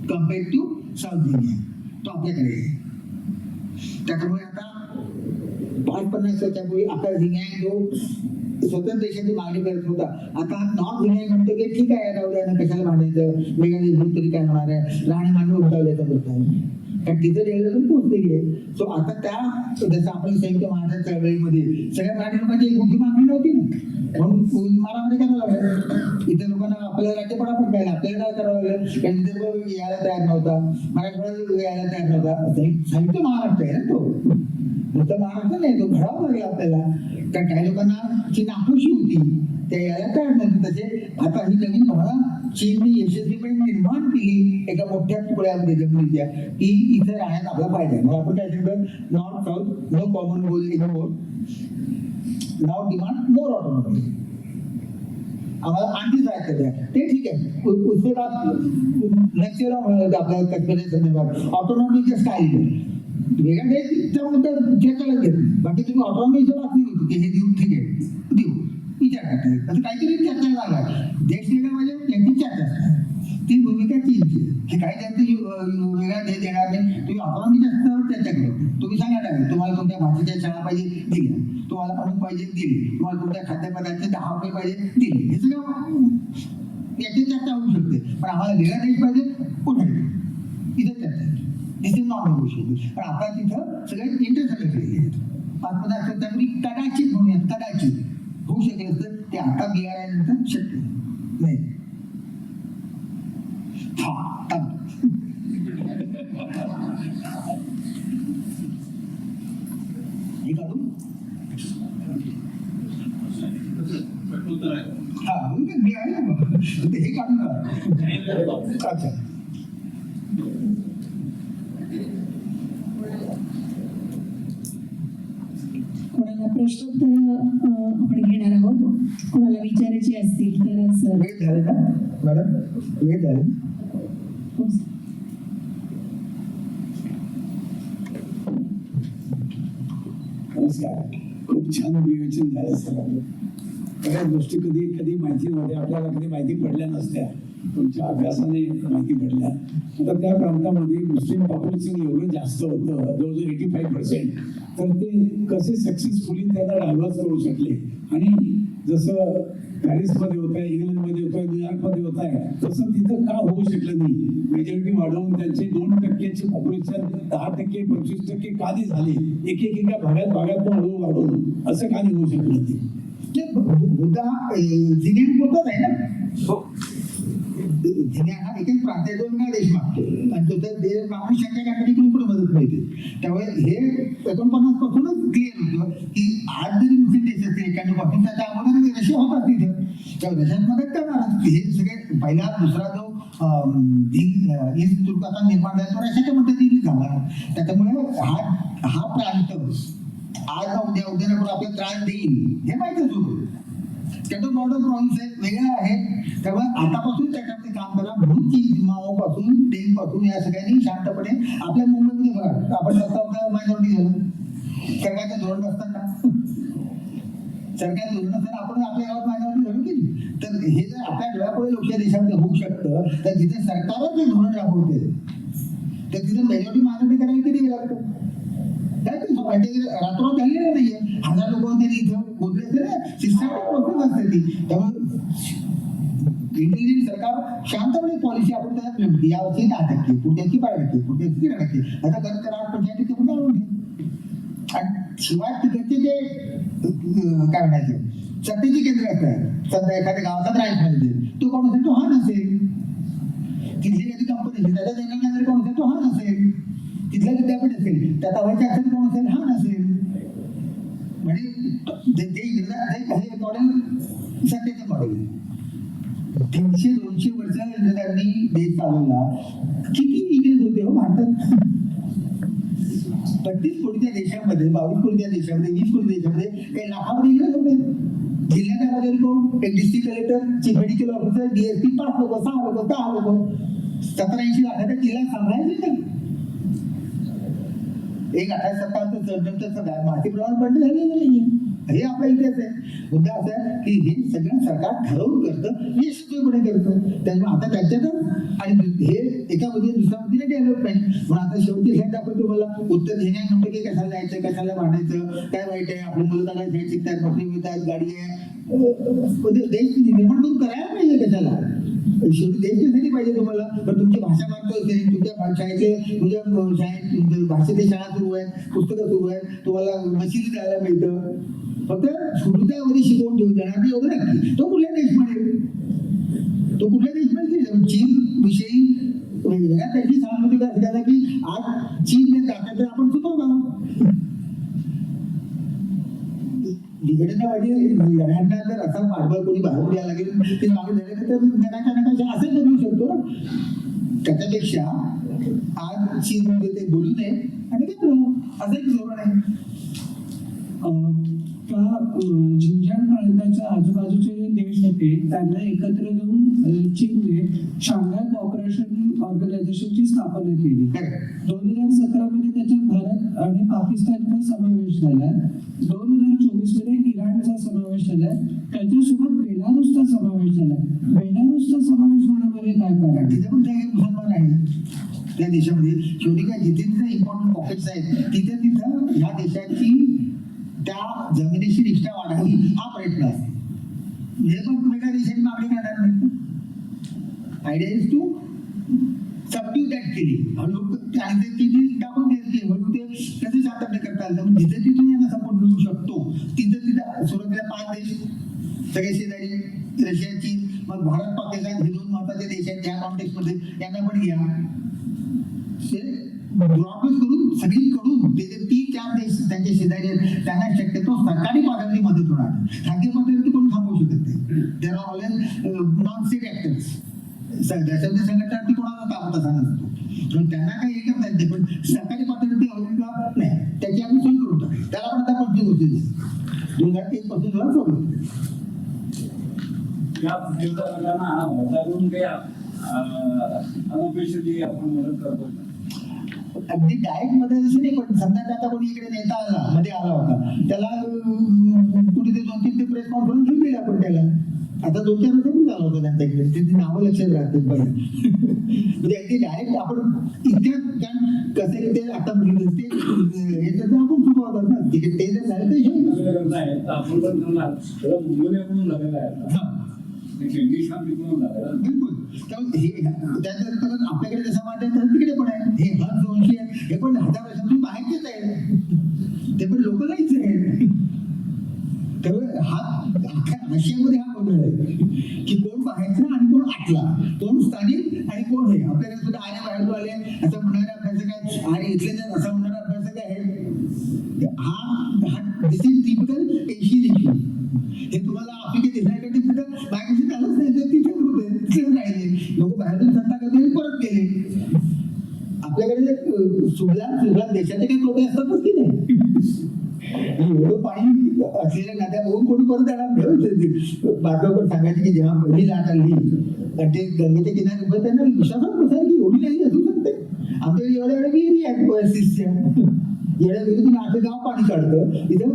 कम्पेअर्ड टू साऊथ झिंग्यांग, तो आपल्याकडे आहे. त्याच्यामुळे आता 5-50 वर्षापूर्वी आपला झिंग्यांग जो स्वतंत्र देशाची मागणी करत होता, आता नॉर्थ झिंग्यांग म्हणतो की ठीक आहे राहू द्या, कशाला भांडायचं, वेगळ्या देश तरी काय होणार आहे, राहणीमान उठवल्याचा प्रश्न आहे. कारण तिथं डेव्हलपमेंट पोहोचलेली आहे. सो आता त्या जसं आपण संयुक्त महाराष्ट्र चळवळीमध्ये सगळ्या मराठी लोकांची एक मोठी मागणी नव्हती ना, म्हणून मारामारी करावं लागलं. इतर लोकांना आपल्याला राज्यपडा पण पाहिजे, आपल्याला काय करावं लागलं, कारण विदर्भ यायला तयार नव्हता, मराठवाडा यायला तयार नव्हता. संयुक्त महाराष्ट्र आहे ना तो, नुसतं महाराष्ट्र नाही, तो घडावा लागला आपल्याला. कारण काही लोकांना जी नाखुशी होती त्या यायला तयार नव्हती. तसे आता ही नवीन भावना चीनने यशस्वीपणे निर्माण केली एका मोठ्या तुकड्यामध्ये जमिनीच्या, की इथे राहण्यात आपला फायदा आहे. मग आपण काय सांगतो, north south no common goal in more, now demand more autonomy. आम्हाला आणखीच राहायचं द्या, ते ठीक आहे. उसके बाद नेक्स्ट इयर आपल्या कश्मीरच्या संदर्भात ऑटोनॉमीच्या स्टाईल वेगळ्या देशचा मुद्दा चर्चेला घेत, बाकी तुम्ही ऑटोनॉमीच्या बातमी होती की हे देऊ, ठीक आहे देऊ, विचार करताय असं काहीतरी चर्चा लागला. देश वेगळा म्हणजे त्यांची चर्चा असते, ती भूमिका चीनची. हे काही त्यांचं वेगळा देश देणार नाही, तुम्ही ऑटोनॉमीच्या स्तरावर चर्चा करा. तुम्ही सांगा नाही, तुम्हाला तुमच्या भाषेच्या शाळा पाहिजे दिल्या, तुम्हाला अमुक पाहिजे दिली, तुम्हाला तुमच्या खाद्यपदार्थाचे 10 रुपये पाहिजे दिले. हे सगळं याची चर्चा होऊ शकते. पण आम्हाला वेगळा देश पाहिजे कुठे, इथे चर्चा. दिस इज नॉट नेगोशिएबल. पण आता तिथं सगळे इंटरसेक्ट केलेले आहेत. 5-10 वर्षापूर्वी कदाचित म्हणूयात, कदाचित होऊ शकले असतं, ते आता बिहार शक्य नाही. हे काढू हा मी आहे ना, हे काढून का. अच्छा कोणाला प्रश्नोत्तर आपण घेणार आहोत, कोणाला विचारायचे असतील तर सर. वेळ झाले का मॅडम, वेळ झाले. नमस्कार. खूप छान विवेचन झालं सर. बऱ्याच गोष्टी कधी कधी माहिती नव्हत्या, आपल्याला कधी माहिती पडल्या नसत्या, तुमच्या अभ्यासाने माहिती पडल्या. आता त्या प्रांतामध्ये मुस्लिम पॉप्युलेशन एवढं जास्त होतं, जवळजवळ 85%. तर ते कसे सक्सेसफुली त्यांना डायव्हर्स करू शकले. आणि जसं पॅरिसमध्ये होत आहे, इंग्लंडमध्ये होत आहे, न्यूयॉर्कमध्ये होत आहे, तसं तिथं का होऊ शकलं नाही. मेजॉरिटी वाढवून त्यांचे 2% पॉप्युलेशन 10%, 25% का नाही झाले, एकेका भागात हळूहळू वाढवून असं का नाही होऊ शकलं ते. मुद्दा झिंग्यांग पुरतच आहे ना. हा एकच प्रांताचा वेगळा देश मागतो आणि तो त्या देश मागून शंकाकडे पण मदत मिळते. त्यामुळे हे 49 पासूनच क्लिअर होतं की आज जरी मुस्लिम देश असतील 91 पासून त्याच्या अगोदर रशिया होता तिथे, त्या रशियात मदत करणार. हे सगळे पहिला दुसरा जो ईस्ट तुर्कस्तान निर्माण झाला तो रशियाच्या मदतीने झाला. त्याच्यामुळे हा प्रांत आज उद्या ना आपल्याला त्रास देईल हे माहितीच होतं. त्याचा बॉर्डर प्रॉब्लेम्स आहेत, वेगळ्या आहेत. त्यामुळे आतापासून त्याच्यामध्ये काम करा. म्हणून की माओपासून पासून या सगळ्यांनी शांतपणे आपल्या मुंबईमध्ये बघा, आपण स्वतः मायनॉरिटी झालं सरकारचं धोरण नसताना आपण आपल्या गावात मायनॉरिटी झालो की. तर हे जर आपल्या डोळ्यापुढे लोकशाही देशामध्ये होऊ शकतं तर जिथे सरकारच हे धोरण राबवते तर तिथे मेजॉरिटी मायनॉरिटी करायला किती वेळ लागतो? रात्र झालेलं नाहीये. 1000 लोक त्यांनी इथं बोलले असते ना, सिस्टमॅटिक प्रोसेस असते ती. त्यामुळे इंटेलिजंट सरकार शांतपणे पॉलिसी आपण त्याला मिळवली. यावर्षी 10%, पुढच्याची 12%, पुढच्याची 13%, आता करत 8% पुन्हा आणून घे. आणि शिवाय तिकडचे जे काय म्हणायचं सत्तेची केंद्र असतात, सध्या एखाद्या गावाचा ब्रँच मॅनेजर तो कोण असेल तो हा नसेल. तिथली एखादी कंपनी असेल त्याचा जनरल मॅनेजर कोण असेल तो हा नसेल. तिथलं विद्यापीठ असेल त्याचा व्हायचा असेल कोण असेल हा नसेल. म्हणजे ते मॉडेल सत्तेचं मॉडेल. 300-200 वर्ष इंग्रजांनी देश चालवला. किती इंग्रज होते हो भारतात? 32 कोटीच्या देशामध्ये, 22 कोटीच्या देशामध्ये, 20 कोटी देशामध्ये काही लाखामध्ये इंग्रज होते. जिल्ह्यामध्ये कोण? एक district collector, chief medical officer, DSP, 5 लोक, 6 लोक, 10 लोक. 17-80 लाखाचा जिल्हा सांभाळायचे ना. एक 28-57 सरकार मासिक प्रमाण बंद झालेलं नाहीये. हे आपला इतिहास आहे. मुद्दा असा आहे की हे सगळं सरकार ठरवून करतं, यशस्वीपणे करतं. त्यामुळे आता त्याच्यातच आणि हे एका मध्ये दुसऱ्या मध्ये डेव्हलपमेंट. म्हणून आता शेवटी हे दाखवतो तुम्हाला उत्तर देण्या म्हणतो की कशाला जायचं, कशाला भांडायचं, काय वाईट आहे, आपली मुलं चांगल्या शिकतात, नोकरी मिळतात, गाडी आहे. देश निर्माण करून करायला पाहिजे. कशाला शेवटी देश कशासाठी पाहिजे तुम्हाला? पण तुमची भाषा मागतो असेल, तुमच्या शाळेतले तुमच्या भाषेतली शाळा सुरू आहेत, पुस्तकं सुरू आहेत, तुम्हाला मशिदी द्यायला मिळतं. फक्त सुरुत्यामध्ये शिकवून ठेवून देणार नाही एवढं नक्की. तो कुठल्या देशमध्ये चीन विषयी वेगवेगळ्या त्याची सहानुभूती असल्याला की आज चीन जातात तर आपण चुकव का? लढ्यांना जर असा पाठबळ कोणी बाहेर द्यायला लागेल ते मागे झाले तर जगाच्या नकाशा असंच बदलू शकतो. त्याच्यापेक्षा आज चीनमध्ये ते बोलू नये आणि काय असं एक धोरण आहे. झिंझान प्रांताच्या आजूबाजूचे जे देश होते त्यांना एकत्र घेऊन चीनने शांघाय कॉपरेशन ऑर्गनायझेशनची स्थापना केली. 2017 मध्ये त्याच्यात भारत आणि पाकिस्तानचा समावेश झाला. 2024 मध्ये इराणचा समावेश झालाय. त्याच्यासोबत बेलारूसचा समावेश झालाय. बेलारूसचा समावेश होण्यामध्ये काय कारण? तिथे पण काही मुसलमान आहे त्या देशामध्ये. शेवटी काय जिथे तिथे इम्पॉर्टंट पॉकेट्स आहेत तिथे ह्या देशाची त्या जमिनीची निष्ठा वाढावी हा प्रयत्न असतो. हे पण वेगळ्या देशाची मागणी करणार नाही. Idea is to subdue that केली लोक टाकून द्यायचे म्हणून ते कसे शांतपणे करता आलं. जिथे तिथून यांना सपोर्ट मिळू शकतो तिथे सुरुवातीला 5 देश सगळे शेजारी, रशिया, चीन, मग भारत, पाकिस्तान हे 2 महत्वाचे देश आहेत. त्या कॉन्टेक्स्ट मध्ये यांना पण घ्या. ब्रॉडकास्ट करून सगळीकडून ते 3-4 देश त्यांच्या शेजारी आहेत त्यांना शक्यतो सरकारी पातळीवरती मदत होणार. खाजगी पातळीवरती कोण थांबवू शकत नाही. There are always non state actors. देशाच्या संघटनावरती कोणाचा ताबा तसा नसतो. म्हणून त्यांना काही हे करता येते पण सरकारी पातळीवरती होईल का नाही त्याची आम्ही सोय करू टाकू. त्याला पण आता 25 होते 2001 पासून झाला सोडून या गटांना भारताकडून काही अनपेक्षित आपण मदत करतो. अगदी डायरेक्ट मदत नाही पण समजा आता कोणी इकडे नेता आला मध्ये आला होता त्याला कुठे ते 2-3 प्रेस कॉन्फरन्स घेऊन दिली आपण त्याला. आता 2-4 वर्ष पण झाला होता त्यांच्याकडे. त्याची नावं लक्षात राहतात पहिलं. म्हणजे अगदी डायरेक्ट आपण इतक्या कसं ते आता ते हे तर आपण चुकवतात ना. ते जर झालं तर हे आपण पण करणार मुंबईला पण झालेलं आहे. बिलकुल. त्यानंतर आपल्याकडे जसं वाटत तिकडे पण आहे. हे 200 आहेत हे पण 1000 वर्षांतून बाहेरचेच आहेत. ते पण लोक नाहीच आहेत. त्यामुळे हा अख्ख्या आशियामध्ये हा गोंधळ आहे की कोण बाहेरचा आणि कोण आतला, कोण स्थानिक आणि कोण हे. आपल्याकडे सुद्धा आरे बाहेरून आले असं म्हणणारे अभ्यासक आहे, आणि इथले जर असं म्हणणारे अभ्यासक आहे. हा दिस इज टिपिकल एशियन इश्यू. हे तुम्हाला आफ्रिकेत दिसण्याकडे सुद्धा बाहेरशी झालंच नाही, तर तिथेच होते, तिथेच राहिले लोक. बाहेरून सत्ता कधी परत गेले. आपल्याकडे सुजलाम देशाचे काही लोक असतातच की नाही. एवढं पाणी असलेल्या नद्या बघून कोणी परत येणार. बाजूवर सांगायचे की जेव्हा पहिली लाट आली आणि ते गंगेच्या किनारी उभं, त्यांना विश्वासच बसायला की एवढी नाही असू शकते. आमच्याकडे एवढ्या विहिरी आहेत ओएसिसच्या, एवढ्या विहिरीतून आमचं गाव पाणी काढतं. इथं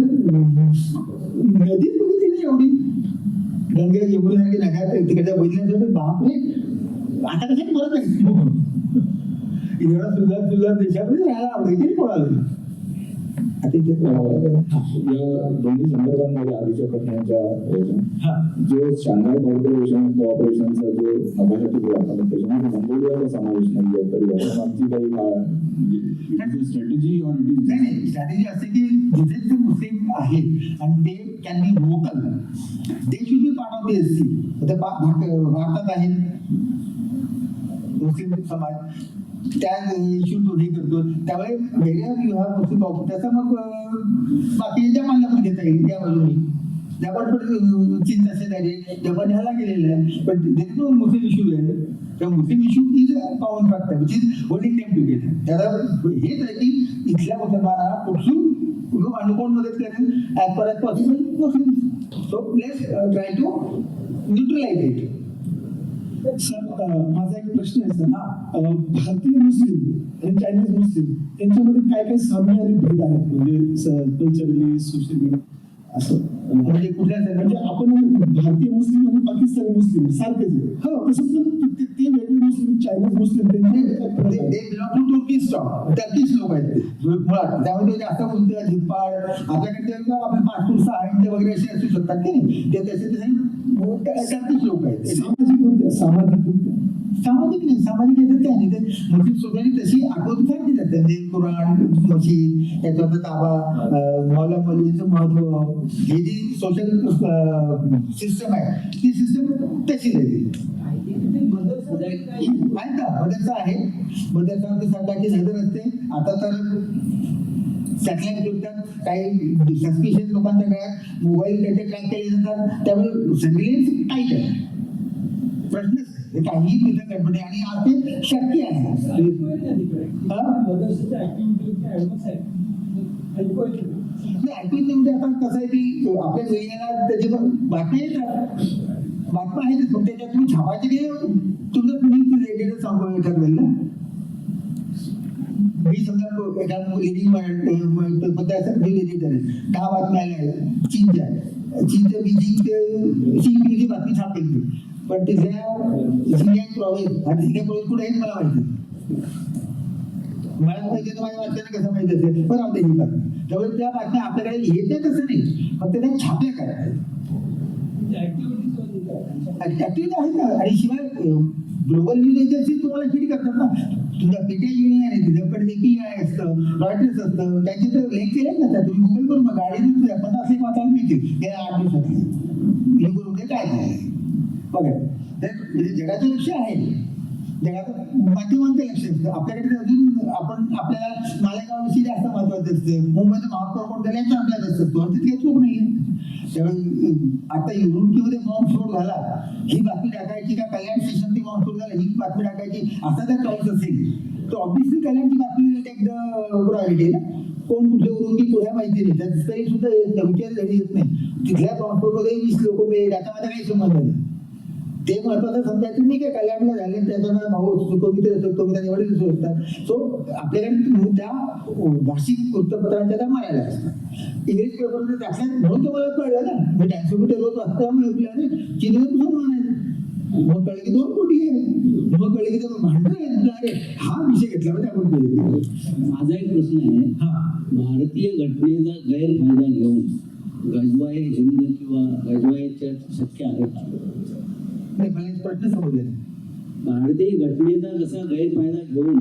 नदीच बघितली नाही एवढी. गंगे यमुनेसारखी नद्या तिकडच्या बघितल्यानंतर बापरे, आता कशा परत आहे. एवढा सुंदर देशामध्ये राहायला आवडायची कोणाला. या दोन्ही संदर्भांमध्ये आधीच्या प्रश्नांच्या जो शांघाय कॉर्पोरेशन कोऑपरेशनचा जो नकाशाची जो आपण त्याच्यामध्ये मंगोलियाचा समावेश नाही आहे, तर याच्या आमची काही स्ट्रॅटेजी और नाही, स्ट्रॅटेजी असते की जिथे जे मुस्लिम आहेत आणि ते can be vocal, they should be part of BSC. भारतात आहेत मुस्लिम समाज, त्या इश्यू तो हे करतो. त्यामुळे वेगळ्या विभाग मुस्लिम त्याचा मग बाकी जपानला पण घेता येईल त्या बाजूने. जपान पण चीन तसे झाले, जपान ह्याला गेलेलं आहे. पण तो मुस्लिम इश्यू आहे, त्या Muslim issue is pound factor which is holding them together. त्याला हेच आहे की इथल्या मुसलमानांना कुठून आणि कोण मदत करेल as per as possible Muslim. So let's try to neutralise it. Sir, माझा एक प्रश्न आहे सर. भारतीय मुस्लिम आणि चायनीज मुस्लिम यांच्यामध्ये काय काय साम्य आणि भेद आहेत, म्हणजे कल्चरली, सोशली असं? म्हणजे कुठल्या म्हणजे आपण भारतीय मुस्लिम आणि पाकिस्तानी मुस्लिम सारखेच आहे. हो, तसं पण ते वेगळे मुस्लिम, चायनीज मुस्लिम टर्किश लोक आहेत ते मुळात. त्यामध्ये जास्त बोलते झिप्पाड. आपल्याकडे आपण पासपूर साहित्य वगैरे असे असू शकतात की नाही, ते तसे टर्किश लोक आहेत. सामाजिक नाही, सामाजिक याच्यात काय नाही. ते मुस्लिम सोसायटी तशी आठवत जाते. म्हणजे कुराण, मशीद, त्याच्यावर ताबा, मौला मौलवीचं महत्व, ही जी सोशल सिस्टम आहे ती सिस्टम तशी नाही. आहेत ना, मदरसा आहे. मदरसामध्ये सरकारची नजर असते. आता तर सॅटेलाइट फिरतात, काही सस्पिशियस लोकांच्या काळात मोबाईल त्याचे ट्रॅक केले जातात. त्यामुळे सर्व्हिलन्स टाईट आहे. प्रश्नच काही तिथं गडबड आहे आणि आज ते शक्य आहे. ऐकून म्हणजे आता कसं आहे की आपल्या मीडियाला त्याची बातम्या येतात, बातम्या आहेत, पण त्याच्यात तुम्ही छापायचे की तुमचं तुम्ही रेडिओ सांगू ठरवेल ना. मी समजा एका लिडिंग एडिटर आहे, 10 बातम्या आल्या चीनच्या बीजिंगची बातमी छापेल ती, पण तिथल्या झिंजियांग प्रॉव्हिन्स आणि झिंजियांग प्रॉव्हिन्स कुठे आहेत मला माहिती. मला माहिती तर माझ्या वाचल्यानं कसं माहिती असेल, पण आवडते ही बातमी. त्यामुळे त्या बातम्या आपल्याकडे येत नाही तसं नाही, फक्त त्या छाप्या काय ऍक्टिव्हिटी आहेत ना. आणि शिवाय ग्लोबल न्यूज एजन्सी तुम्हाला फीड करतात ना. तुमचा PTI युनियन आहे तिथं, पण API असतं, रॉयटर्स असतं, त्यांचे तर लिंक केले ना. त्या तुम्ही गुगल करून बघा, गाडी 50 एक वाचायला मिळतील या 8 दिवसातली. गुगलमध्ये काय झालं बघा. तर म्हणजे जगाचं लक्ष आहे, जगाचं माध्यमांचं लक्ष असतं. आपल्याकडे अजून आपल्याला मालेगावविषयी जास्त महत्वाचं असतं. मुंबईचं महापौर कोण झालं याचं आपल्याला असतं, आणि तिथे काहीच लोक नाही आहे. त्यामुळे आता युरोपमध्ये बॉम्ब झाला ही बातमी टाकायची, का कल्याण स्टेशनची बॉम्ब झाला ही बातमी टाकायची, असा जर चॉईस असेल तर ऑब्व्हियसली कल्याणची बातमी टेक द प्रायोरिटी ना. कोण कुठे उरून पुढे माहिती नाही, त्यात तरी सुद्धा विचार घडी येत नाही. तिथल्या बॉम्बस्फोटमध्ये 20 लोक मेले, त्याचा माझा काही संबंध नाही. ते महत्वाचं समजायचं नाही काय कल्याणला झाले त्याचा भाऊ असतो, तो मित्र असतो, तो मित्र एवढे दिसू असतात. सो आपल्याकडे त्या भाषिक वृत्तपत्रांच्या त्या मारायला असतात. इंग्लिश पेपरमध्ये टाकल्यात म्हणून तुम्हाला कळलं ना. मी टाइम्स ऑफ इंडिया रोज वाचता मिळवले चिन्ह मुसलमान आहे, मग कळलं की 2 कोटी आहे, मग कळलं की त्याचं भांडण आहे. अरे हा विषय घेतला म्हणजे आपण माझा एक प्रश्न आहे. भारतीय घटनेचा गैरफायदा घेऊन गजवाये हिंद किंवा गजवायेच्या शक्य आहे का? नाही, मला एक प्रश्न समजले. भारतीय घटनेचा कसा गैरफायदा घेऊन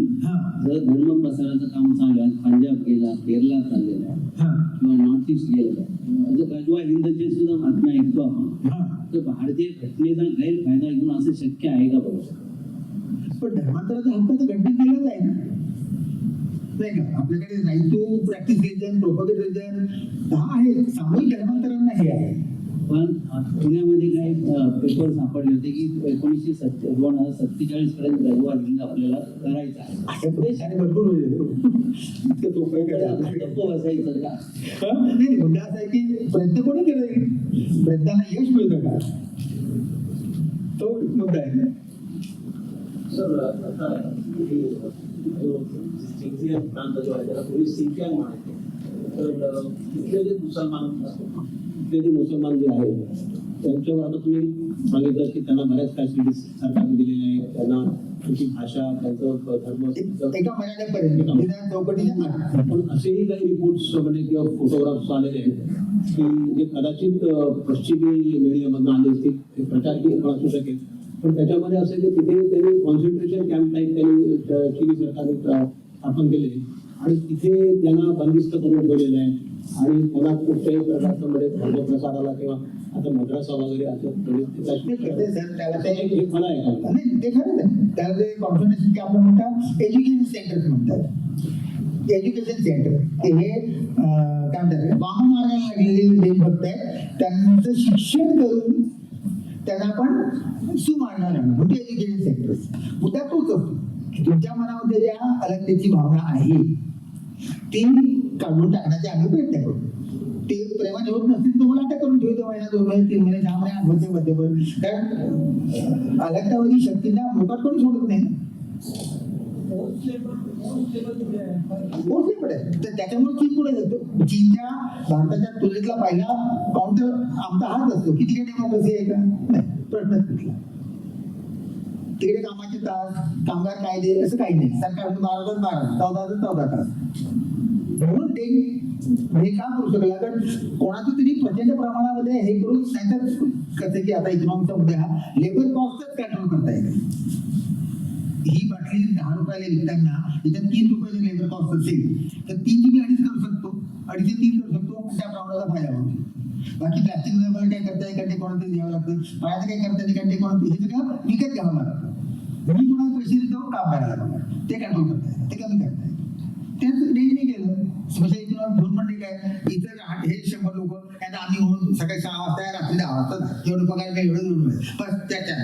जर धर्म प्रसाराचं काम चालू आहे, पंजाब गेला, केरला चाललेला आहे, किंवा नॉर्थ ईस्ट गेलं जर गजवा हिंदचे सुद्धा बातम्या ऐकतो आपण हा. तर भारतीय घटनेचा गैरफायदा घेऊन असं शक्य आहे का बरोबर? पण धर्मांतराचा हक्क तर घटनेत दिलाच आहे ना, नाही का? आपल्याकडे right to practise religion, propagate religion हा आहे. सामूहिक धर्मांतरांना हे आहे. पण पुण्यामध्ये काही पेपर सापडले होते की 2047 पर्यंत गजवा हिंद आपल्याला करायचा आहे. अशा प्रदेशाने भरपूर होईल इतकं तो काही तर करता आता गप्प बसायचं का? नाही, मुद्दा असा आहे की प्रयत्न कोणी केलं, प्रयत्नाला यश मिळतं का, तो मुद्दा आहे. सर आता जो सिंधियन प्रांत जो आहे त्याला पूर्वी सिंधियन म्हणायचे. तर तिथले जे मुसलमान जे आहेत त्यांच्यावर आता तुम्ही सांगितलं की त्यांना बऱ्याच फॅसिलिटीज सरकारने दिलेल्या आहेत, त्यांना त्यांची भाषा, त्यांचं धर्म एका महिन्यापर्यंत निदान चौकटीच्या आत. पण असेही काही रिपोर्ट्स वगैरे किंवा फोटोग्राफ्स आलेले आहेत की जे कदाचित पश्चिमी मीडियामधून आले असतील, ते प्रचार पण असू शकेल. पण त्याच्यामध्ये असं की तिथे त्यांनी कॉन्सन्ट्रेशन कॅम्प टाईप त्यांनी चिनी सरकारने स्थापन केले आणि तिथे त्यांना बंदिस्त करून ठेवलेलं आहे आणि त्यांना कुठल्याही प्रकारचं मध्ये धर्मप्रसाराला किंवा आता मद्रासा वगैरे असं करते सर, त्याला ते एक मला आहे का? नाही, ते खरंच आहे. त्याला ते कॉन्सन्ट्रेशन की आपण म्हणतात एज्युकेशन सेंटर्स म्हणतात. एज्युकेशन सेंटर हे काय म्हणतात, वाममार्गाला लागलेले देशभक्त आहेत, त्यांचं शिक्षण करून त्यांना आपण सुमारणार म्हणजे एज्युकेशन सेंटर्स. मुद्दा तोच असतो की तुमच्या मनामध्ये ज्या अलगतेची भावना आहे ती काढून टाकण्याचे आम्ही प्रयत्न करू. ते प्रेमाने होत नसतील तुम्हाला अटक करून ठेवतो, महिना 2 महिने 3 महिने 6 महिने 8 महिने मध्यभर. कारण अलगतावादी शक्तींना मोकाट कोणी सोडत नाही. तर त्याच्यामुळे चीन पुढे जातो. चीनच्या भारताच्या तुलनेतला पहिला काउंटर आमचा हाच असतो की तिकडे डेमोक्रेसी आहे का, नाही, प्रश्नच कुठला. तिकडे कामाचे तास, कामगार कायदे असं काही नाही. सरकार 12 तास 12, 14 तास. म्हणून ते हे का करू शकला, कारण कोणाचं तरी प्रचंड प्रमाणामध्ये हे करून, नाहीतर कसं की आता इकॉनॉमिकचा मुद्दा हा लेबर कॉस्टच कंट्रोल करता येईल. ही बाटली 10 रुपयाला विकताना त्याच्यात 3 रुपयाचं लेबर कॉस्ट असेल तर 3 ची 2.5 करू शकतो, 2.5 3 करू शकतो, त्या प्रमाणाचा फायदा होतो. बाकी प्लास्टिक व्यापार काय करता एखादे कोणातरी द्यावं लागतं, पायाचं काय करता एखादे कोणातरी, हे सगळं विकत घ्यावं लागतं. मी कोणाला पैसे देतो काम करायला लागणार, ते कंट्रोल करता येतं, ते कमी करता येतं. त्याच रेंजने केलं. स्पेशल इकॉनॉमिक झोन म्हणजे काय, इतर हे 100 लोक यांना आम्ही म्हणून सकाळी 6 वाजता रात्री 10 वाजता एवढं पगार काय एवढं जोडून बस त्याच्या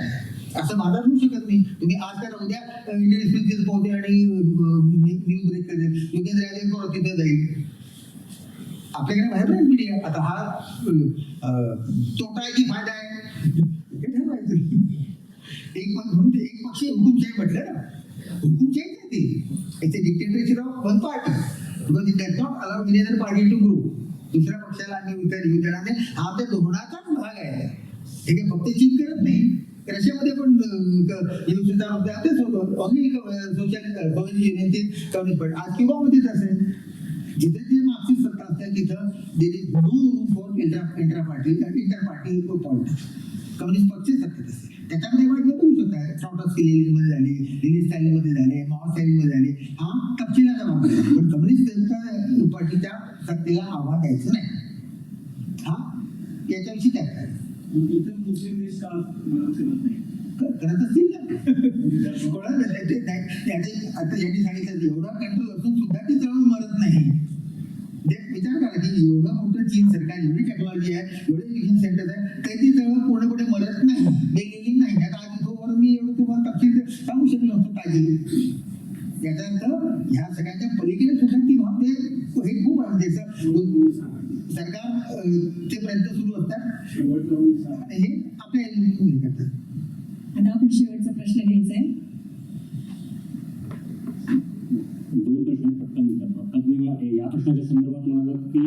असं माझा होऊ शकत नाही. तुम्ही आज तर उद्या इंडियन एक्सप्रेस पोहोचते आणि न्यूज ब्रेक करेल, योगेंद्र यादव तिथे जाईल. आपल्याकडे व्हायब्रंट मीडिया. आता हा तोटा आहे की फायदा आहे हे ठरवायचं. एक पक्षी हुकुमशाही म्हटलं ना, हुकुमशाही नाही ती, it's a dictatorship of one party because it does not allow any other party to grow. दुसऱ्या पक्षाला आम्ही विचार येऊ देणार नाही, हा आपल्या धोरणाचाच भाग आहे. हे काय फक्त चीन करत नाही, रशियामध्ये पण तेच होतं. ऑनली सोशल युनियनचे कम्युनिस्ट पार्टी. आज क्युबामध्येच असेल, जिथे जे मार्क्सिस्ट सत्ता असतात तिथं there is no room for inter party politics. Communist पक्ष सत्तेत असते, त्याच्यामध्ये वाईट होऊ शकतात. ट्रॉटस्की मध्ये झाले, लिनिन स्टॅलिनमध्ये झाले, माओ स्टॅलिनमध्ये झाले, हा तपशिलाचा भाग आहे. पण कम्युनिस्ट पार्टीच्या सत्तेला आव्हान द्यायचं नाही. हा याच्याविषयी काय इतर मुस्लिम देश का मदत करत नाही, करत असतील ना कोणाला आता यांनी सांगितलं एवढा कंट्रोल असून सुद्धा ती चळवळ मरत नाही. विचार करा की एवढं मोठं चीन सरकार, एवढी टेक्नॉलॉजी आहे, एवढे एज्युकेशन सेंटर आहे, तरी ती चळवळ पूर्णपणे मरत नाही, गेलेली नाही. आता आज तोवर मी एवढं तुम्हाला तपशील सांगू शकलो नसतो पाहिजे. याचा अर्थ ह्या सगळ्यांच्या पलीकडे सुद्धा ती भाव हे खूप आहे. सरकार ते प्रयत्न सुरू असतात हे आपल्या हे करतात. आता आपण शेवटचा प्रश्न घ्यायचा आहे. 2 प्रश्न पटकन विचारतो. तुम्ही या प्रश्नाच्या संदर्भात म्हणालात की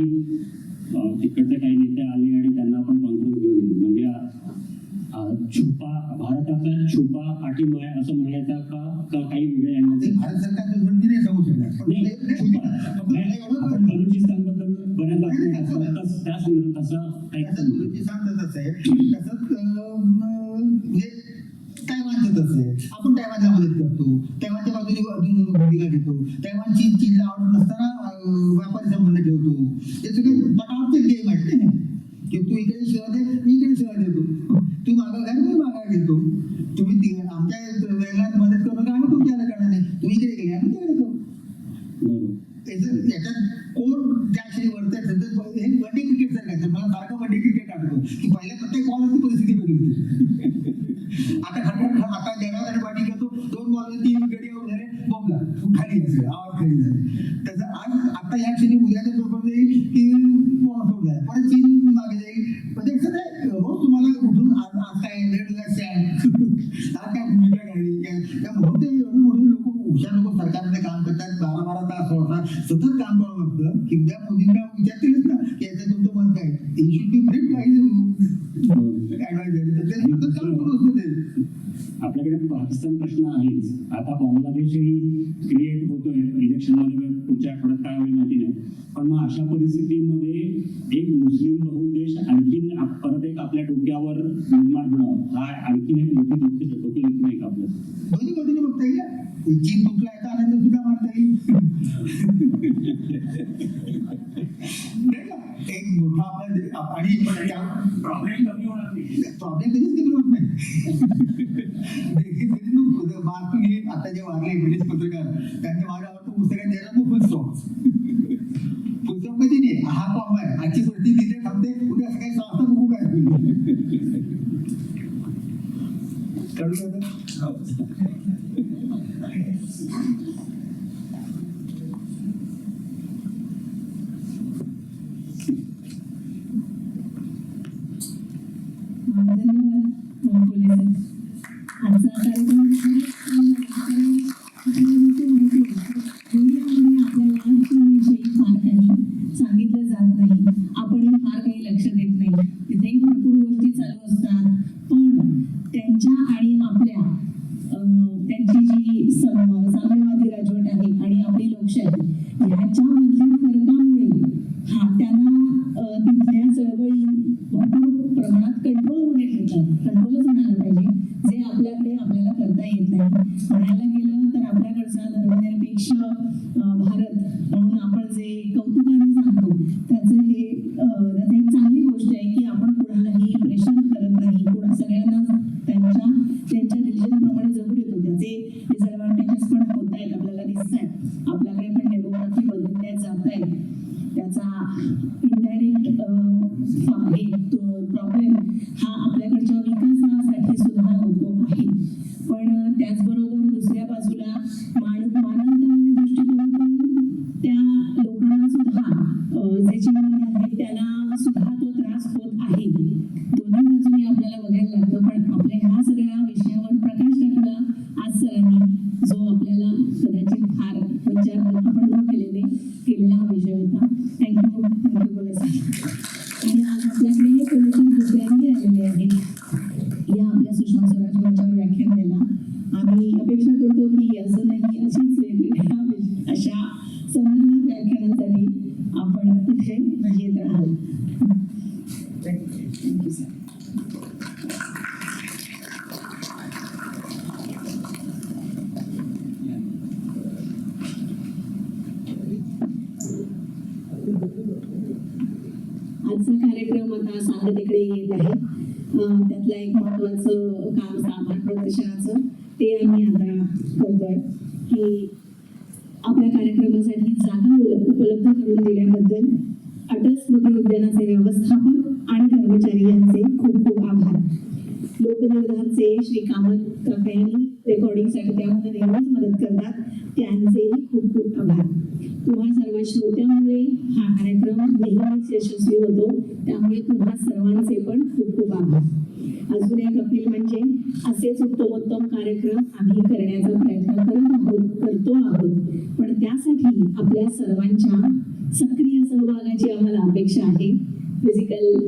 तिकडचे काही नेते आले आणि त्यांना आपण कॉन्फरन्स घेऊन दिली, म्हणजे भारताचा छुपा पाठिंबा आहे असं म्हणायचा का काही वेगळे आहे? भारत सरकारचं धोरण नाही सांगू शकणार. आपण बलुचिस्तानबद्दल बऱ्याच बातम्या त्या संदर्भात असं बलुचिस्तान तसंच आहे, तसंच म्हणजे तैवानचं तसं आहे. आपण तैवानला मदत करतो, तैवानच्या भूमिका घेतो, तेव्हा चीनला आवडत नसताना व्यापारी संबंध ठेवतो. हे सगळे पटावरचे गेम आहेत ना, की तू इकडे सेवा दे, मी इकडे सेवा देतो, तू मागा घ्या, मी मागा घेतो, तुम्ही आमच्या वेळेला मदत करू नका, आम्ही तुमच्याला करणार नाही, तुम्ही इकडे गेले आम्ही तिकडे करू. याच्यात कोण त्या क्षणी वर्तन हे वनडे क्रिकेट सारखं. मला सारखं वनडे क्रिकेट आठवतो की पहिल्या प्रत्येक बॉलवरती परिस्थिती बदलते. आता जगात आणि पाठी घेतो, 2 बॉलवर 3 गडी आऊट झाले, बोंबला खाली असेल, आवाज खाली झाले. तसं आज आता या क्षणी उद्याच्या पेपर येईल की बॉल सोड झाला, परत चीन मागे जाईल. म्हणजे कसं आहे, रोज तुम्हाला उठून आज काय आज काय भूमिका घ्यावी, म्हणून ते म्हणून लोक हुशार लोक सरकारमध्ये काम करतात, 12-12 तास 16 तास सतत काम करावं लागतं. की उद्या मोदींना विचारतीलच ना की याचं तुमचं मत काय, ही शुड बी ब्रीफ आपल्याकडे पाकिस्तान प्रश्न आहेच, आता बांगलादेशही क्रिएट होतोय इलेक्शन मध्ये, पुढच्या आठवड्यात काय होईल माहिती नाही. पण मग अशा परिस्थितीमध्ये एक मुस्लिम बहुल देश आणखीन परत एक आपल्या डोक्यावर निर्माण होणं हा आणखीन एक मोठी डोकी नाही का आपल्या दोन्ही बाजूने बघता येईल. चीन तुटला याचा आनंद सुद्धा मानता येईल. एक मोठा आपला आणि प्रॉब्लेम कमी होणार नाही, प्रॉब्लेम कधीच कमी होत नाही. मार्क्सने आता जे वारले ब्रिटिश पत्रकार, त्यांच्या माझ्या आवडतं पुस्तक आहे त्याला फुल स्टॉप. फुल स्टॉप कधी नाही, हा कॉम आहे, आजची परिस्थिती तिथे थांबते, उद्या सकाळी 6 वाजता बघू काय कळू का? धन्यवाद. आजचा कार्यक्रम विषयी फार काही सांगितलं जात नाही, आपणही फार काही लक्ष देत नाही. तिथेही भरपूर गोष्टी चालू असतात, पण त्यांच्या आणि आपल्या त्यांची जी साम्यवादी राजवट आहे आणि आपली लोकशाही ह्याच्यामधल्या फरकामुळे त्यांना तिथल्या चळवळी भरपूर प्रमाणात कंट्रोलमध्ये ठेवतात. कंट्रोलच म्हणायला पाहिजे, जे आपल्याकडे आपल्याला करता येत नाही. म्हणायला गेलं तर आपल्याकडचा धर्मनिरपेक्ष भारत म्हणून आपण जे कौतुकाने सांगतो त्याचं त्यात एक चांगली गोष्ट आहे की आपण कुणालाही प्रेशर करत नाही, सगळ्यांना त्यांच्या रिलिजन प्रमाणे जगू देतो. त्याचे डिसएडव्हान्टेजेस पण होत आहेत, आपल्याला दिसत आहेत. आपल्याकडे पण डेमोग्राफी बदलल्या जात आहेत, त्याचा इनडायरेक्ट प्रॉब्लेम हा आपल्याकडच्या विकासासाठी सुद्धा होतो आहे. पण त्याचबरोबर दुसऱ्या बाजूला मानवतावादी दृष्टिकोनातून त्या लोकांना सुद्धा जे चीनमध्ये आहेत त्यांना सुद्धा तो त्रास होत आहे. दोन्ही बाजूने आपल्याला बघायला लागतं. पण आपल्या ह्या सगळ्या विषयावर प्रकाश टाकला आज सरांनी, जो आपल्याला कदाचित फार विचार आपण न केलेला हा विषय होता. थँक्यू बोलायचं. आणि आज आपल्याकडे पोलिटिक्स दुसऱ्यांनी आलेले आहेत या आपल्या सुषमा स्वराज मंचावर व्याख्यान द्यायला. आम्ही अपेक्षा करतो की असं नाही, अशीच वेगवेगळ्या अशा संदर्भात व्याख्यानांसाठी आपण इथे येत राहाल. Thank you sir. आजचा कार्यक्रम आता सांगतेकडे येत आहे. त्यातलं एक महत्वाचं काम सामान्य प्रदर्शनाचं ते आम्ही आता करतोय की आपल्या कार्यक्रमासाठी जागा उपलब्ध करून दिल्याबद्दल अटल स्मृती उद्यानाचे व्यवस्थापक आणि कर्मचारी यांचे खूप खूप आभार. लोकनिर्धारचे श्री कामत काका यांनी रेकॉर्डिंगसाठी त्यामध्ये नेहमीच मदत करतात, त्यांचेही खूप खूप आभार. तुम्हा सर्व श्रोत्यांमुळे हा कार्यक्रम नेहमीच यशस्वी होतो, त्यामुळे तुम्हा सर्वांचे पण खूप खूप आभार. अजून एक अपील म्हणजे असेच उत्तमोत्तम कार्यक्रम आम्ही करण्याचा प्रयत्न करतो आहोत, पण त्यासाठी आपल्या सर्वांच्या सक्रिय सहभागाची आम्हाला अपेक्षा आहे, फिजिकल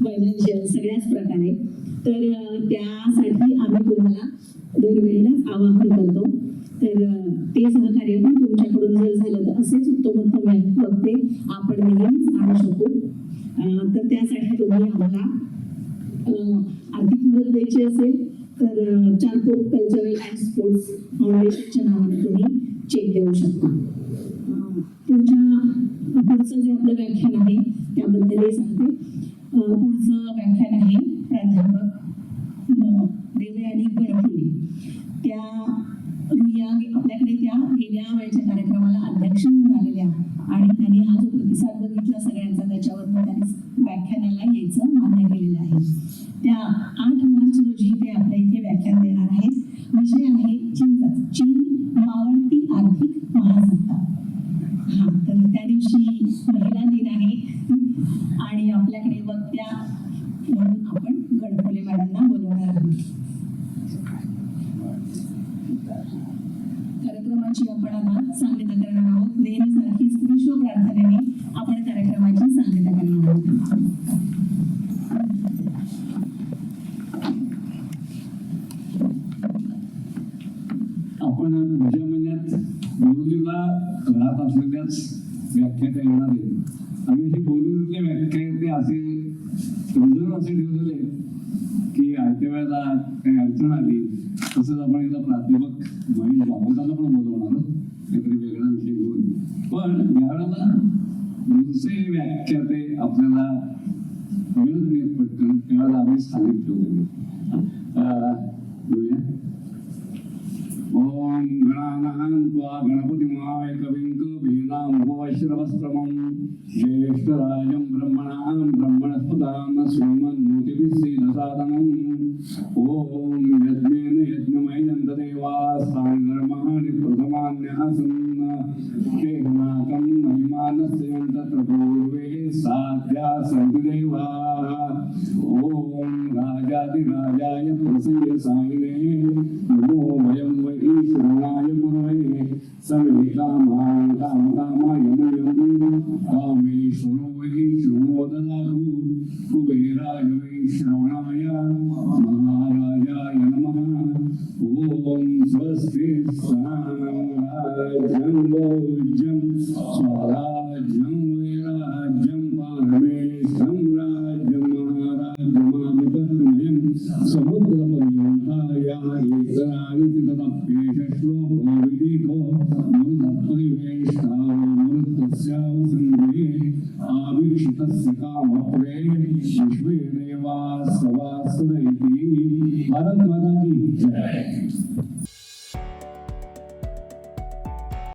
फायनान्शियल सगळ्याच प्रकारे. तर त्यासाठी आम्ही तुम्हाला दरवेळेलाच आवाहन करतो. तर ते सहकार्य पण तुमच्याकडून जर झालं तर असेच उत्तमोत्तम वक्ते आपण नेहमीच आणू शकू. तर त्यासाठी तुम्ही आम्हाला आर्थिक मदत द्यायची असेल तर चारकोप कल्चरल अँड स्पोर्ट्स फाउंडेशनच्या नावाने तुम्ही चेक देऊ शकता. पुढचं जे आपलं व्याख्यान आहे त्याबद्दलही सांगते. पुढचं व्याख्यान आहे प्राध्यापक देवयानी गणपुले. त्या आपल्याकडे त्या गेल्या वेळच्या कार्यक्रमाला अध्यक्ष म्हणून आलेल्या आणि त्यांनी हा जो प्रतिसाद बघितला सगळ्यांचा त्याच्यावरून त्यांनी व्याख्यानाला यायचं मान्य केलेलं आहे. त्या 8 मार्च रोजी ते आपल्या इथे व्याख्यान देणार आहेत. विषय आहे चीन मावळती आर्थिक महासत्ता. हा, तर त्या दिवशी महिला दिन आहे आणि आपल्याकडे वक्त्या म्हणून आपण गणपुले मॅडमना बोलवणार आहोत. कार्यक्रमाची आपण आता सांगता करणार आहोत. नेहमीसारखीच विश्व प्रार्थनेने आपण कार्यक्रमाची सांगता करणार आहोत. आपण पुढच्या महिन्यात बोरुलीला राहत असलेल्याच व्याख्याता येणार आहे. आम्ही अशी बोरुलीतले व्याख्याते असे रिझर्व असे ठेवलेले की आयत्या वेळेला काही अडचण आली तसंच आपण एकदा प्राध्यापक महेश दामोदरांना पण बोलवणार आहोत काहीतरी वेगळा विषय घेऊन. पण यावेळेला दुसरे व्याख्याते आपल्याला मिळत नाहीत पटकन, त्यावेळेला आम्ही स्थानिक ठेवलेले. ओम गणानां त्वा गणपतिमाय कविं कवीनामुपश्रवस्त्रमं ज्येष्ठराजं ब्रह्मणां ब्रह्मणस्पदां श्रीमन्मूर्तिभिः श्रीदसादनम् ओम यज्ञेन यज्ञमयं देवास्तां धर्माणि प्रथमान्यासन् केहनाकं महिमानस्य तत्र पूर्वे साध्या सन्ति देवाः. ओम राजाधिराजाय प्रसन्न सायिने नमो वयं वै श्रवणाय गुरवे समे कामान् कामकामाय मयं कामेश्वरो वै श्रवणो ददातु कुबेराय वै श्रवणाय महाराजाय नमः. ओम स्वस्ति राज्यं भोज्यं स्वराज्यं वैराज्यं परमेशं राज्यं महाराज्यमाभिपत्मयं समुद्रपर्यन्ताया एकराणि तदप्येष श्लोको विदितो मरुदपरिवेष्टावो मरुतस्यावसन्धे आवीक्षितस्य कामप्रे विश्वे देवा सवासद इति. भारत माता की जय.